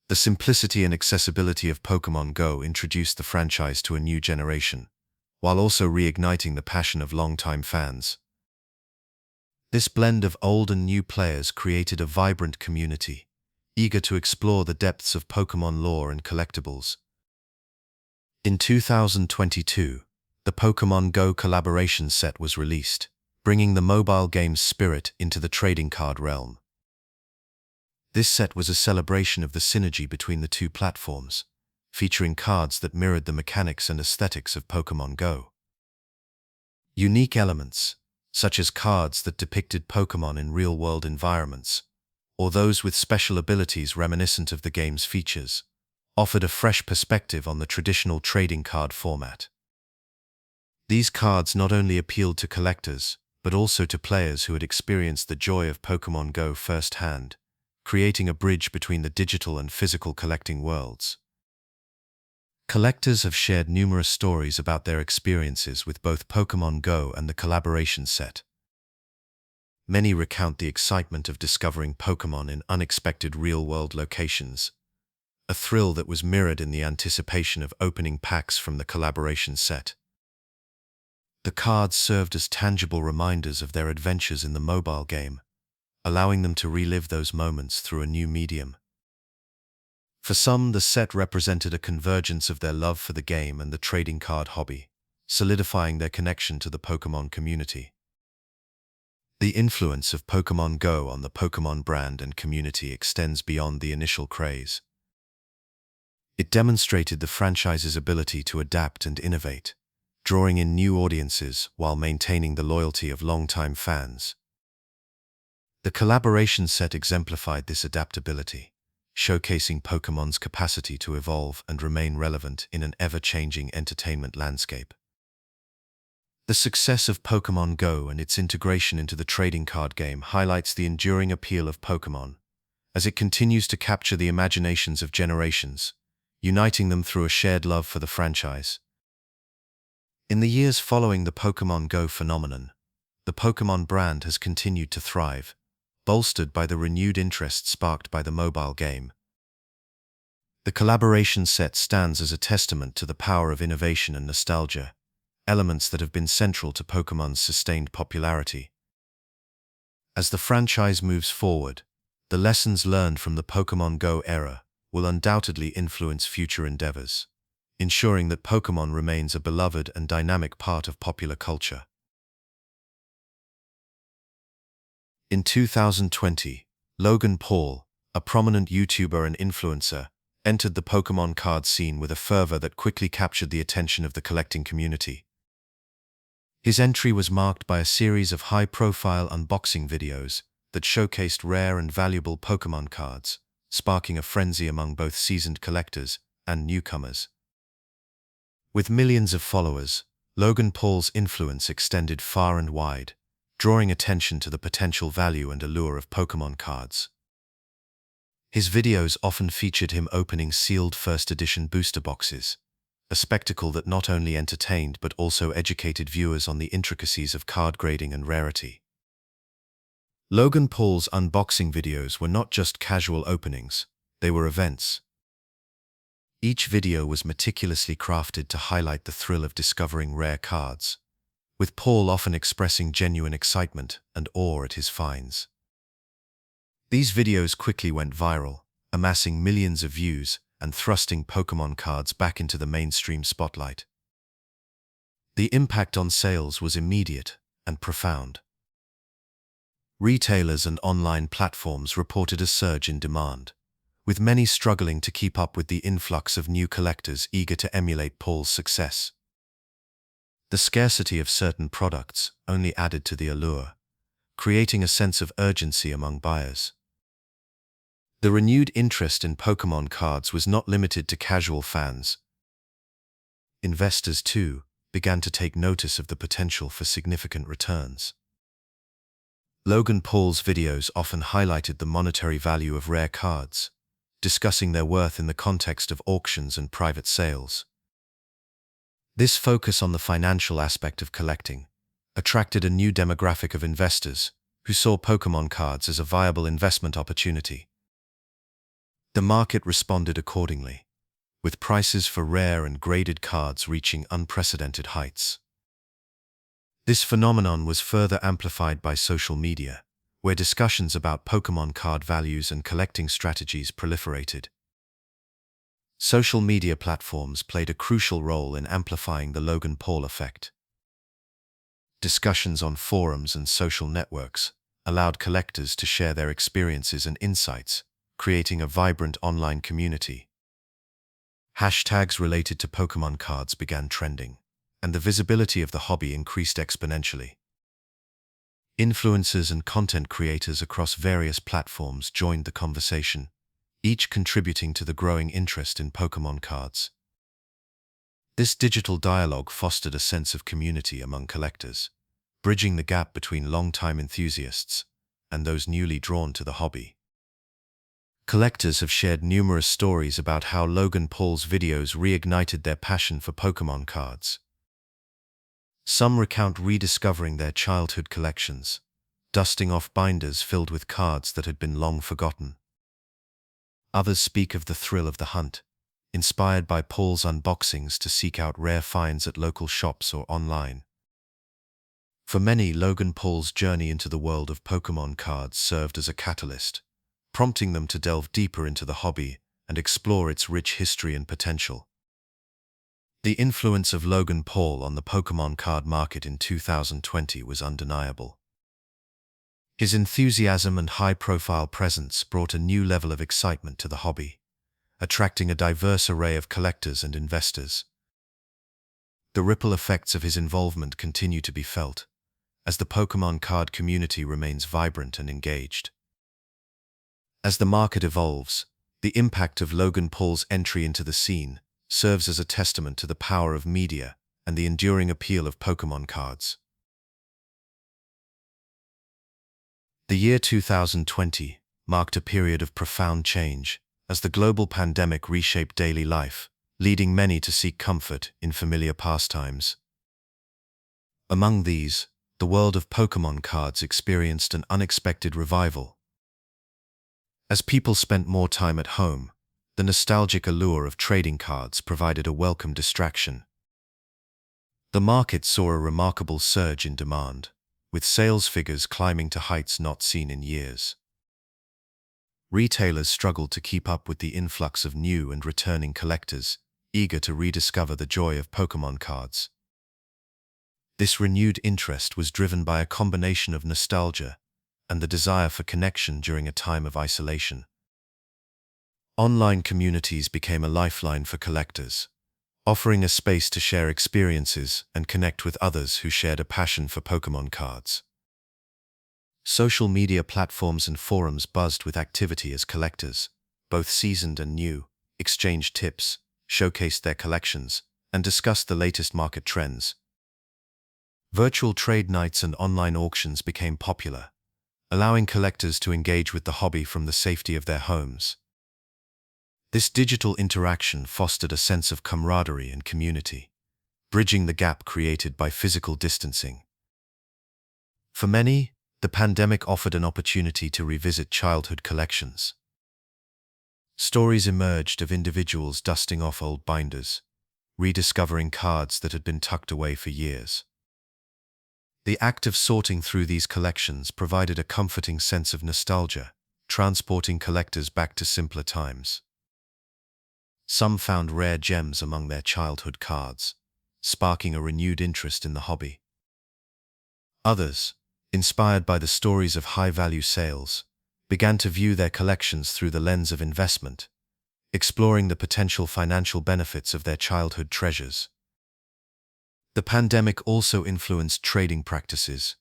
The simplicity and accessibility of Pokémon GO introduced the franchise to a new generation, while also reigniting the passion of longtime fans. This blend of old and new players created a vibrant community, eager to explore the depths of Pokémon lore and collectibles. In 2022, the Pokémon GO Collaboration Set was released, bringing the mobile game's spirit into the trading card realm. This set was a celebration of the synergy between the two platforms, featuring cards that mirrored the mechanics and aesthetics of Pokémon GO. Unique elements, such as cards that depicted Pokémon in real-world environments, or those with special abilities reminiscent of the game's features, offered a fresh perspective on the traditional trading card format. These cards not only appealed to collectors, but also to players who had experienced the joy of Pokémon GO firsthand, creating a bridge between the digital and physical collecting worlds. Collectors have shared numerous stories about their experiences with both Pokémon GO and the collaboration set. Many recount the excitement of discovering Pokémon in unexpected real-world locations, a thrill that was mirrored in the anticipation of opening packs from the collaboration set. The cards served as tangible reminders of their adventures in the mobile game, allowing them to relive those moments through a new medium. For some, the set represented a convergence of their love for the game and the trading card hobby, solidifying their connection to the Pokémon community. The influence of Pokémon Go on the Pokémon brand and community extends beyond the initial craze. It demonstrated the franchise's ability to adapt and innovate, drawing in new audiences while maintaining the loyalty of longtime fans. The collaboration set exemplified this adaptability, showcasing Pokémon's capacity to evolve and remain relevant in an ever-changing entertainment landscape. The success of Pokémon Go and its integration into the trading card game highlights the enduring appeal of Pokémon, as it continues to capture the imaginations of generations, uniting them through a shared love for the franchise. In the years following the Pokémon Go phenomenon, the Pokémon brand has continued to thrive, bolstered by the renewed interest sparked by the mobile game. The collaboration set stands as a testament to the power of innovation and nostalgia, elements that have been central to Pokémon's sustained popularity. As the franchise moves forward, the lessons learned from the Pokémon Go era will undoubtedly influence future endeavors, ensuring that Pokémon remains a beloved and dynamic part of popular culture. In 2020, Logan Paul, a prominent YouTuber and influencer, entered the Pokémon card scene with a fervor that quickly captured the attention of the collecting community. His entry was marked by a series of high-profile unboxing videos that showcased rare and valuable Pokémon cards, sparking a frenzy among both seasoned collectors and newcomers. With millions of followers, Logan Paul's influence extended far and wide, drawing attention to the potential value and allure of Pokémon cards. His videos often featured him opening sealed first-edition booster boxes, a spectacle that not only entertained but also educated viewers on the intricacies of card grading and rarity. Logan Paul's unboxing videos were not just casual openings, they were events. Each video was meticulously crafted to highlight the thrill of discovering rare cards, with Paul often expressing genuine excitement and awe at his finds. These videos quickly went viral, amassing millions of views and thrusting Pokémon cards back into the mainstream spotlight. The impact on sales was immediate and profound. Retailers and online platforms reported a surge in demand, with many struggling to keep up with the influx of new collectors eager to emulate Paul's success. The scarcity of certain products only added to the allure, creating a sense of urgency among buyers. The renewed interest in Pokémon cards was not limited to casual fans. Investors, too, began to take notice of the potential for significant returns. Logan Paul's videos often highlighted the monetary value of rare cards, discussing their worth in the context of auctions and private sales. This focus on the financial aspect of collecting attracted a new demographic of investors who saw Pokémon cards as a viable investment opportunity. The market responded accordingly, with prices for rare and graded cards reaching unprecedented heights. This phenomenon was further amplified by social media, where discussions about Pokémon card values and collecting strategies proliferated. Social media platforms played a crucial role in amplifying the Logan Paul effect. Discussions on forums and social networks allowed collectors to share their experiences and insights, creating a vibrant online community. Hashtags related to Pokémon cards began trending, and the visibility of the hobby increased exponentially. Influencers and content creators across various platforms joined the conversation, each contributing to the growing interest in Pokémon cards. This digital dialogue fostered a sense of community among collectors, bridging the gap between longtime enthusiasts and those newly drawn to the hobby. Collectors have shared numerous stories about how Logan Paul's videos reignited their passion for Pokémon cards. Some recount rediscovering their childhood collections, dusting off binders filled with cards that had been long forgotten. Others speak of the thrill of the hunt, inspired by Paul's unboxings to seek out rare finds at local shops or online. For many, Logan Paul's journey into the world of Pokémon cards served as a catalyst, prompting them to delve deeper into the hobby and explore its rich history and potential. The influence of Logan Paul on the Pokémon card market in 2020 was undeniable. His enthusiasm and high-profile presence brought a new level of excitement to the hobby, attracting a diverse array of collectors and investors. The ripple effects of his involvement continue to be felt, as the Pokémon card community remains vibrant and engaged. As the market evolves, the impact of Logan Paul's entry into the scene serves as a testament to the power of media and the enduring appeal of Pokémon cards. The year 2020 marked a period of profound change as the global pandemic reshaped daily life, leading many to seek comfort in familiar pastimes. Among these, the world of Pokémon cards experienced an unexpected revival. As people spent more time at home, the nostalgic allure of trading cards provided a welcome distraction. The market saw a remarkable surge in demand, with sales figures climbing to heights not seen in years. Retailers struggled to keep up with the influx of new and returning collectors, eager to rediscover the joy of Pokémon cards. This renewed interest was driven by a combination of nostalgia and the desire for connection during a time of isolation. Online communities became a lifeline for collectors, offering a space to share experiences and connect with others who shared a passion for Pokémon cards. Social media platforms and forums buzzed with activity as collectors, both seasoned and new, exchanged tips, showcased their collections, and discussed the latest market trends. Virtual trade nights and online auctions became popular, allowing collectors to engage with the hobby from the safety of their homes. This digital interaction fostered a sense of camaraderie and community, bridging the gap created by physical distancing. For many, the pandemic offered an opportunity to revisit childhood collections. Stories emerged of individuals dusting off old binders, rediscovering cards that had been tucked away for years. The act of sorting through these collections provided a comforting sense of nostalgia, transporting collectors back to simpler times. Some found rare gems among their childhood cards, sparking a renewed interest in the hobby. Others, inspired by the stories of high-value sales, began to view their collections through the lens of investment, exploring the potential financial benefits of their childhood treasures. The pandemic also influenced trading practices.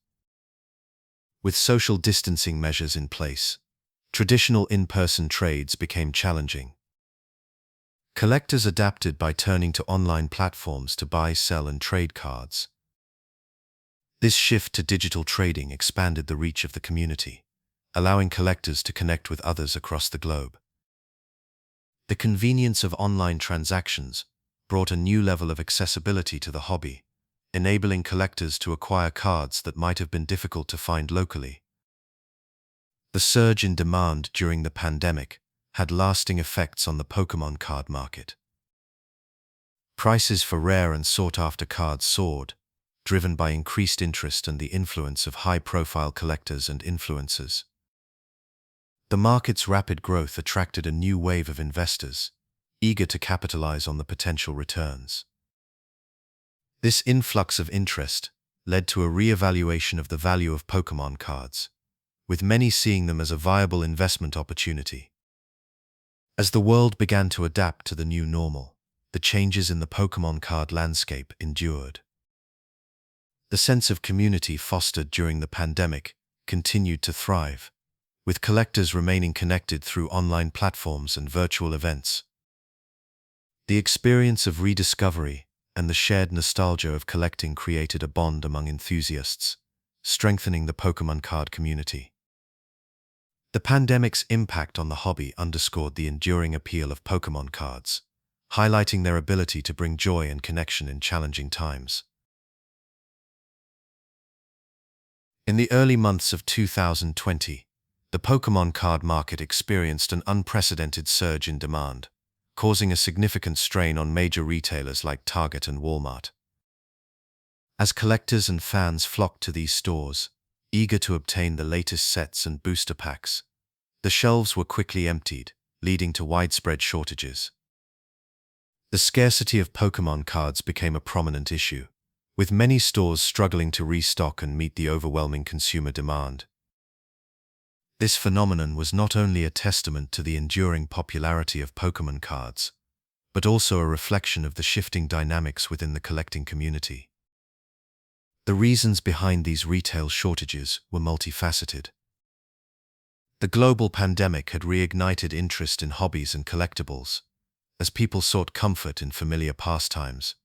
With social distancing measures in place, traditional in-person trades became challenging. Collectors adapted by turning to online platforms to buy, sell, and trade cards. This shift to digital trading expanded the reach of the community, allowing collectors to connect with others across the globe. The convenience of online transactions brought a new level of accessibility to the hobby, enabling collectors to acquire cards that might have been difficult to find locally. The surge in demand during the pandemic had lasting effects on the Pokémon card market. Prices for rare and sought-after cards soared, driven by increased interest and the influence of high-profile collectors and influencers. The market's rapid growth attracted a new wave of investors, eager to capitalize on the potential returns. This influx of interest led to a re-evaluation of the value of Pokémon cards, with many seeing them as a viable investment opportunity. As the world began to adapt to the new normal, the changes in the Pokémon card landscape endured. The sense of community fostered during the pandemic continued to thrive, with collectors remaining connected through online platforms and virtual events. The experience of rediscovery and the shared nostalgia of collecting created a bond among enthusiasts, strengthening the Pokémon card community. The pandemic's impact on the hobby underscored the enduring appeal of Pokémon cards, highlighting their ability to bring joy and connection in challenging times. In the early months of 2020, the Pokémon card market experienced an unprecedented surge in demand, causing a significant strain on major retailers like Target and Walmart. As collectors and fans flocked to these stores, eager to obtain the latest sets and booster packs, the shelves were quickly emptied, leading to widespread shortages. The scarcity of Pokémon cards became a prominent issue, with many stores struggling to restock and meet the overwhelming consumer demand. This phenomenon was not only a testament to the enduring popularity of Pokémon cards, but also a reflection of the shifting dynamics within the collecting community. The reasons behind these retail shortages were multifaceted. The global pandemic had reignited interest in hobbies and collectibles, as people sought comfort in familiar pastimes.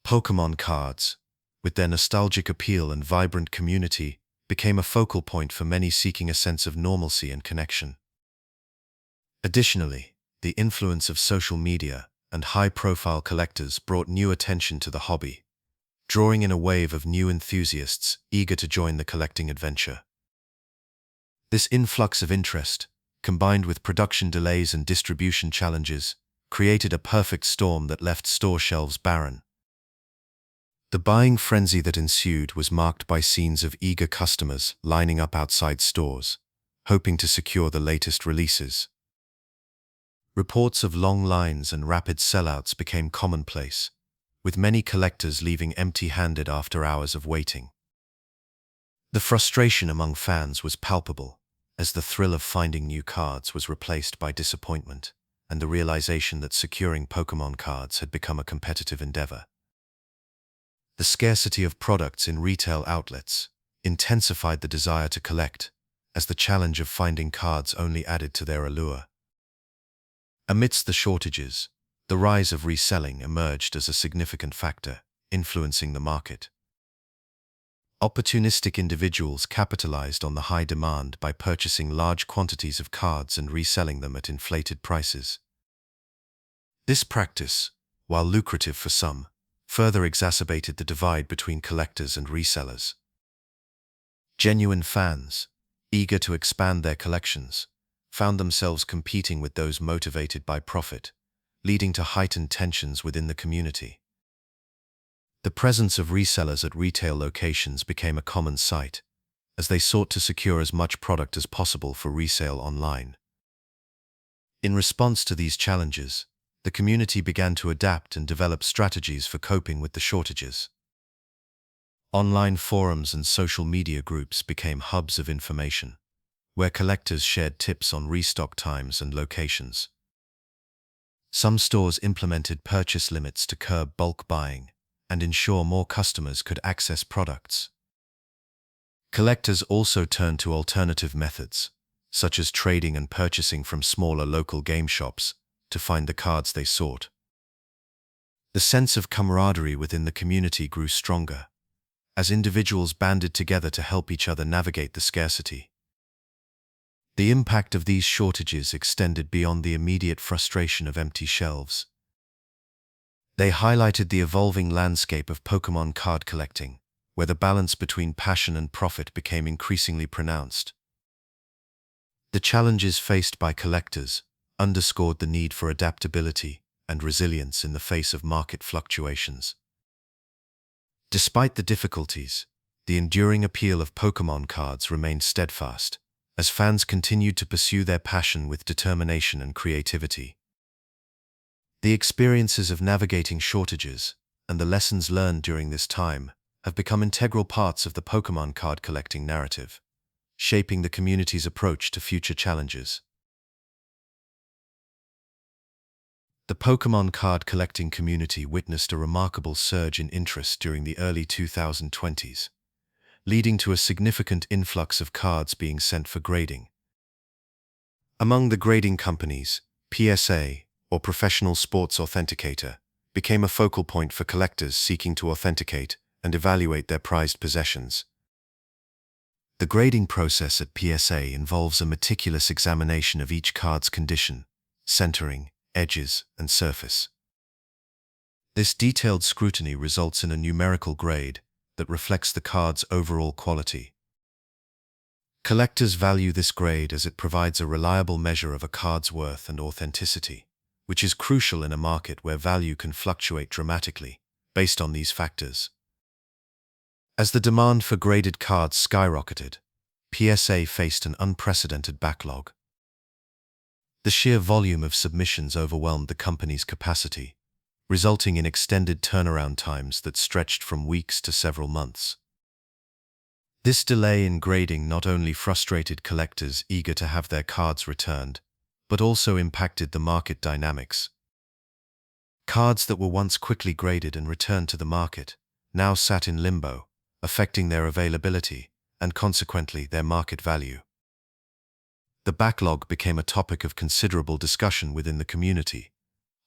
Pokémon cards, with their nostalgic appeal and vibrant community, became a focal point for many seeking a sense of normalcy and connection. Additionally, the influence of social media and high-profile collectors brought new attention to the hobby, drawing in a wave of new enthusiasts eager to join the collecting adventure. This influx of interest, combined with production delays and distribution challenges, created a perfect storm that left store shelves barren. The buying frenzy that ensued was marked by scenes of eager customers lining up outside stores, hoping to secure the latest releases. Reports of long lines and rapid sellouts became commonplace, with many collectors leaving empty-handed after hours of waiting. The frustration among fans was palpable, as the thrill of finding new cards was replaced by disappointment and the realization that securing Pokémon cards had become a competitive endeavor. The scarcity of products in retail outlets intensified the desire to collect, as the challenge of finding cards only added to their allure. Amidst the shortages, the rise of reselling emerged as a significant factor, influencing the market. Opportunistic individuals capitalized on the high demand by purchasing large quantities of cards and reselling them at inflated prices. This practice, while lucrative for some, further exacerbated the divide between collectors and resellers. Genuine fans, eager to expand their collections, found themselves competing with those motivated by profit, leading to heightened tensions within the community. The presence of resellers at retail locations became a common sight, as they sought to secure as much product as possible for resale online. In response to these challenges, the community began to adapt and develop strategies for coping with the shortages. Online forums and social media groups became hubs of information, where collectors shared tips on restock times and locations. Some stores implemented purchase limits to curb bulk buying and ensure more customers could access products. Collectors also turned to alternative methods, such as trading and purchasing from smaller local game shops, to find the cards they sought. The sense of camaraderie within the community grew stronger, as individuals banded together to help each other navigate the scarcity. The impact of these shortages extended beyond the immediate frustration of empty shelves. They highlighted the evolving landscape of Pokémon card collecting, where the balance between passion and profit became increasingly pronounced. The challenges faced by collectors underscored the need for adaptability and resilience in the face of market fluctuations. Despite the difficulties, the enduring appeal of Pokémon cards remained steadfast, as fans continued to pursue their passion with determination and creativity. The experiences of navigating shortages and the lessons learned during this time have become integral parts of the Pokémon card collecting narrative, shaping the community's approach to future challenges. The Pokémon card collecting community witnessed a remarkable surge in interest during the early 2020s, leading to a significant influx of cards being sent for grading. Among the grading companies, PSA, or Professional Sports Authenticator, became a focal point for collectors seeking to authenticate and evaluate their prized possessions. The grading process at PSA involves a meticulous examination of each card's condition, centering, edges, and surface. This detailed scrutiny results in a numerical grade that reflects the card's overall quality. Collectors value this grade as it provides a reliable measure of a card's worth and authenticity, which is crucial in a market where value can fluctuate dramatically based on these factors. As the demand for graded cards skyrocketed, PSA faced an unprecedented backlog. The sheer volume of submissions overwhelmed the company's capacity, resulting in extended turnaround times that stretched from weeks to several months. This delay in grading not only frustrated collectors eager to have their cards returned, but also impacted the market dynamics. Cards that were once quickly graded and returned to the market now sat in limbo, affecting their availability and consequently their market value. The backlog became a topic of considerable discussion within the community,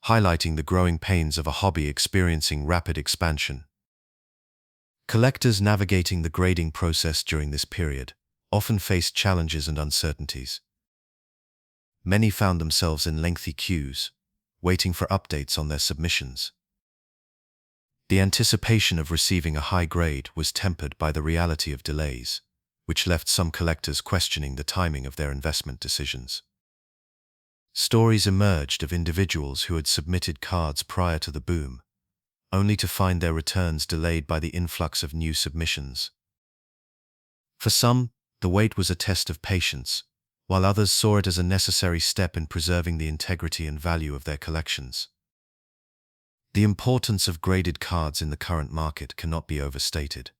highlighting the growing pains of a hobby experiencing rapid expansion. Collectors navigating the grading process during this period often faced challenges and uncertainties. Many found themselves in lengthy queues, waiting for updates on their submissions. The anticipation of receiving a high grade was tempered by the reality of delays, which left some collectors questioning the timing of their investment decisions. Stories emerged of individuals who had submitted cards prior to the boom, only to find their returns delayed by the influx of new submissions. For some, the wait was a test of patience, while others saw it as a necessary step in preserving the integrity and value of their collections. The importance of graded cards in the current market cannot be overstated.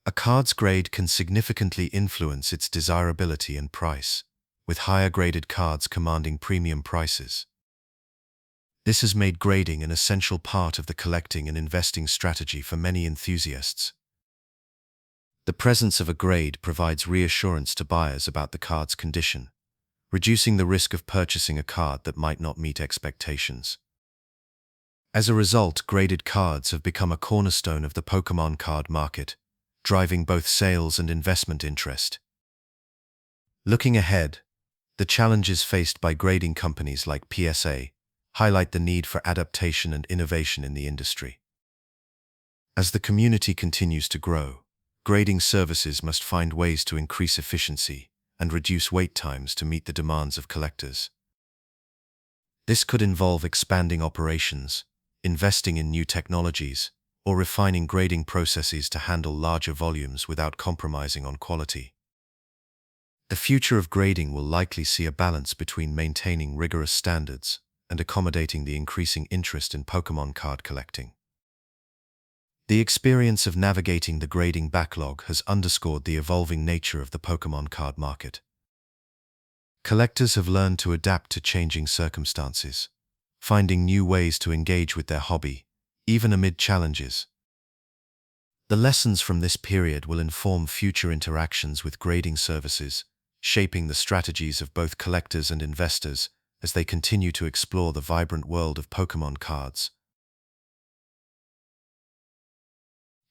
A card's grade can significantly influence its desirability and price, with higher graded cards commanding premium prices. This has made grading an essential part of the collecting and investing strategy for many enthusiasts. The presence of a grade provides reassurance to buyers about the card's condition, reducing the risk of purchasing a card that might not meet expectations. As a result, graded cards have become a cornerstone of the Pokémon card market, driving both sales and investment interest. Looking ahead, the challenges faced by grading companies like PSA highlight the need for adaptation and innovation in the industry. As the community continues to grow, grading services must find ways to increase efficiency and reduce wait times to meet the demands of collectors. This could involve expanding operations, investing in new technologies, or refining grading processes to handle larger volumes without compromising on quality. The future of grading will likely see a balance between maintaining rigorous standards and accommodating the increasing interest in Pokémon card collecting. The experience of navigating the grading backlog has underscored the evolving nature of the Pokémon card market. Collectors have learned to adapt to changing circumstances, finding new ways to engage with their hobby, even amid challenges. The lessons from this period will inform future interactions with grading services, shaping the strategies of both collectors and investors as they continue to explore the vibrant world of Pokémon cards.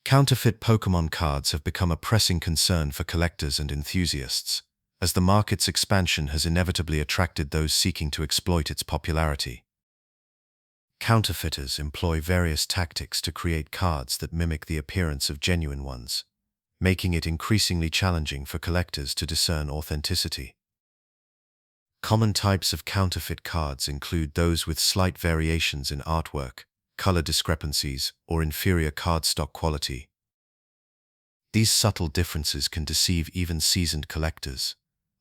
Counterfeit Pokémon cards have become a pressing concern for collectors and enthusiasts, as the market's expansion has inevitably attracted those seeking to exploit its popularity. Counterfeiters employ various tactics to create cards that mimic the appearance of genuine ones, making it increasingly challenging for collectors to discern authenticity. Common types of counterfeit cards include those with slight variations in artwork, color discrepancies, or inferior cardstock quality. These subtle differences can deceive even seasoned collectors,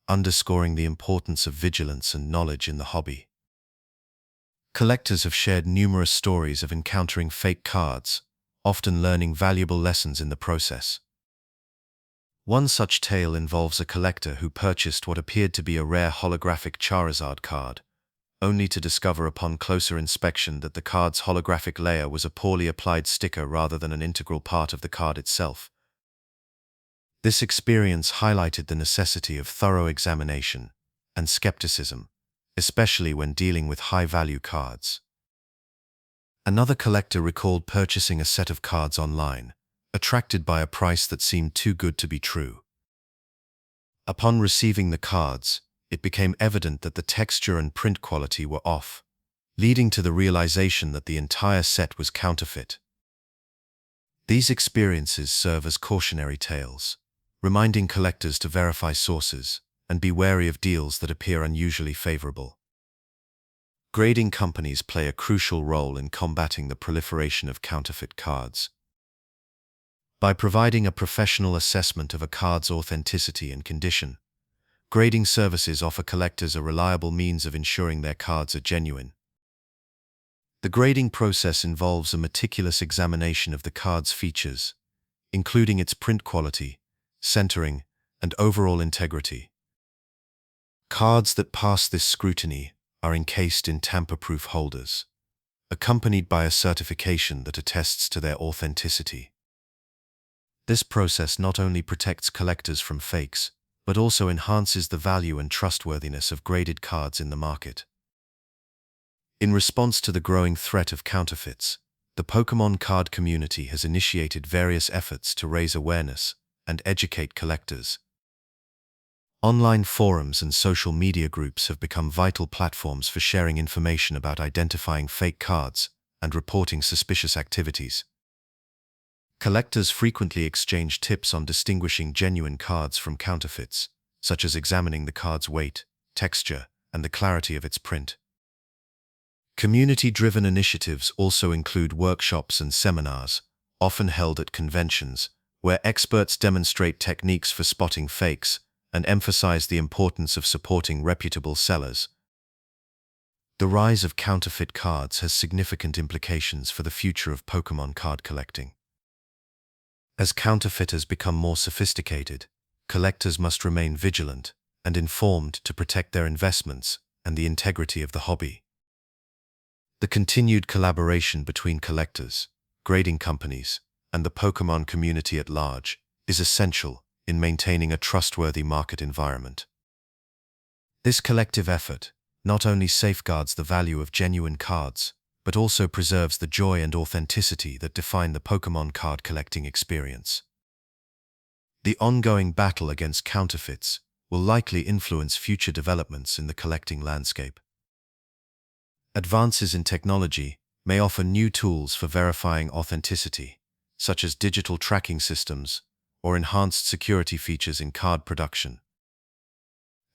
underscoring the importance of vigilance and knowledge in the hobby. Collectors have shared numerous stories of encountering fake cards, often learning valuable lessons in the process. One such tale involves a collector who purchased what appeared to be a rare holographic Charizard card, only to discover upon closer inspection that the card's holographic layer was a poorly applied sticker rather than an integral part of the card itself. This experience highlighted the necessity of thorough examination and skepticism, especially when dealing with high-value cards. Another collector recalled purchasing a set of cards online, attracted by a price that seemed too good to be true. Upon receiving the cards, it became evident that the texture and print quality were off, leading to the realization that the entire set was counterfeit. These experiences serve as cautionary tales, reminding collectors to verify sources and be wary of deals that appear unusually favorable. Grading companies play a crucial role in combating the proliferation of counterfeit cards. By providing a professional assessment of a card's authenticity and condition, grading services offer collectors a reliable means of ensuring their cards are genuine. The grading process involves a meticulous examination of the card's features, including its print quality, centering, and overall integrity. Cards that pass this scrutiny are encased in tamper-proof holders, accompanied by a certification that attests to their authenticity. This process not only protects collectors from fakes, but also enhances the value and trustworthiness of graded cards in the market. In response to the growing threat of counterfeits, the Pokémon card community has initiated various efforts to raise awareness and educate collectors. Online forums and social media groups have become vital platforms for sharing information about identifying fake cards and reporting suspicious activities. Collectors frequently exchange tips on distinguishing genuine cards from counterfeits, such as examining the card's weight, texture, and the clarity of its print. Community-driven initiatives also include workshops and seminars, often held at conventions, where experts demonstrate techniques for spotting fakes and emphasize the importance of supporting reputable sellers. The rise of counterfeit cards has significant implications for the future of Pokémon card collecting. As counterfeiters become more sophisticated, collectors must remain vigilant and informed to protect their investments and the integrity of the hobby. The continued collaboration between collectors, grading companies, and the Pokémon community at large is essential in maintaining a trustworthy market environment. This collective effort not only safeguards the value of genuine cards, but also preserves the joy and authenticity that define the Pokémon card collecting experience. The ongoing battle against counterfeits will likely influence future developments in the collecting landscape. Advances in technology may offer new tools for verifying authenticity, such as digital tracking systems or enhanced security features in card production.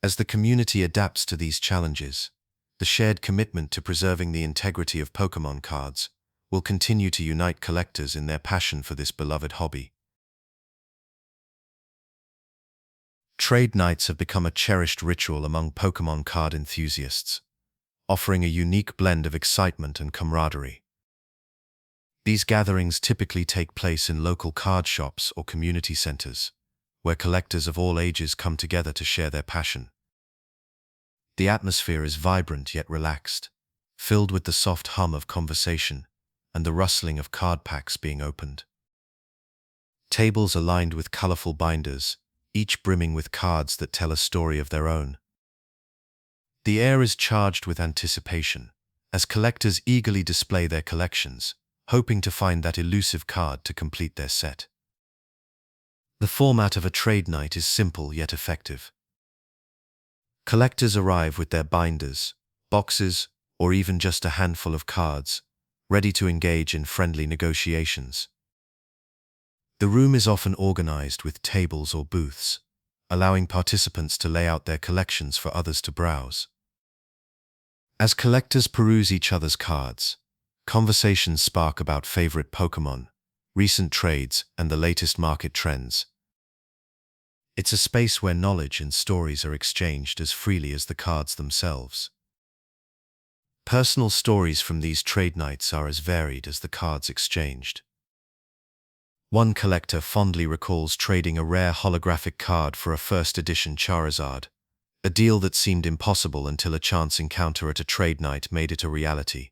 As the community adapts to these challenges, the shared commitment to preserving the integrity of Pokémon cards will continue to unite collectors in their passion for this beloved hobby. Trade nights have become a cherished ritual among Pokémon card enthusiasts, offering a unique blend of excitement and camaraderie. These gatherings typically take place in local card shops or community centers, where collectors of all ages come together to share their passion. The atmosphere is vibrant yet relaxed, filled with the soft hum of conversation and the rustling of card packs being opened. Tables are lined with colorful binders, each brimming with cards that tell a story of their own. The air is charged with anticipation, as collectors eagerly display their collections, hoping to find that elusive card to complete their set. The format of a trade night is simple yet effective. Collectors arrive with their binders, boxes, or even just a handful of cards, ready to engage in friendly negotiations. The room is often organized with tables or booths, allowing participants to lay out their collections for others to browse. As collectors peruse each other's cards, conversations spark about favorite Pokémon, recent trades, and the latest market trends. It's a space where knowledge and stories are exchanged as freely as the cards themselves. Personal stories from these trade nights are as varied as the cards exchanged. One collector fondly recalls trading a rare holographic card for a first-edition Charizard, a deal that seemed impossible until a chance encounter at a trade night made it a reality.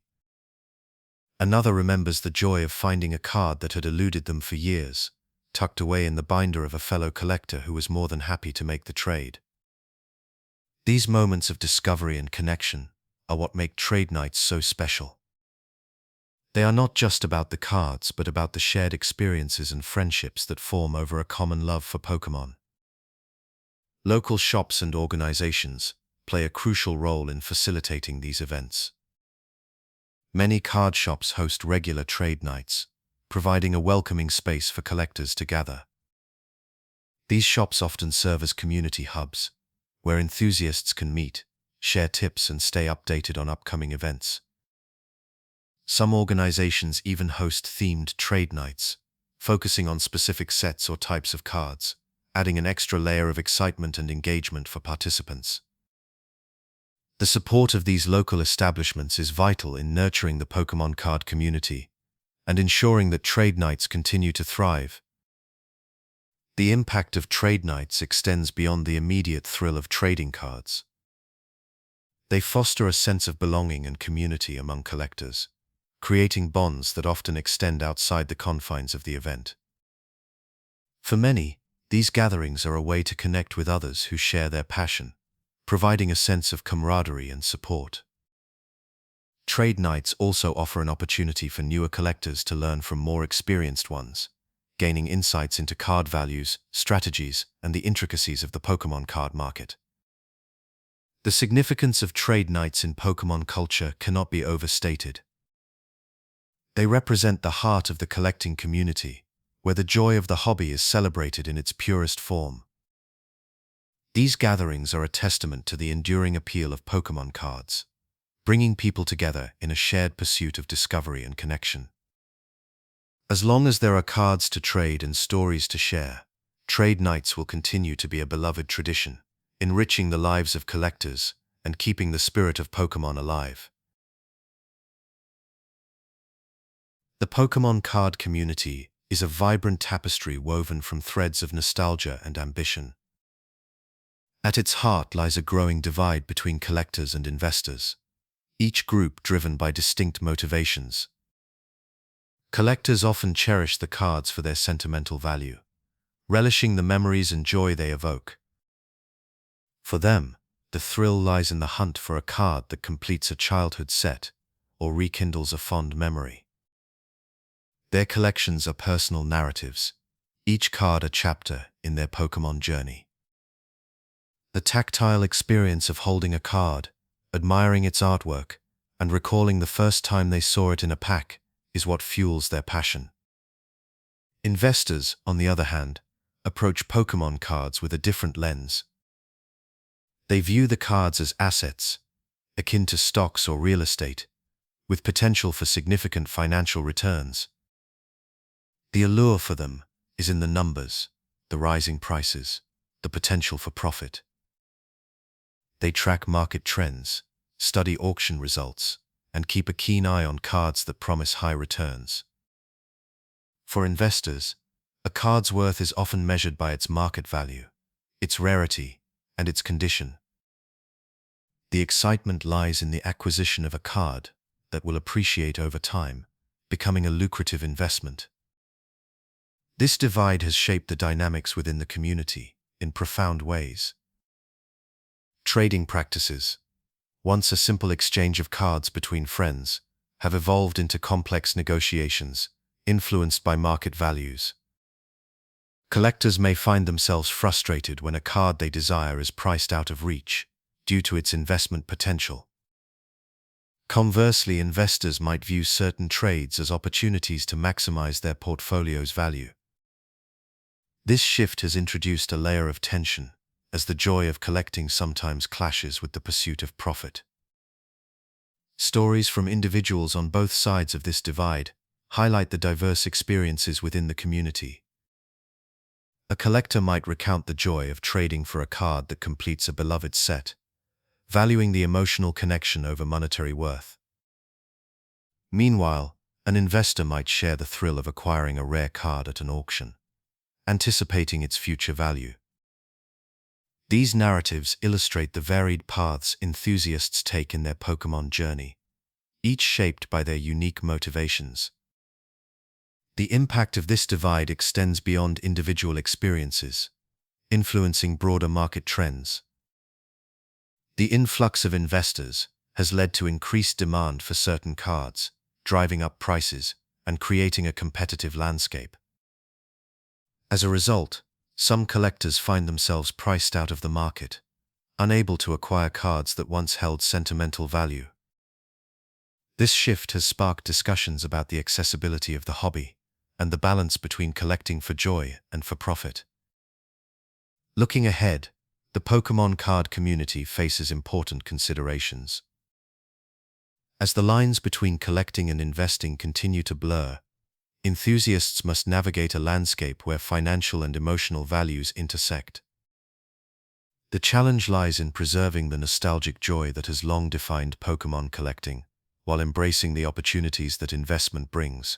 Another remembers the joy of finding a card that had eluded them for years, tucked away in the binder of a fellow collector who was more than happy to make the trade. These moments of discovery and connection are what make trade nights so special. They are not just about the cards, but about the shared experiences and friendships that form over a common love for Pokémon. Local shops and organizations play a crucial role in facilitating these events. Many card shops host regular trade nights, providing a welcoming space for collectors to gather. These shops often serve as community hubs, where enthusiasts can meet, share tips, and stay updated on upcoming events. Some organizations even host themed trade nights, focusing on specific sets or types of cards, adding an extra layer of excitement and engagement for participants. The support of these local establishments is vital in nurturing the Pokémon card community and ensuring that trade nights continue to thrive. The impact of trade nights extends beyond the immediate thrill of trading cards. They foster a sense of belonging and community among collectors, creating bonds that often extend outside the confines of the event. For many, these gatherings are a way to connect with others who share their passion, providing a sense of camaraderie and support. Trade nights also offer an opportunity for newer collectors to learn from more experienced ones, gaining insights into card values, strategies, and the intricacies of the Pokémon card market. The significance of trade nights in Pokémon culture cannot be overstated. They represent the heart of the collecting community, where the joy of the hobby is celebrated in its purest form. These gatherings are a testament to the enduring appeal of Pokémon cards, bringing people together in a shared pursuit of discovery and connection. As long as there are cards to trade and stories to share, trade nights will continue to be a beloved tradition, enriching the lives of collectors and keeping the spirit of Pokémon alive. The Pokémon card community is a vibrant tapestry woven from threads of nostalgia and ambition. At its heart lies a growing divide between collectors and investors, each group driven by distinct motivations. Collectors often cherish the cards for their sentimental value, relishing the memories and joy they evoke. For them, the thrill lies in the hunt for a card that completes a childhood set or rekindles a fond memory. Their collections are personal narratives, each card a chapter in their Pokémon journey. The tactile experience of holding a card, admiring its artwork, and recalling the first time they saw it in a pack is what fuels their passion. Investors, on the other hand, approach Pokémon cards with a different lens. They view the cards as assets, akin to stocks or real estate, with potential for significant financial returns. The allure for them is in the numbers, the rising prices, the potential for profit. They track market trends, study auction results, and keep a keen eye on cards that promise high returns. For investors, a card's worth is often measured by its market value, its rarity, and its condition. The excitement lies in the acquisition of a card that will appreciate over time, becoming a lucrative investment. This divide has shaped the dynamics within the community in profound ways. Trading practices, once a simple exchange of cards between friends, have evolved into complex negotiations, influenced by market values. Collectors may find themselves frustrated when a card they desire is priced out of reach, due to its investment potential. Conversely, investors might view certain trades as opportunities to maximize their portfolio's value. This shift has introduced a layer of tension, as the joy of collecting sometimes clashes with the pursuit of profit. Stories from individuals on both sides of this divide highlight the diverse experiences within the community. A collector might recount the joy of trading for a card that completes a beloved set, valuing the emotional connection over monetary worth. Meanwhile, an investor might share the thrill of acquiring a rare card at an auction, anticipating its future value. These narratives illustrate the varied paths enthusiasts take in their Pokémon journey, each shaped by their unique motivations. The impact of this divide extends beyond individual experiences, influencing broader market trends. The influx of investors has led to increased demand for certain cards, driving up prices and creating a competitive landscape. As a result, some collectors find themselves priced out of the market, unable to acquire cards that once held sentimental value. This shift has sparked discussions about the accessibility of the hobby and the balance between collecting for joy and for profit. Looking ahead, the Pokémon card community faces important considerations. As the lines between collecting and investing continue to blur, enthusiasts must navigate a landscape where financial and emotional values intersect. The challenge lies in preserving the nostalgic joy that has long defined Pokémon collecting, while embracing the opportunities that investment brings.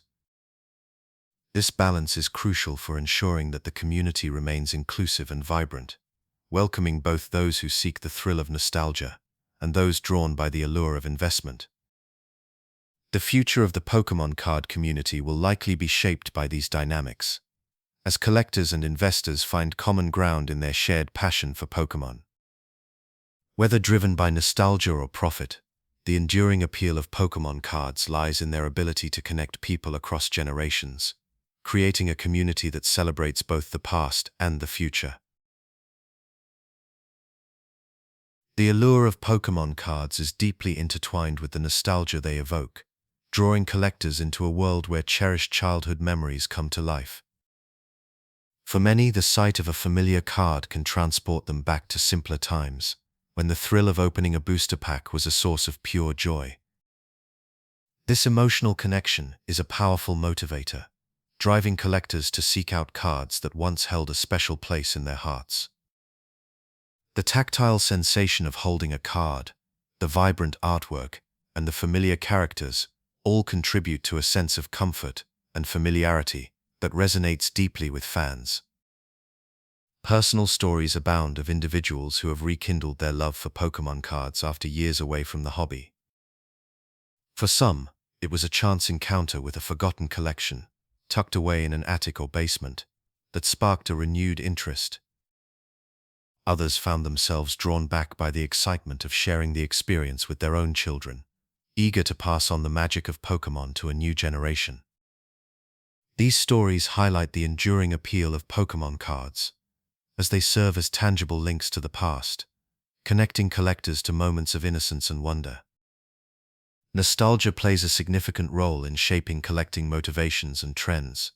This balance is crucial for ensuring that the community remains inclusive and vibrant, welcoming both those who seek the thrill of nostalgia and those drawn by the allure of investment. The future of the Pokémon card community will likely be shaped by these dynamics, as collectors and investors find common ground in their shared passion for Pokémon. Whether driven by nostalgia or profit, the enduring appeal of Pokémon cards lies in their ability to connect people across generations, creating a community that celebrates both the past and the future. The allure of Pokémon cards is deeply intertwined with the nostalgia they evoke, drawing collectors into a world where cherished childhood memories come to life. For many, the sight of a familiar card can transport them back to simpler times, when the thrill of opening a booster pack was a source of pure joy. This emotional connection is a powerful motivator, driving collectors to seek out cards that once held a special place in their hearts. The tactile sensation of holding a card, the vibrant artwork, and the familiar characters all contribute to a sense of comfort and familiarity that resonates deeply with fans. Personal stories abound of individuals who have rekindled their love for Pokémon cards after years away from the hobby. For some, it was a chance encounter with a forgotten collection, tucked away in an attic or basement, that sparked a renewed interest. Others found themselves drawn back by the excitement of sharing the experience with their own children, eager to pass on the magic of Pokémon to a new generation. These stories highlight the enduring appeal of Pokémon cards, as they serve as tangible links to the past, connecting collectors to moments of innocence and wonder. Nostalgia plays a significant role in shaping collecting motivations and trends.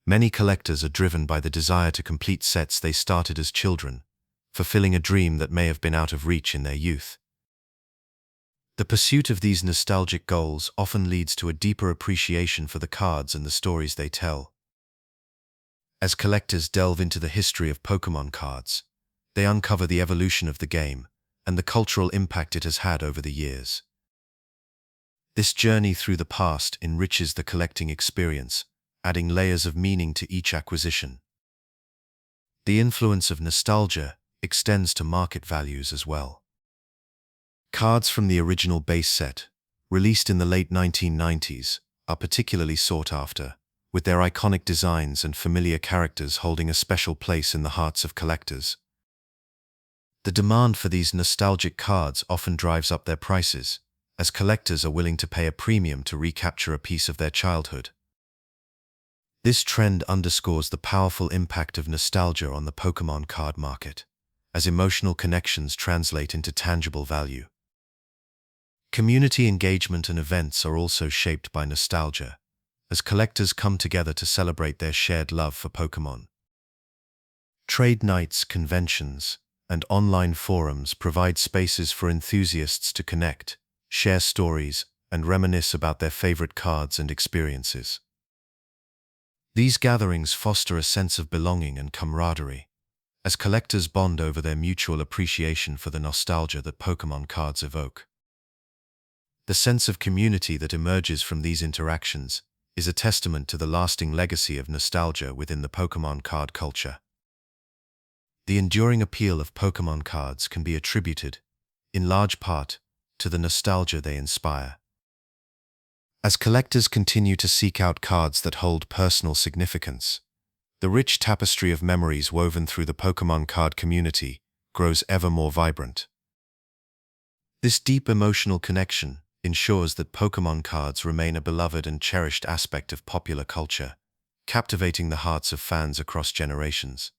Many collectors are driven by the desire to complete sets they started as children, fulfilling a dream that may have been out of reach in their youth. The pursuit of these nostalgic goals often leads to a deeper appreciation for the cards and the stories they tell. As collectors delve into the history of Pokémon cards, they uncover the evolution of the game and the cultural impact it has had over the years. This journey through the past enriches the collecting experience, adding layers of meaning to each acquisition. The influence of nostalgia extends to market values as well. Cards from the original base set, released in the late 1990s, are particularly sought after, with their iconic designs and familiar characters holding a special place in the hearts of collectors. The demand for these nostalgic cards often drives up their prices, as collectors are willing to pay a premium to recapture a piece of their childhood. This trend underscores the powerful impact of nostalgia on the Pokémon card market, as emotional connections translate into tangible value. Community engagement and events are also shaped by nostalgia, as collectors come together to celebrate their shared love for Pokémon. Trade nights, conventions, and online forums provide spaces for enthusiasts to connect, share stories, and reminisce about their favorite cards and experiences. These gatherings foster a sense of belonging and camaraderie, as collectors bond over their mutual appreciation for the nostalgia that Pokémon cards evoke. The sense of community that emerges from these interactions is a testament to the lasting legacy of nostalgia within the Pokémon card culture. The enduring appeal of Pokémon cards can be attributed, in large part, to the nostalgia they inspire. As collectors continue to seek out cards that hold personal significance, the rich tapestry of memories woven through the Pokémon card community grows ever more vibrant. This deep emotional connection ensures that Pokémon cards remain a beloved and cherished aspect of popular culture, captivating the hearts of fans across generations.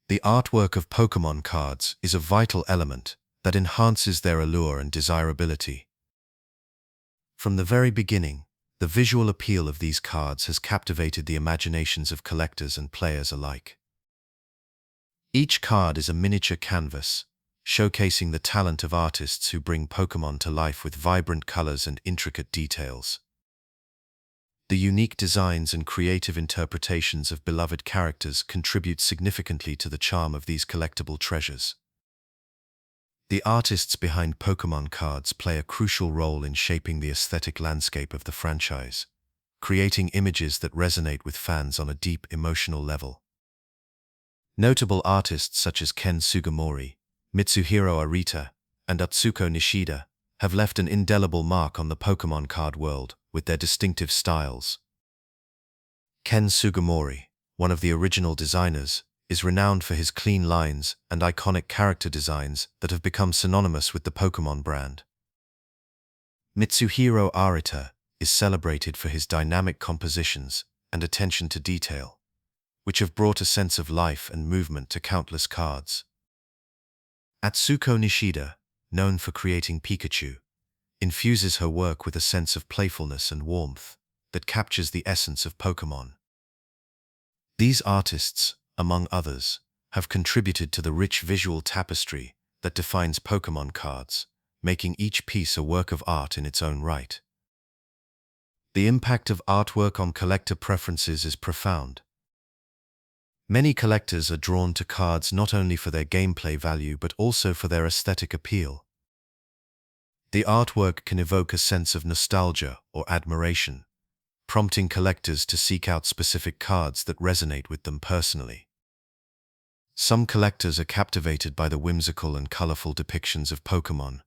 The artwork of Pokémon cards is a vital element that enhances their allure and desirability. From the very beginning, the visual appeal of these cards has captivated the imaginations of collectors and players alike. Each card is a miniature canvas, showcasing the talent of artists who bring Pokémon to life with vibrant colors and intricate details. The unique designs and creative interpretations of beloved characters contribute significantly to the charm of these collectible treasures. The artists behind Pokémon cards play a crucial role in shaping the aesthetic landscape of the franchise, creating images that resonate with fans on a deep emotional level. Notable artists such as Ken Sugimori, Mitsuhiro Arita, and Atsuko Nishida have left an indelible mark on the Pokémon card world with their distinctive styles. Ken Sugimori, one of the original designers, is renowned for his clean lines and iconic character designs that have become synonymous with the Pokémon brand. Mitsuhiro Arita is celebrated for his dynamic compositions and attention to detail, which have brought a sense of life and movement to countless cards. Atsuko Nishida, known for creating Pikachu, infuses her work with a sense of playfulness and warmth that captures the essence of Pokémon. These artists, among others, have contributed to the rich visual tapestry that defines Pokémon cards, making each piece a work of art in its own right. The impact of artwork on collector preferences is profound. Many collectors are drawn to cards not only for their gameplay value but also for their aesthetic appeal. The artwork can evoke a sense of nostalgia or admiration, prompting collectors to seek out specific cards that resonate with them personally. Some collectors are captivated by the whimsical and colorful depictions of Pokémon,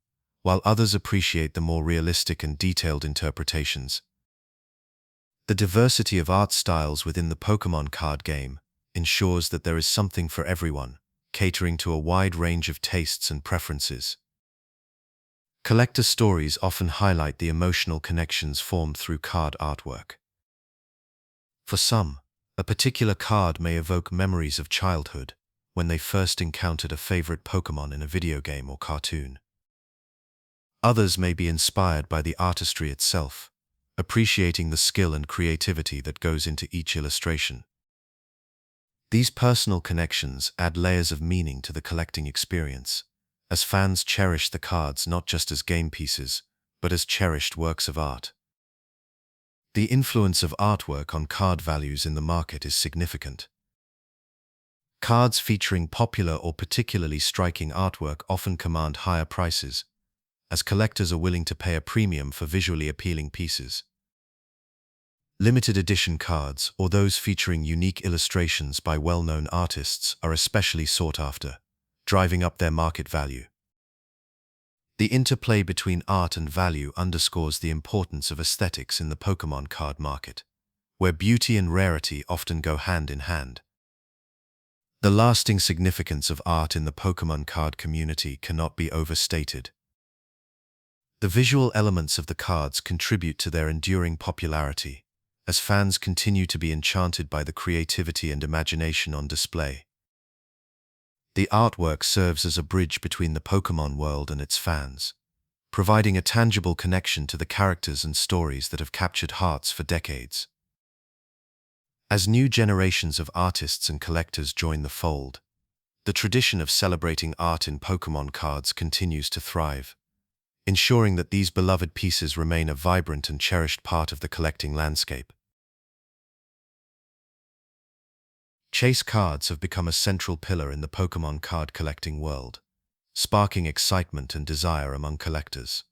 while others appreciate the more realistic and detailed interpretations. The diversity of art styles within the Pokémon card game ensures that there is something for everyone, catering to a wide range of tastes and preferences. Collector stories often highlight the emotional connections formed through card artwork. For some, a particular card may evoke memories of childhood, when they first encountered a favorite Pokémon in a video game or cartoon. Others may be inspired by the artistry itself, appreciating the skill and creativity that goes into each illustration. These personal connections add layers of meaning to the collecting experience, as fans cherish the cards not just as game pieces, but as cherished works of art. The influence of artwork on card values in the market is significant. Cards featuring popular or particularly striking artwork often command higher prices, as collectors are willing to pay a premium for visually appealing pieces. Limited edition cards, or those featuring unique illustrations by well-known artists, are especially sought after, driving up their market value. The interplay between art and value underscores the importance of aesthetics in the Pokémon card market, where beauty and rarity often go hand in hand. The lasting significance of art in the Pokémon card community cannot be overstated. The visual elements of the cards contribute to their enduring popularity, as fans continue to be enchanted by the creativity and imagination on display. The artwork serves as a bridge between the Pokémon world and its fans, providing a tangible connection to the characters and stories that have captured hearts for decades. As new generations of artists and collectors join the fold, the tradition of celebrating art in Pokémon cards continues to thrive, ensuring that these beloved pieces remain a vibrant and cherished part of the collecting landscape. Chase cards have become a central pillar in the Pokémon card collecting world, sparking excitement and desire among collectors.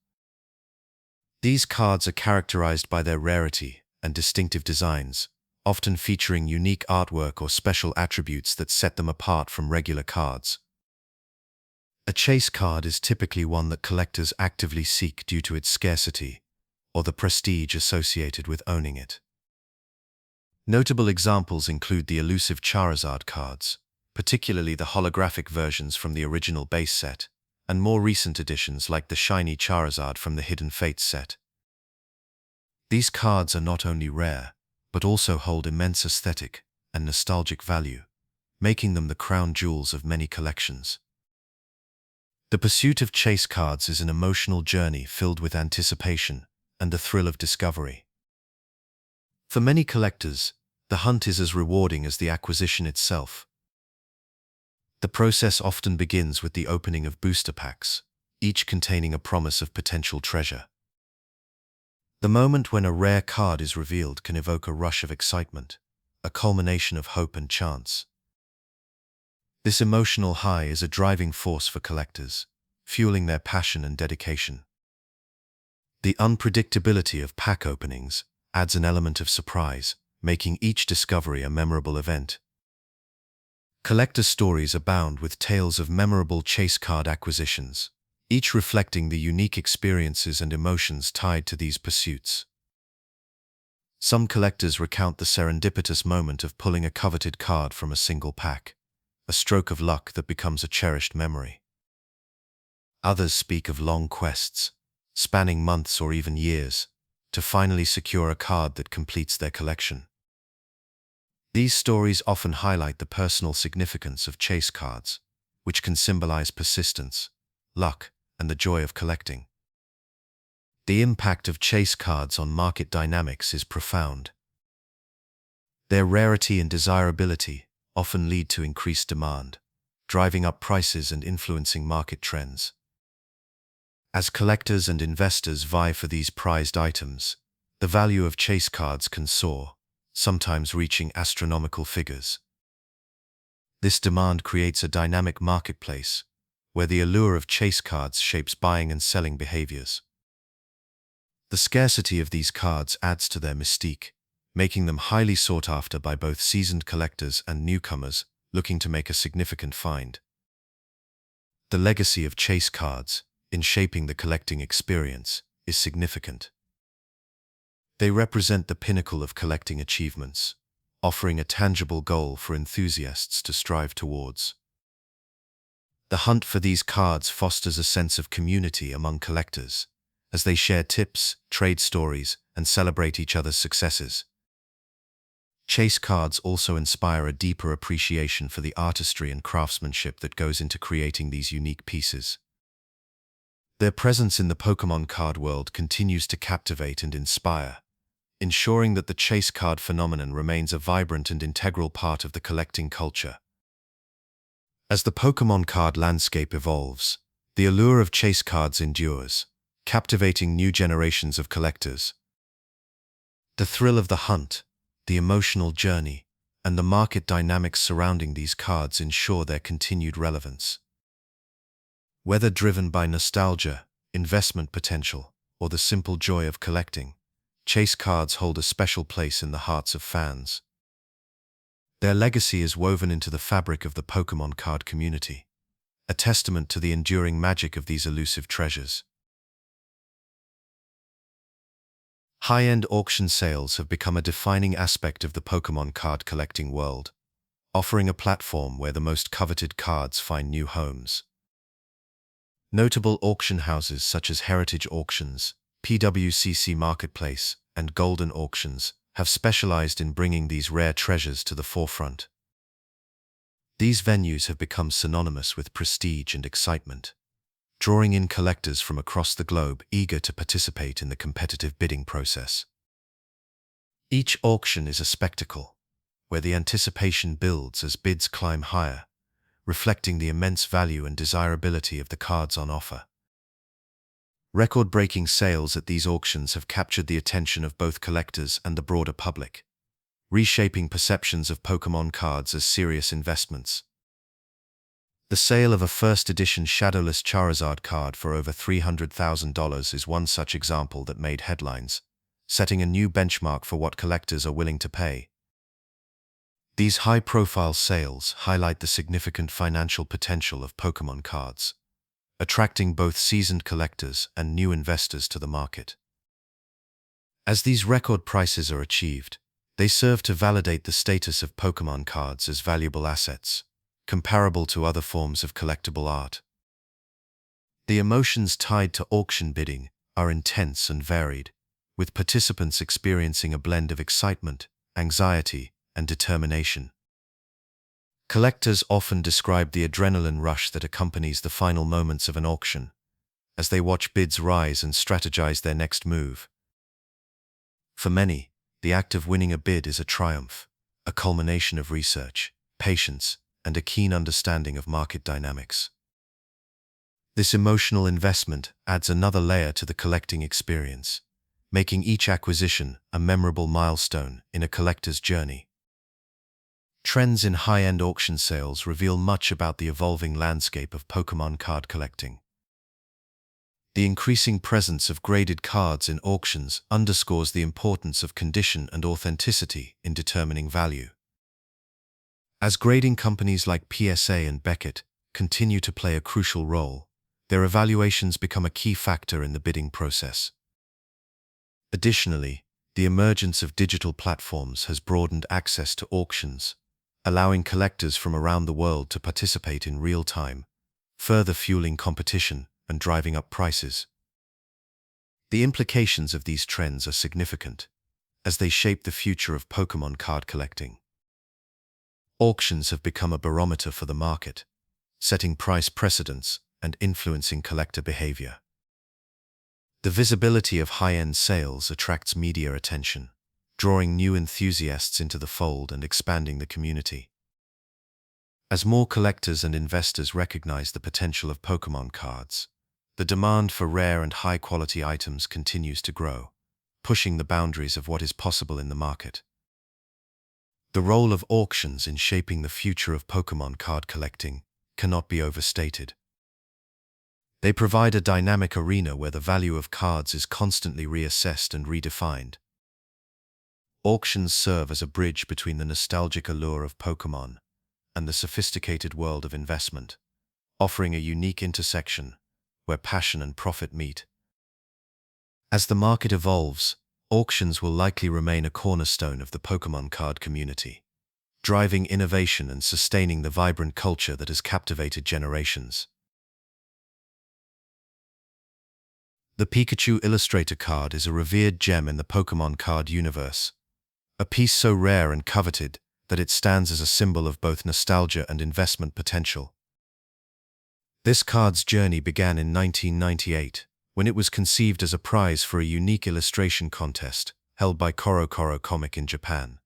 These cards are characterized by their rarity and distinctive designs, often featuring unique artwork or special attributes that set them apart from regular cards. A chase card is typically one that collectors actively seek due to its scarcity or the prestige associated with owning it. Notable examples include the elusive Charizard cards, particularly the holographic versions from the original base set, and more recent additions like the shiny Charizard from the Hidden Fates set. These cards are not only rare, but also hold immense aesthetic and nostalgic value, making them the crown jewels of many collections. The pursuit of chase cards is an emotional journey filled with anticipation and the thrill of discovery. For many collectors, the hunt is as rewarding as the acquisition itself. The process often begins with the opening of booster packs, each containing a promise of potential treasure. The moment when a rare card is revealed can evoke a rush of excitement, a culmination of hope and chance. This emotional high is a driving force for collectors, fueling their passion and dedication. The unpredictability of pack openings adds an element of surprise, making each discovery a memorable event. Collector stories abound with tales of memorable chase card acquisitions, each reflecting the unique experiences and emotions tied to these pursuits. Some collectors recount the serendipitous moment of pulling a coveted card from a single pack, a stroke of luck that becomes a cherished memory. Others speak of long quests, spanning months or even years, to finally secure a card that completes their collection. These stories often highlight the personal significance of chase cards, which can symbolize persistence, luck, and the joy of collecting. The impact of chase cards on market dynamics is profound. Their rarity and desirability often lead to increased demand, driving up prices and influencing market trends. As collectors and investors vie for these prized items, the value of chase cards can soar, sometimes reaching astronomical figures. This demand creates a dynamic marketplace, where the allure of chase cards shapes buying and selling behaviors. The scarcity of these cards adds to their mystique, making them highly sought after by both seasoned collectors and newcomers looking to make a significant find. The legacy of chase cards, in shaping the collecting experience, is significant. They represent the pinnacle of collecting achievements, offering a tangible goal for enthusiasts to strive towards. The hunt for these cards fosters a sense of community among collectors, as they share tips, trade stories, and celebrate each other's successes. Chase cards also inspire a deeper appreciation for the artistry and craftsmanship that goes into creating these unique pieces. Their presence in the Pokémon card world continues to captivate and inspire, ensuring that the chase card phenomenon remains a vibrant and integral part of the collecting culture. As the Pokémon card landscape evolves, the allure of chase cards endures, captivating new generations of collectors. The thrill of the hunt, the emotional journey, and the market dynamics surrounding these cards ensure their continued relevance. Whether driven by nostalgia, investment potential, or the simple joy of collecting, chase cards hold a special place in the hearts of fans. Their legacy is woven into the fabric of the Pokémon card community, a testament to the enduring magic of these elusive treasures. High-end auction sales have become a defining aspect of the Pokémon card collecting world, offering a platform where the most coveted cards find new homes. Notable auction houses such as Heritage Auctions, PWCC Marketplace, and Golden Auctions have specialized in bringing these rare treasures to the forefront. These venues have become synonymous with prestige and excitement, drawing in collectors from across the globe eager to participate in the competitive bidding process. Each auction is a spectacle, where the anticipation builds as bids climb higher, reflecting the immense value and desirability of the cards on offer. Record-breaking sales at these auctions have captured the attention of both collectors and the broader public, reshaping perceptions of Pokémon cards as serious investments. The sale of a first-edition Shadowless Charizard card for over $300,000 is one such example that made headlines, setting a new benchmark for what collectors are willing to pay. These high-profile sales highlight the significant financial potential of Pokémon cards, attracting both seasoned collectors and new investors to the market. As these record prices are achieved, they serve to validate the status of Pokémon cards as valuable assets, comparable to other forms of collectible art. The emotions tied to auction bidding are intense and varied, with participants experiencing a blend of excitement, anxiety, and determination. Collectors often describe the adrenaline rush that accompanies the final moments of an auction, as they watch bids rise and strategize their next move. For many, the act of winning a bid is a triumph, a culmination of research, patience, and a keen understanding of market dynamics. This emotional investment adds another layer to the collecting experience, making each acquisition a memorable milestone in a collector's journey. Trends in high-end auction sales reveal much about the evolving landscape of Pokémon card collecting. The increasing presence of graded cards in auctions underscores the importance of condition and authenticity in determining value. As grading companies like PSA and Beckett continue to play a crucial role, their evaluations become a key factor in the bidding process. Additionally, the emergence of digital platforms has broadened access to auctions, allowing collectors from around the world to participate in real time, further fueling competition and driving up prices. The implications of these trends are significant, as they shape the future of Pokémon card collecting. Auctions have become a barometer for the market, setting price precedents and influencing collector behavior. The visibility of high-end sales attracts media attention, drawing new enthusiasts into the fold and expanding the community. As more collectors and investors recognize the potential of Pokémon cards, the demand for rare and high-quality items continues to grow, pushing the boundaries of what is possible in the market. The role of auctions in shaping the future of Pokémon card collecting cannot be overstated. They provide a dynamic arena where the value of cards is constantly reassessed and redefined. Auctions serve as a bridge between the nostalgic allure of Pokémon and the sophisticated world of investment, offering a unique intersection where passion and profit meet. As the market evolves, auctions will likely remain a cornerstone of the Pokémon card community, driving innovation and sustaining the vibrant culture that has captivated generations. The Pikachu Illustrator card is a revered gem in the Pokémon card universe, a piece so rare and coveted that it stands as a symbol of both nostalgia and investment potential. This card's journey began in 1998, when it was conceived as a prize for a unique illustration contest held by CoroCoro Comic in Japan.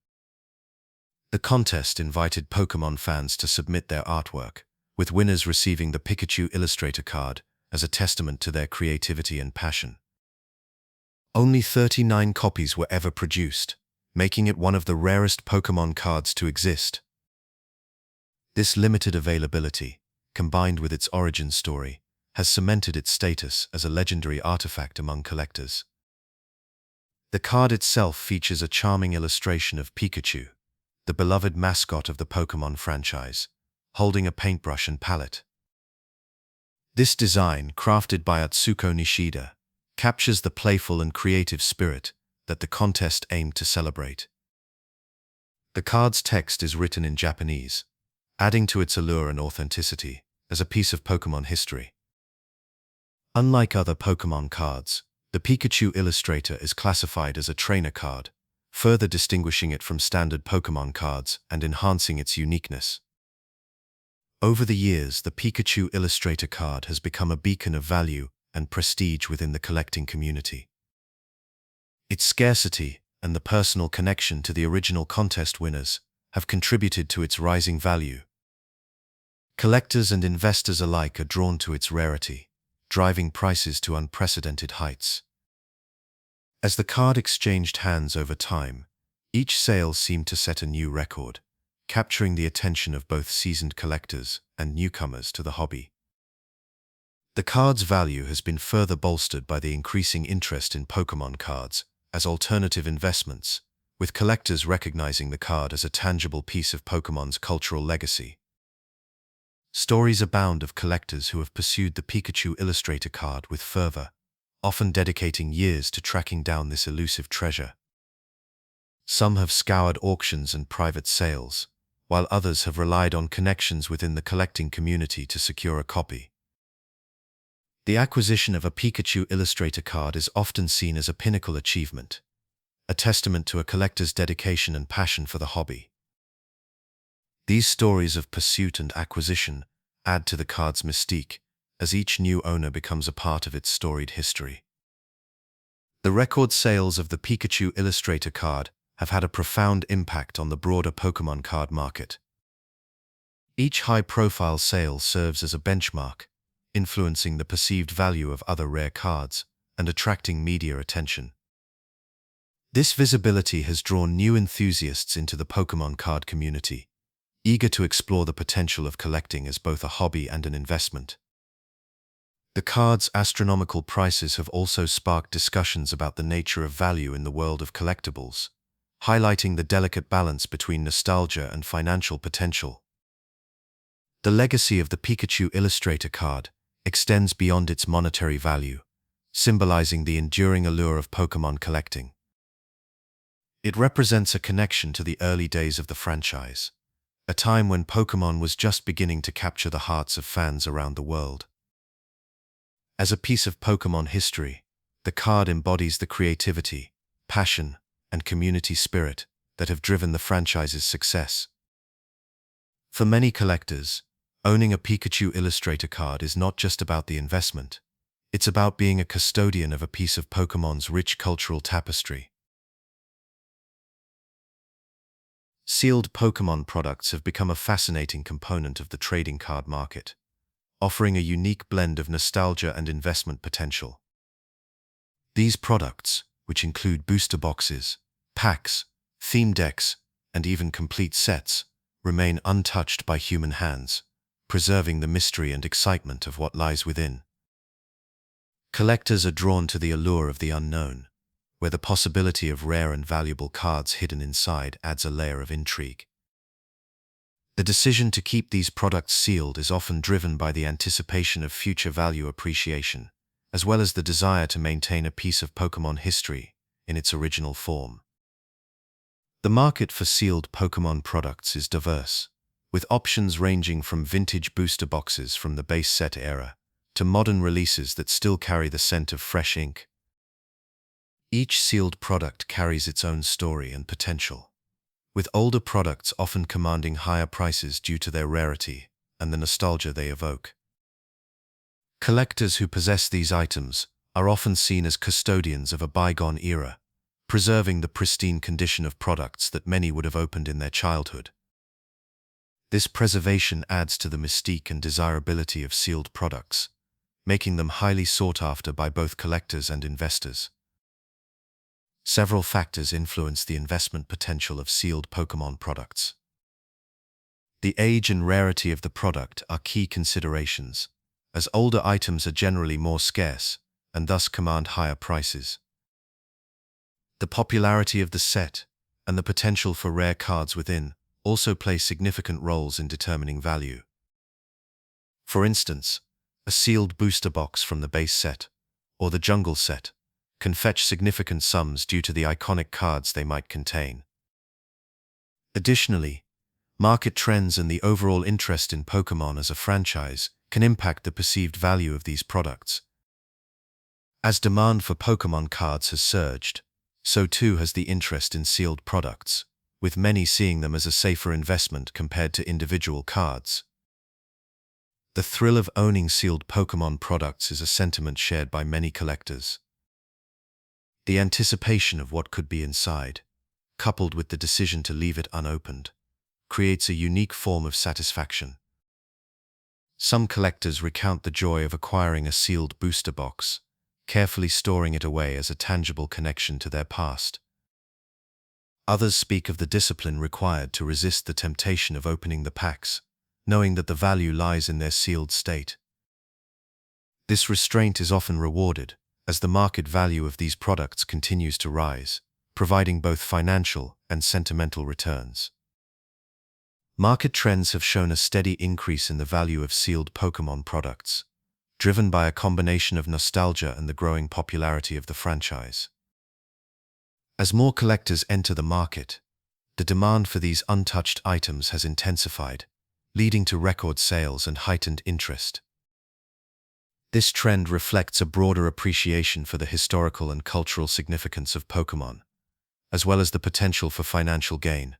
The contest invited Pokémon fans to submit their artwork, with winners receiving the Pikachu Illustrator card as a testament to their creativity and passion. Only 39 copies were ever produced, making it one of the rarest Pokémon cards to exist. This limited availability, combined with its origin story, has cemented its status as a legendary artifact among collectors. The card itself features a charming illustration of Pikachu, the beloved mascot of the Pokémon franchise, holding a paintbrush and palette. This design, crafted by Atsuko Nishida, captures the playful and creative spirit that the contest aimed to celebrate. The card's text is written in Japanese, adding to its allure and authenticity as a piece of Pokémon history. Unlike other Pokémon cards, the Pikachu Illustrator is classified as a trainer card, further distinguishing it from standard Pokémon cards and enhancing its uniqueness. Over the years, the Pikachu Illustrator card has become a beacon of value and prestige within the collecting community. Its scarcity and the personal connection to the original contest winners have contributed to its rising value. Collectors and investors alike are drawn to its rarity, driving prices to unprecedented heights. As the card exchanged hands over time, each sale seemed to set a new record, capturing the attention of both seasoned collectors and newcomers to the hobby. The card's value has been further bolstered by the increasing interest in Pokémon cards as alternative investments, with collectors recognizing the card as a tangible piece of Pokémon's cultural legacy. Stories abound of collectors who have pursued the Pikachu Illustrator card with fervor, often dedicating years to tracking down this elusive treasure. Some have scoured auctions and private sales, while others have relied on connections within the collecting community to secure a copy. The acquisition of a Pikachu Illustrator card is often seen as a pinnacle achievement, a testament to a collector's dedication and passion for the hobby. These stories of pursuit and acquisition add to the card's mystique, as each new owner becomes a part of its storied history. The record sales of the Pikachu Illustrator card have had a profound impact on the broader Pokémon card market. Each high-profile sale serves as a benchmark, influencing the perceived value of other rare cards and attracting media attention. This visibility has drawn new enthusiasts into the Pokémon card community, eager to explore the potential of collecting as both a hobby and an investment. The card's astronomical prices have also sparked discussions about the nature of value in the world of collectibles, highlighting the delicate balance between nostalgia and financial potential. The legacy of the Pikachu Illustrator card extends beyond its monetary value, symbolizing the enduring allure of Pokémon collecting. It represents a connection to the early days of the franchise, a time when Pokémon was just beginning to capture the hearts of fans around the world. As a piece of Pokémon history, the card embodies the creativity, passion, and community spirit that have driven the franchise's success. For many collectors, owning a Pikachu Illustrator card is not just about the investment. It's about being a custodian of a piece of Pokémon's rich cultural tapestry. Sealed Pokémon products have become a fascinating component of the trading card market, offering a unique blend of nostalgia and investment potential. These products, which include booster boxes, packs, theme decks, and even complete sets, remain untouched by human hands, preserving the mystery and excitement of what lies within. Collectors are drawn to the allure of the unknown, where the possibility of rare and valuable cards hidden inside adds a layer of intrigue. The decision to keep these products sealed is often driven by the anticipation of future value appreciation, as well as the desire to maintain a piece of Pokémon history in its original form. The market for sealed Pokémon products is diverse, with options ranging from vintage booster boxes from the base set era to modern releases that still carry the scent of fresh ink. Each sealed product carries its own story and potential, with older products often commanding higher prices due to their rarity and the nostalgia they evoke. Collectors who possess these items are often seen as custodians of a bygone era, preserving the pristine condition of products that many would have opened in their childhood. This preservation adds to the mystique and desirability of sealed products, making them highly sought after by both collectors and investors. Several factors influence the investment potential of sealed Pokémon products. The age and rarity of the product are key considerations, as older items are generally more scarce and thus command higher prices. The popularity of the set and the potential for rare cards within also play significant roles in determining value. For instance, a sealed booster box from the base set or the jungle set can fetch significant sums due to the iconic cards they might contain. Additionally, market trends and the overall interest in Pokémon as a franchise can impact the perceived value of these products. As demand for Pokémon cards has surged, so too has the interest in sealed products, with many seeing them as a safer investment compared to individual cards. The thrill of owning sealed Pokémon products is a sentiment shared by many collectors. The anticipation of what could be inside, coupled with the decision to leave it unopened, creates a unique form of satisfaction. Some collectors recount the joy of acquiring a sealed booster box, carefully storing it away as a tangible connection to their past. Others speak of the discipline required to resist the temptation of opening the packs, knowing that the value lies in their sealed state. This restraint is often rewarded, as the market value of these products continues to rise, providing both financial and sentimental returns. Market trends have shown a steady increase in the value of sealed Pokémon products, driven by a combination of nostalgia and the growing popularity of the franchise. As more collectors enter the market, the demand for these untouched items has intensified, leading to record sales and heightened interest. This trend reflects a broader appreciation for the historical and cultural significance of Pokémon, as well as the potential for financial gain.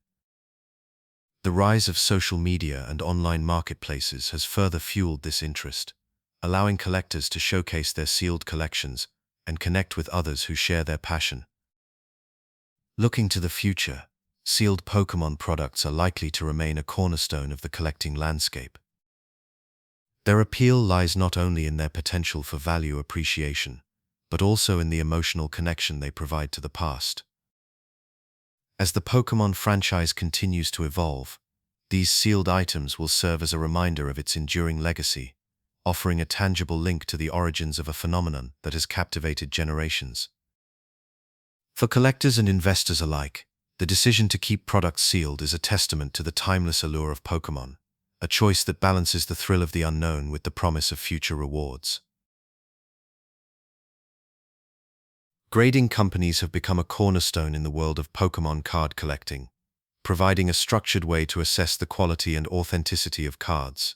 The rise of social media and online marketplaces has further fueled this interest, allowing collectors to showcase their sealed collections and connect with others who share their passion. Looking to the future, sealed Pokémon products are likely to remain a cornerstone of the collecting landscape. Their appeal lies not only in their potential for value appreciation, but also in the emotional connection they provide to the past. As the Pokémon franchise continues to evolve, these sealed items will serve as a reminder of its enduring legacy, offering a tangible link to the origins of a phenomenon that has captivated generations. For collectors and investors alike, the decision to keep products sealed is a testament to the timeless allure of Pokémon, a choice that balances the thrill of the unknown with the promise of future rewards. Grading companies have become a cornerstone in the world of Pokémon card collecting, providing a structured way to assess the quality and authenticity of cards.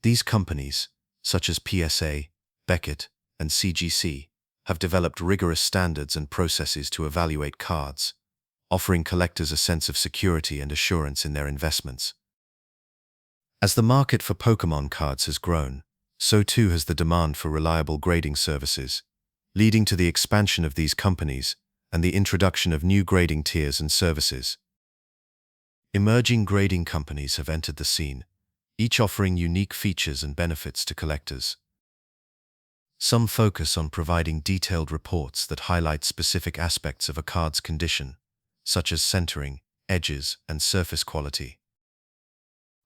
These companies, such as PSA, Beckett, and CGC, have developed rigorous standards and processes to evaluate cards, offering collectors a sense of security and assurance in their investments. As the market for Pokémon cards has grown, so too has the demand for reliable grading services, leading to the expansion of these companies and the introduction of new grading tiers and services. Emerging grading companies have entered the scene, each offering unique features and benefits to collectors. Some focus on providing detailed reports that highlight specific aspects of a card's condition, such as centering, edges, and surface quality.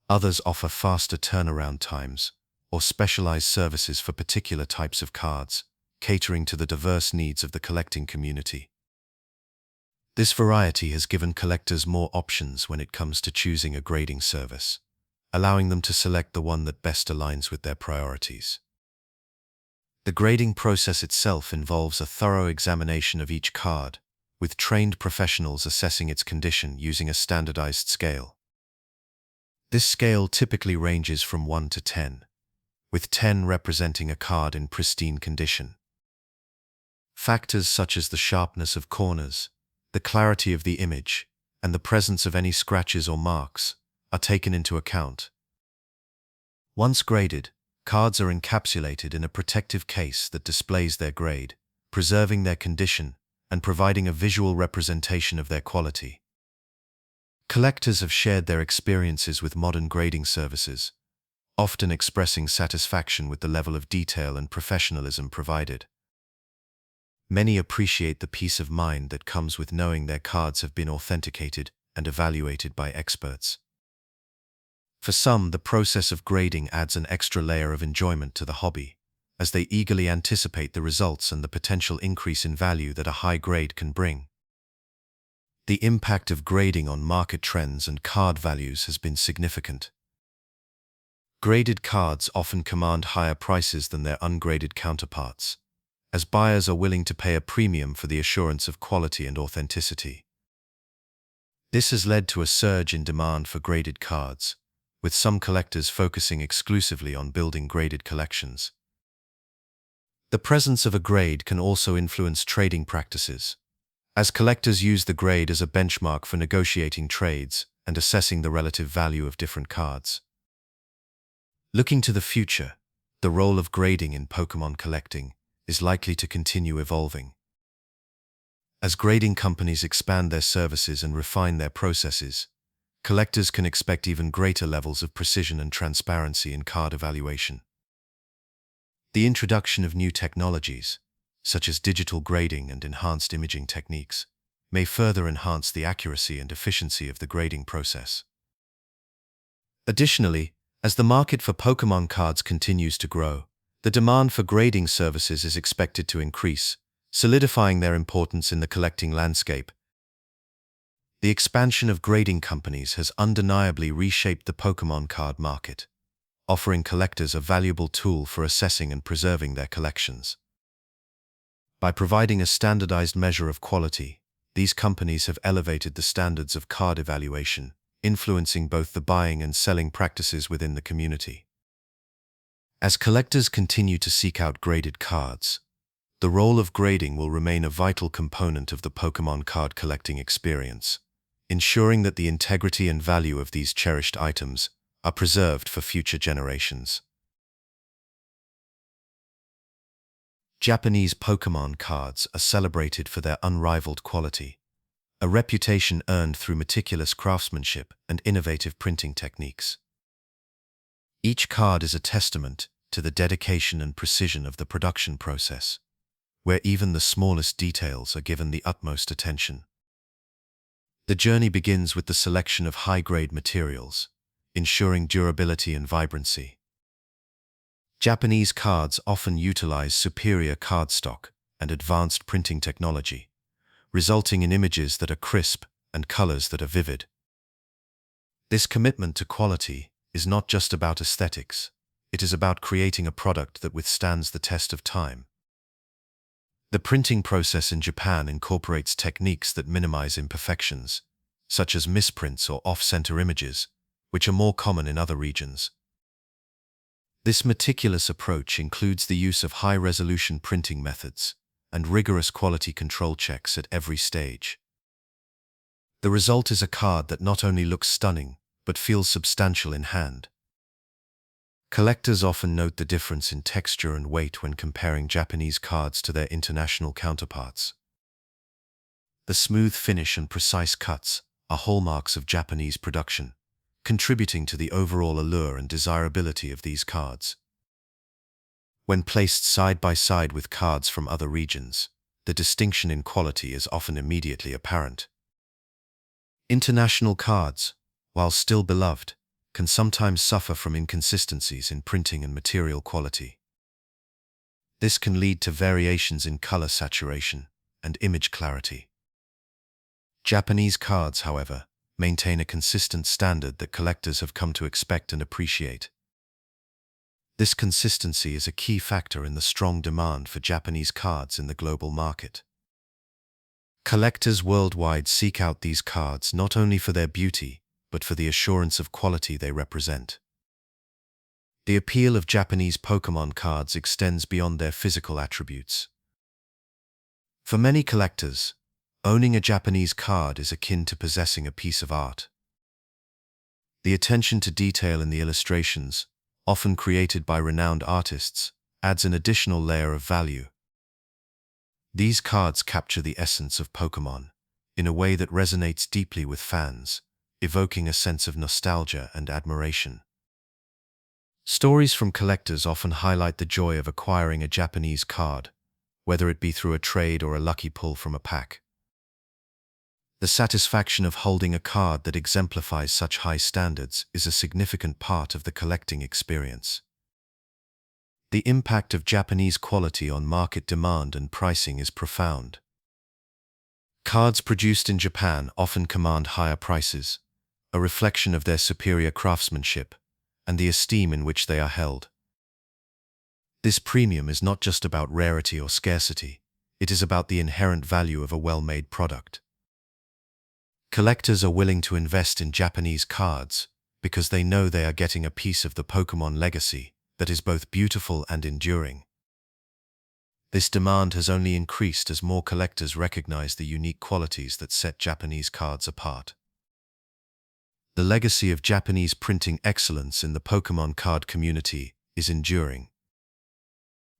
Others offer faster turnaround times or specialized services for particular types of cards, catering to the diverse needs of the collecting community. This variety has given collectors more options when it comes to choosing a grading service, allowing them to select the one that best aligns with their priorities. The grading process itself involves a thorough examination of each card, with trained professionals assessing its condition using a standardized scale. This scale typically ranges from 1 to 10, with 10 representing a card in pristine condition. Factors such as the sharpness of corners, the clarity of the image, and the presence of any scratches or marks are taken into account. Once graded, cards are encapsulated in a protective case that displays their grade, preserving their condition and providing a visual representation of their quality. Collectors have shared their experiences with modern grading services, often expressing satisfaction with the level of detail and professionalism provided. Many appreciate the peace of mind that comes with knowing their cards have been authenticated and evaluated by experts. For some, the process of grading adds an extra layer of enjoyment to the hobby, as they eagerly anticipate the results and the potential increase in value that a high grade can bring. The impact of grading on market trends and card values has been significant. Graded cards often command higher prices than their ungraded counterparts, as buyers are willing to pay a premium for the assurance of quality and authenticity. This has led to a surge in demand for graded cards, with some collectors focusing exclusively on building graded collections. The presence of a grade can also influence trading practices, as collectors use the grade as a benchmark for negotiating trades and assessing the relative value of different cards. Looking to the future, the role of grading in Pokémon collecting is likely to continue evolving. As grading companies expand their services and refine their processes, collectors can expect even greater levels of precision and transparency in card evaluation. The introduction of new technologies, such as digital grading and enhanced imaging techniques, may further enhance the accuracy and efficiency of the grading process. Additionally, as the market for Pokémon cards continues to grow, the demand for grading services is expected to increase, solidifying their importance in the collecting landscape. The expansion of grading companies has undeniably reshaped the Pokémon card market, offering collectors a valuable tool for assessing and preserving their collections. By providing a standardized measure of quality, these companies have elevated the standards of card evaluation, influencing both the buying and selling practices within the community. As collectors continue to seek out graded cards, the role of grading will remain a vital component of the Pokémon card collecting experience, ensuring that the integrity and value of these cherished items are preserved for future generations. Japanese Pokémon cards are celebrated for their unrivaled quality, a reputation earned through meticulous craftsmanship and innovative printing techniques. Each card is a testament to the dedication and precision of the production process, where even the smallest details are given the utmost attention. The journey begins with the selection of high-grade materials, ensuring durability and vibrancy. Japanese cards often utilize superior cardstock and advanced printing technology, resulting in images that are crisp and colors that are vivid. This commitment to quality is not just about aesthetics, it is about creating a product that withstands the test of time. The printing process in Japan incorporates techniques that minimize imperfections, such as misprints or off-center images, which are more common in other regions. This meticulous approach includes the use of high-resolution printing methods and rigorous quality control checks at every stage. The result is a card that not only looks stunning, but feels substantial in hand. Collectors often note the difference in texture and weight when comparing Japanese cards to their international counterparts. The smooth finish and precise cuts are hallmarks of Japanese production, contributing to the overall allure and desirability of these cards. When placed side by side with cards from other regions, the distinction in quality is often immediately apparent. International cards, while still beloved, can sometimes suffer from inconsistencies in printing and material quality. This can lead to variations in color saturation and image clarity. Japanese cards, however, maintain a consistent standard that collectors have come to expect and appreciate. This consistency is a key factor in the strong demand for Japanese cards in the global market. Collectors worldwide seek out these cards not only for their beauty, but for the assurance of quality they represent. The appeal of Japanese Pokémon cards extends beyond their physical attributes. For many collectors, owning a Japanese card is akin to possessing a piece of art. The attention to detail in the illustrations, often created by renowned artists, adds an additional layer of value. These cards capture the essence of Pokémon in a way that resonates deeply with fans, evoking a sense of nostalgia and admiration. Stories from collectors often highlight the joy of acquiring a Japanese card, whether it be through a trade or a lucky pull from a pack. The satisfaction of holding a card that exemplifies such high standards is a significant part of the collecting experience. The impact of Japanese quality on market demand and pricing is profound. Cards produced in Japan often command higher prices, a reflection of their superior craftsmanship and the esteem in which they are held. This premium is not just about rarity or scarcity, it is about the inherent value of a well-made product. Collectors are willing to invest in Japanese cards because they know they are getting a piece of the Pokémon legacy that is both beautiful and enduring. This demand has only increased as more collectors recognize the unique qualities that set Japanese cards apart. The legacy of Japanese printing excellence in the Pokémon card community is enduring.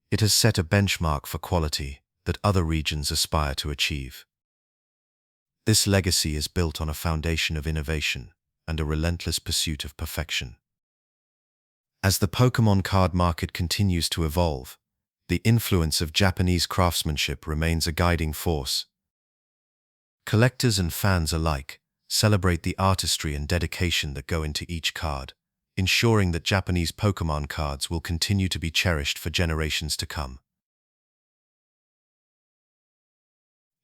It has set a benchmark for quality that other regions aspire to achieve. This legacy is built on a foundation of innovation and a relentless pursuit of perfection. As the Pokémon card market continues to evolve, the influence of Japanese craftsmanship remains a guiding force. Collectors and fans alike celebrate the artistry and dedication that go into each card, ensuring that Japanese Pokémon cards will continue to be cherished for generations to come.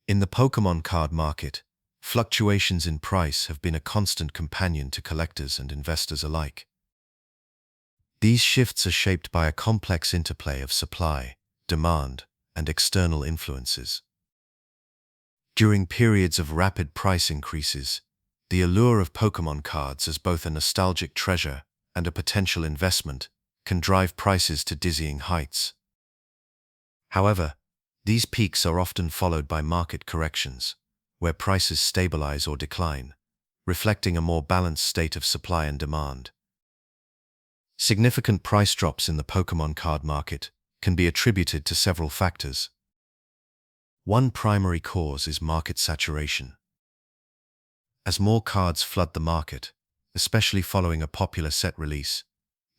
In the Pokémon card market, fluctuations in price have been a constant companion to collectors and investors alike. These shifts are shaped by a complex interplay of supply, demand, and external influences. During periods of rapid price increases, the allure of Pokémon cards as both a nostalgic treasure and a potential investment can drive prices to dizzying heights. However, these peaks are often followed by market corrections, where prices stabilize or decline, reflecting a more balanced state of supply and demand. Significant price drops in the Pokémon card market can be attributed to several factors. One primary cause is market saturation. As more cards flood the market, especially following a popular set release,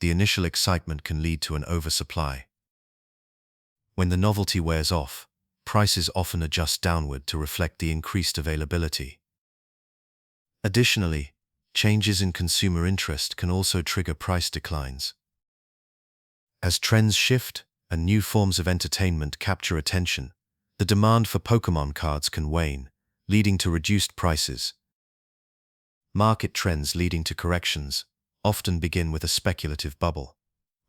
the initial excitement can lead to an oversupply. When the novelty wears off, prices often adjust downward to reflect the increased availability. Additionally, changes in consumer interest can also trigger price declines. As trends shift and new forms of entertainment capture attention, the demand for Pokémon cards can wane, leading to reduced prices. Market trends leading to corrections often begin with a speculative bubble,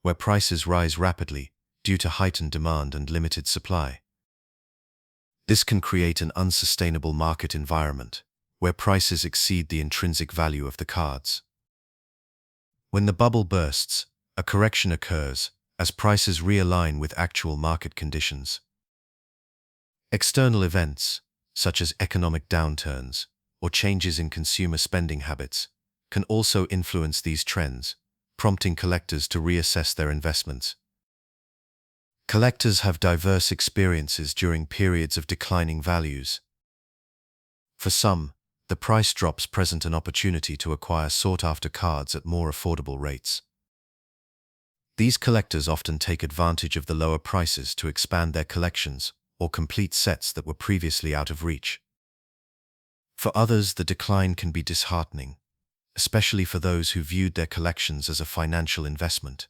where prices rise rapidly due to heightened demand and limited supply. This can create an unsustainable market environment, where prices exceed the intrinsic value of the cards. When the bubble bursts, a correction occurs as prices realign with actual market conditions. External events, such as economic downturns or changes in consumer spending habits, can also influence these trends, prompting collectors to reassess their investments. Collectors have diverse experiences during periods of declining values. For some, the price drops present an opportunity to acquire sought-after cards at more affordable rates. These collectors often take advantage of the lower prices to expand their collections or complete sets that were previously out of reach. For others, the decline can be disheartening, especially for those who viewed their collections as a financial investment.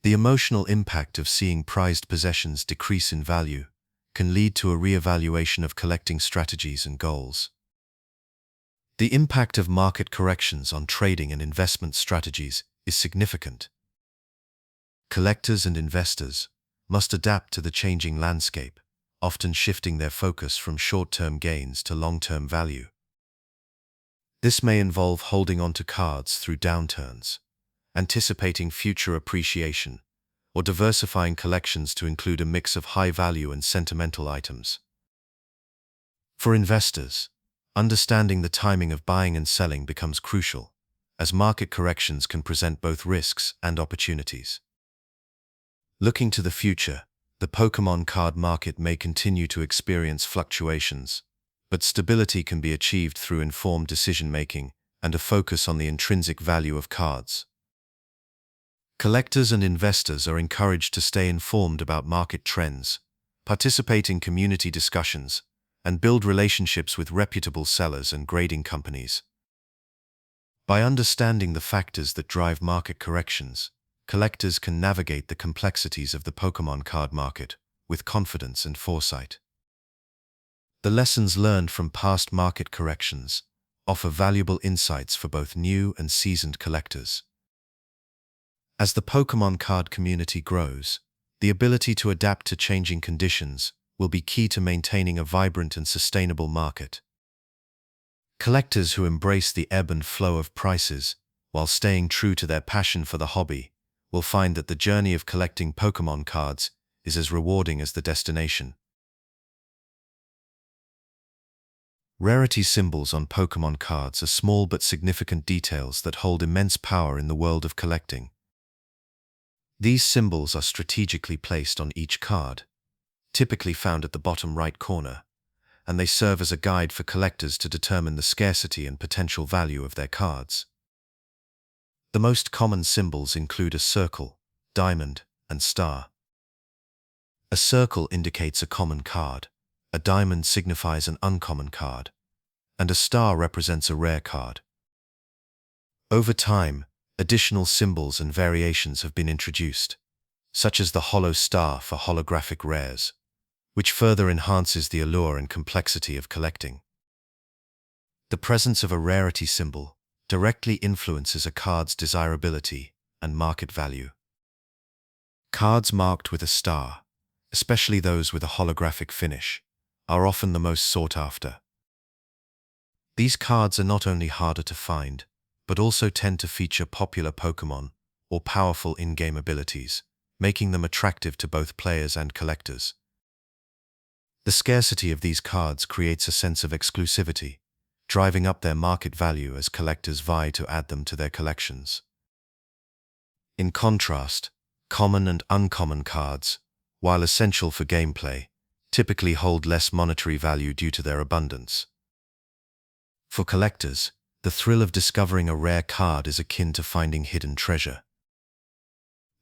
The emotional impact of seeing prized possessions decrease in value can lead to a re-evaluation of collecting strategies and goals. The impact of market corrections on trading and investment strategies is significant. Collectors and investors must adapt to the changing landscape, often shifting their focus from short-term gains to long-term value. This may involve holding on to cards through downturns, anticipating future appreciation, or diversifying collections to include a mix of high-value and sentimental items. For investors, understanding the timing of buying and selling becomes crucial, as market corrections can present both risks and opportunities. Looking to the future, the Pokémon card market may continue to experience fluctuations, but stability can be achieved through informed decision-making and a focus on the intrinsic value of cards. Collectors and investors are encouraged to stay informed about market trends, participate in community discussions, and build relationships with reputable sellers and grading companies. By understanding the factors that drive market corrections, collectors can navigate the complexities of the Pokémon card market with confidence and foresight. The lessons learned from past market corrections offer valuable insights for both new and seasoned collectors. As the Pokémon card community grows, the ability to adapt to changing conditions will be key to maintaining a vibrant and sustainable market. Collectors who embrace the ebb and flow of prices while staying true to their passion for the hobby will find that the journey of collecting Pokémon cards is as rewarding as the destination. Rarity symbols on Pokémon cards are small but significant details that hold immense power in the world of collecting. These symbols are strategically placed on each card, typically found at the bottom right corner, and they serve as a guide for collectors to determine the scarcity and potential value of their cards. The most common symbols include a circle, diamond, and star. A circle indicates a common card, a diamond signifies an uncommon card, and a star represents a rare card. Over time, additional symbols and variations have been introduced, such as the hollow star for holographic rares, which further enhances the allure and complexity of collecting. The presence of a rarity symbol directly influences a card's desirability and market value. Cards marked with a star, especially those with a holographic finish, are often the most sought after. These cards are not only harder to find, but also tend to feature popular Pokémon or powerful in-game abilities, making them attractive to both players and collectors. The scarcity of these cards creates a sense of exclusivity, driving up their market value as collectors vie to add them to their collections. In contrast, common and uncommon cards, while essential for gameplay, typically hold less monetary value due to their abundance. For collectors, the thrill of discovering a rare card is akin to finding hidden treasure.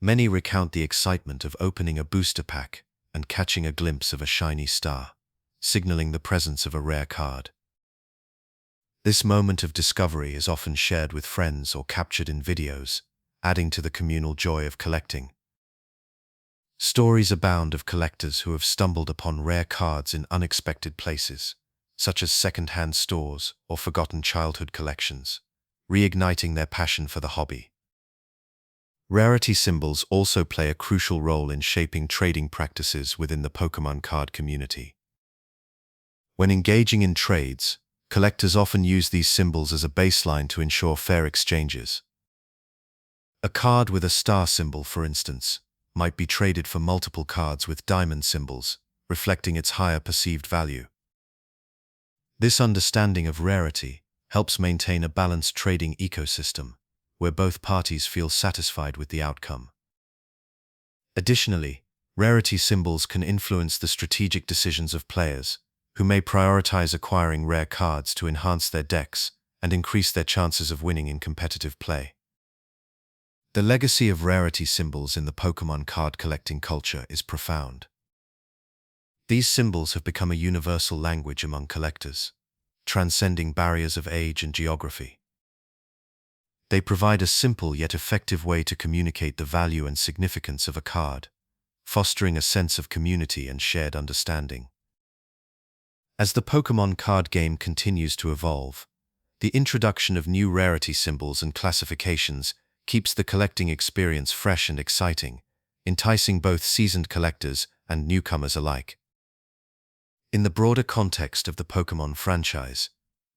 Many recount the excitement of opening a booster pack and catching a glimpse of a shiny star, signaling the presence of a rare card. This moment of discovery is often shared with friends or captured in videos, adding to the communal joy of collecting. Stories abound of collectors who have stumbled upon rare cards in unexpected places, such as second-hand stores or forgotten childhood collections, reigniting their passion for the hobby. Rarity symbols also play a crucial role in shaping trading practices within the Pokémon card community. When engaging in trades, collectors often use these symbols as a baseline to ensure fair exchanges. A card with a star symbol, for instance, might be traded for multiple cards with diamond symbols, reflecting its higher perceived value. This understanding of rarity helps maintain a balanced trading ecosystem, where both parties feel satisfied with the outcome. Additionally, rarity symbols can influence the strategic decisions of players, who may prioritize acquiring rare cards to enhance their decks and increase their chances of winning in competitive play. The legacy of rarity symbols in the Pokémon card collecting culture is profound. These symbols have become a universal language among collectors, transcending barriers of age and geography. They provide a simple yet effective way to communicate the value and significance of a card, fostering a sense of community and shared understanding. As the Pokémon card game continues to evolve, the introduction of new rarity symbols and classifications keeps the collecting experience fresh and exciting, enticing both seasoned collectors and newcomers alike. In the broader context of the Pokémon franchise,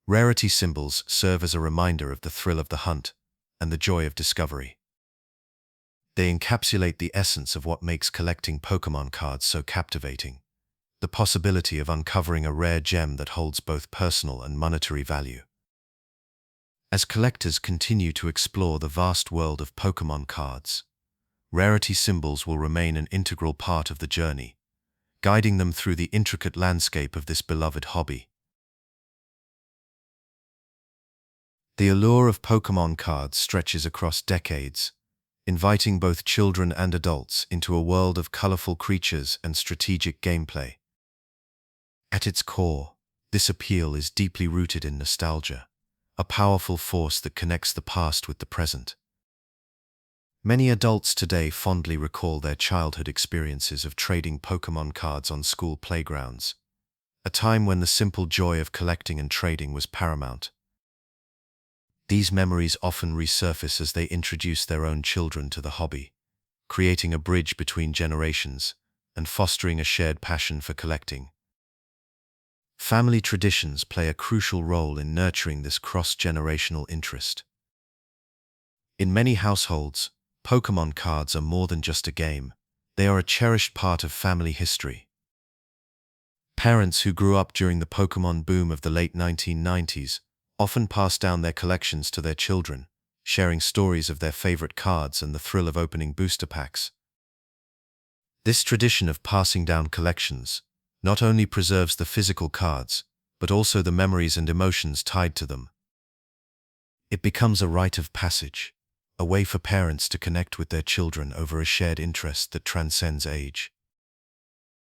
rarity symbols serve as a reminder of the thrill of the hunt and the joy of discovery. They encapsulate the essence of what makes collecting Pokémon cards so captivating: the possibility of uncovering a rare gem that holds both personal and monetary value. As collectors continue to explore the vast world of Pokémon cards, rarity symbols will remain an integral part of the journey, guiding them through the intricate landscape of this beloved hobby. The allure of Pokémon cards stretches across decades, inviting both children and adults into a world of colorful creatures and strategic gameplay. At its core, this appeal is deeply rooted in nostalgia, a powerful force that connects the past with the present. Many adults today fondly recall their childhood experiences of trading Pokémon cards on school playgrounds, a time when the simple joy of collecting and trading was paramount. These memories often resurface as they introduce their own children to the hobby, creating a bridge between generations and fostering a shared passion for collecting. Family traditions play a crucial role in nurturing this cross-generational interest. In many households, Pokémon cards are more than just a game. They are a cherished part of family history. Parents who grew up during the Pokémon boom of the late 1990s often pass down their collections to their children, sharing stories of their favorite cards and the thrill of opening booster packs. This tradition of passing down collections not only preserves the physical cards, but also the memories and emotions tied to them. It becomes a rite of passage, a way for parents to connect with their children over a shared interest that transcends age.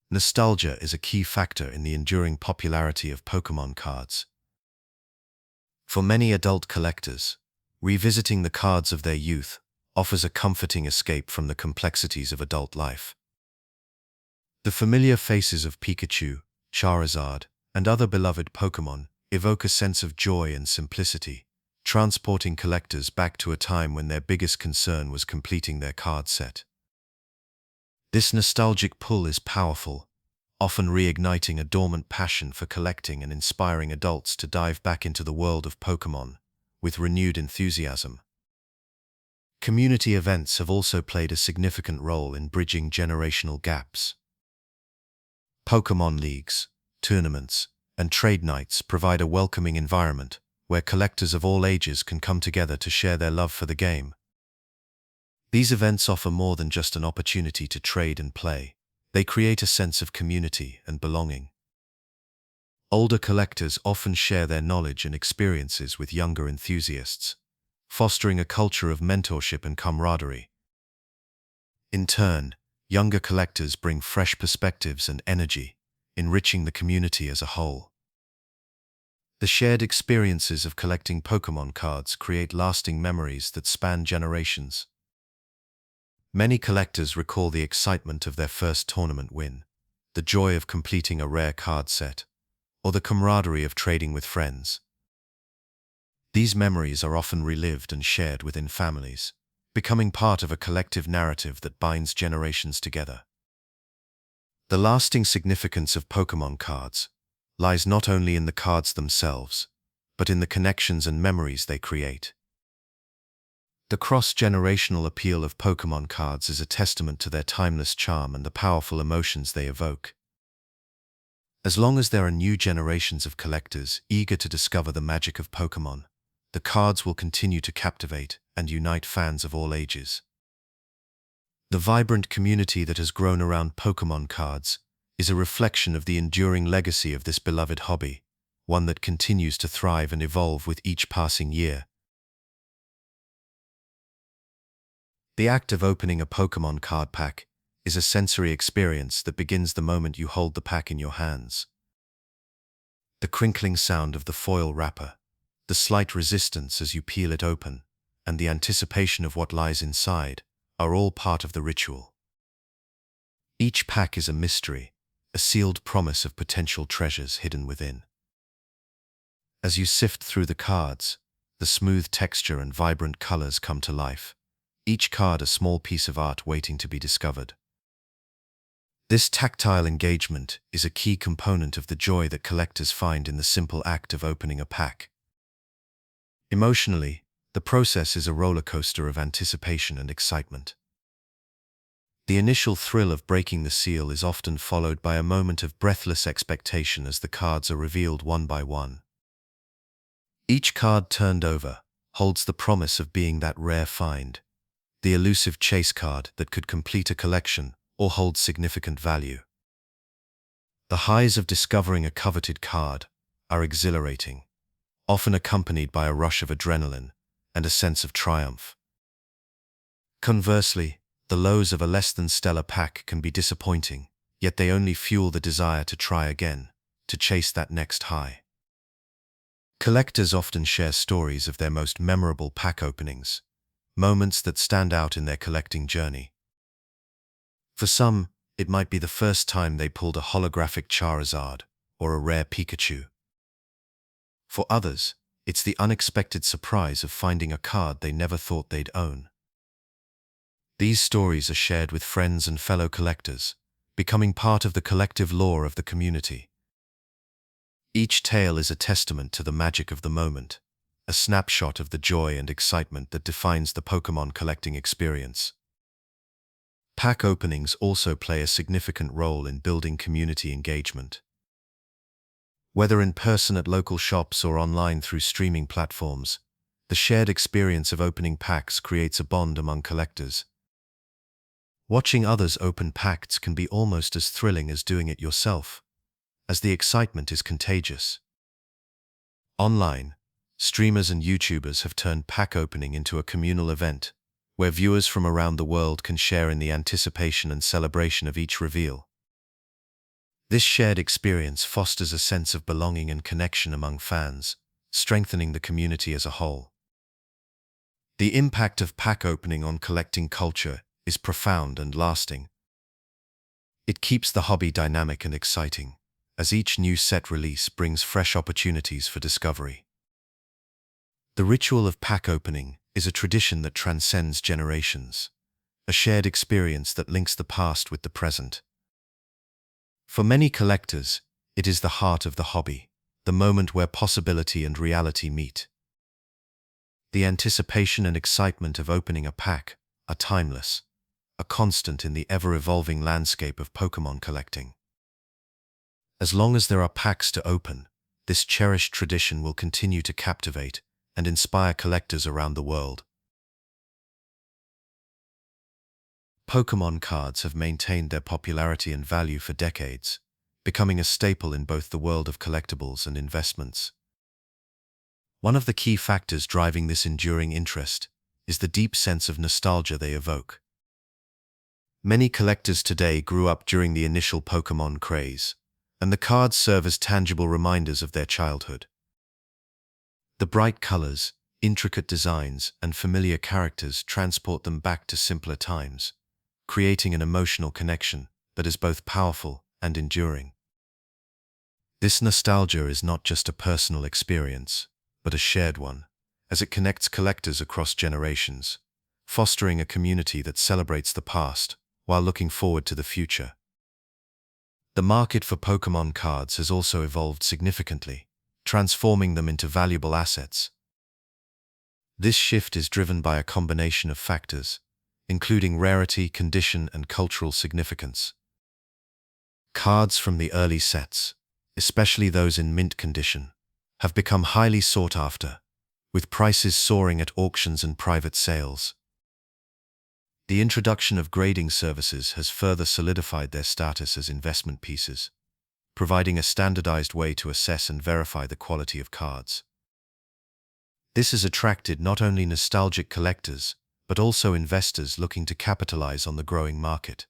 Nostalgia is a key factor in the enduring popularity of Pokémon cards. For many adult collectors, revisiting the cards of their youth offers a comforting escape from the complexities of adult life. The familiar faces of Pikachu, Charizard, and other beloved Pokémon evoke a sense of joy and simplicity, transporting collectors back to a time when their biggest concern was completing their card set. This nostalgic pull is powerful, often reigniting a dormant passion for collecting and inspiring adults to dive back into the world of Pokémon with renewed enthusiasm. Community events have also played a significant role in bridging generational gaps. Pokémon leagues, tournaments, and trade nights provide a welcoming environment where collectors of all ages can come together to share their love for the game. These events offer more than just an opportunity to trade and play. They create a sense of community and belonging. Older collectors often share their knowledge and experiences with younger enthusiasts, fostering a culture of mentorship and camaraderie. In turn, younger collectors bring fresh perspectives and energy, enriching the community as a whole. The shared experiences of collecting Pokémon cards create lasting memories that span generations, Many collectors recall the excitement of their first tournament win, the joy of completing a rare card set, or the camaraderie of trading with friends. These memories are often relived and shared within families, becoming part of a collective narrative that binds generations together. The lasting significance of Pokémon cards lies not only in the cards themselves, but in the connections and memories they create. The cross-generational appeal of Pokémon cards is a testament to their timeless charm and the powerful emotions they evoke. As long as there are new generations of collectors eager to discover the magic of Pokémon, the cards will continue to captivate and unite fans of all ages. The vibrant community that has grown around Pokémon cards is a reflection of the enduring legacy of this beloved hobby, one that continues to thrive and evolve with each passing year. The act of opening a Pokémon card pack is a sensory experience that begins the moment you hold the pack in your hands. The crinkling sound of the foil wrapper, the slight resistance as you peel it open, and the anticipation of what lies inside are all part of the ritual. Each pack is a mystery, a sealed promise of potential treasures hidden within. As you sift through the cards, the smooth texture and vibrant colors come to life, each card a small piece of art waiting to be discovered. This tactile engagement is a key component of the joy that collectors find in the simple act of opening a pack. Emotionally, the process is a roller coaster of anticipation and excitement. The initial thrill of breaking the seal is often followed by a moment of breathless expectation as the cards are revealed one by one. Each card turned over holds the promise of being that rare find, the elusive chase card that could complete a collection or hold significant value. The highs of discovering a coveted card are exhilarating, often accompanied by a rush of adrenaline and a sense of triumph. Conversely, the lows of a less-than-stellar pack can be disappointing, yet they only fuel the desire to try again, to chase that next high. Collectors often share stories of their most memorable pack openings, moments that stand out in their collecting journey. For some, it might be the first time they pulled a holographic Charizard or a rare Pikachu. For others, it's the unexpected surprise of finding a card they never thought they'd own. These stories are shared with friends and fellow collectors, becoming part of the collective lore of the community. Each tale is a testament to the magic of the moment, a snapshot of the joy and excitement that defines the Pokémon collecting experience. Pack openings also play a significant role in building community engagement. Whether in person at local shops or online through streaming platforms, the shared experience of opening packs creates a bond among collectors. Watching others open packs can be almost as thrilling as doing it yourself, as the excitement is contagious. Online, streamers and YouTubers have turned pack opening into a communal event, where viewers from around the world can share in the anticipation and celebration of each reveal. This shared experience fosters a sense of belonging and connection among fans, strengthening the community as a whole. The impact of pack opening on collecting culture is profound and lasting. It keeps the hobby dynamic and exciting, as each new set release brings fresh opportunities for discovery. The ritual of pack opening is a tradition that transcends generations, a shared experience that links the past with the present. For many collectors, it is the heart of the hobby, the moment where possibility and reality meet. The anticipation and excitement of opening a pack are timeless, a constant in the ever-evolving landscape of Pokémon collecting. As long as there are packs to open, this cherished tradition will continue to captivate and inspire collectors around the world. Pokémon cards have maintained their popularity and value for decades, becoming a staple in both the world of collectibles and investments. One of the key factors driving this enduring interest is the deep sense of nostalgia they evoke. Many collectors today grew up during the initial Pokémon craze, and the cards serve as tangible reminders of their childhood. The bright colors, intricate designs, and familiar characters transport them back to simpler times, creating an emotional connection that is both powerful and enduring. This nostalgia is not just a personal experience, but a shared one, as it connects collectors across generations, fostering a community that celebrates the past while looking forward to the future. The market for Pokémon cards has also evolved significantly, transforming them into valuable assets. This shift is driven by a combination of factors, including rarity, condition, and cultural significance. Cards from the early sets, especially those in mint condition, have become highly sought after, with prices soaring at auctions and private sales. The introduction of grading services has further solidified their status as investment pieces, providing a standardized way to assess and verify the quality of cards. This has attracted not only nostalgic collectors, but also investors looking to capitalize on the growing market.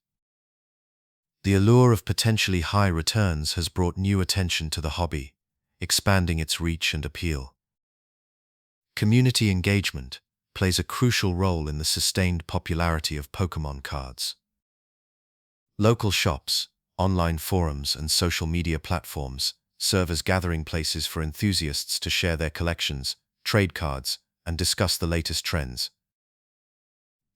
The allure of potentially high returns has brought new attention to the hobby, expanding its reach and appeal. Community engagement plays a crucial role in the sustained popularity of Pokémon cards. Local shops, online forums, and social media platforms serve as gathering places for enthusiasts to share their collections, trade cards, and discuss the latest trends.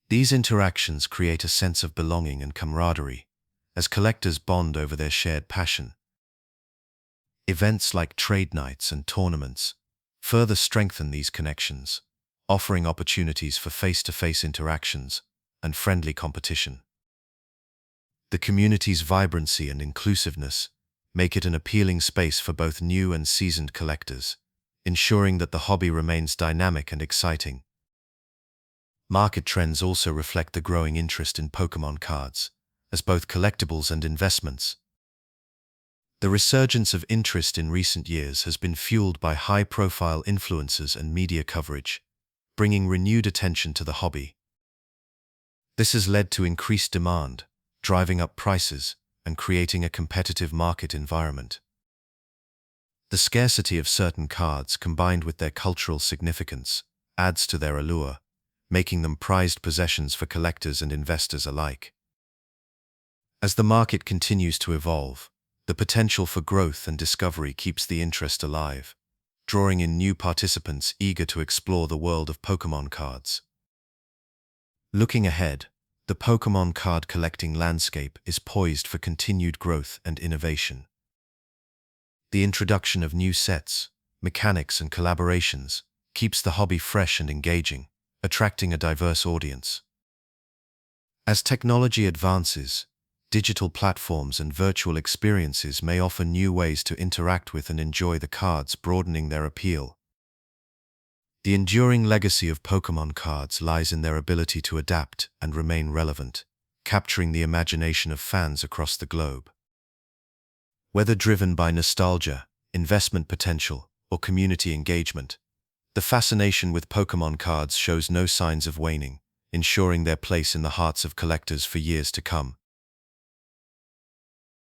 These interactions create a sense of belonging and camaraderie, as collectors bond over their shared passion. Events like trade nights and tournaments further strengthen these connections, offering opportunities for face-to-face interactions and friendly competition. The community's vibrancy and inclusiveness make it an appealing space for both new and seasoned collectors, ensuring that the hobby remains dynamic and exciting. Market trends also reflect the growing interest in Pokémon cards, as both collectibles and investments. The resurgence of interest in recent years has been fueled by high-profile influencers and media coverage, bringing renewed attention to the hobby. This has led to increased demand, driving up prices and creating a competitive market environment. The scarcity of certain cards, combined with their cultural significance, adds to their allure, making them prized possessions for collectors and investors alike. As the market continues to evolve, the potential for growth and discovery keeps the interest alive, drawing in new participants eager to explore the world of Pokémon cards. Looking ahead, the Pokémon card collecting landscape is poised for continued growth and innovation. The introduction of new sets, mechanics, and collaborations keeps the hobby fresh and engaging, attracting a diverse audience. As technology advances, digital platforms and virtual experiences may offer new ways to interact with and enjoy the cards, broadening their appeal. The enduring legacy of Pokémon cards lies in their ability to adapt and remain relevant, capturing the imagination of fans across the globe. Whether driven by nostalgia, investment potential, or community engagement, the fascination with Pokémon cards shows no signs of waning, ensuring their place in the hearts of collectors for years to come.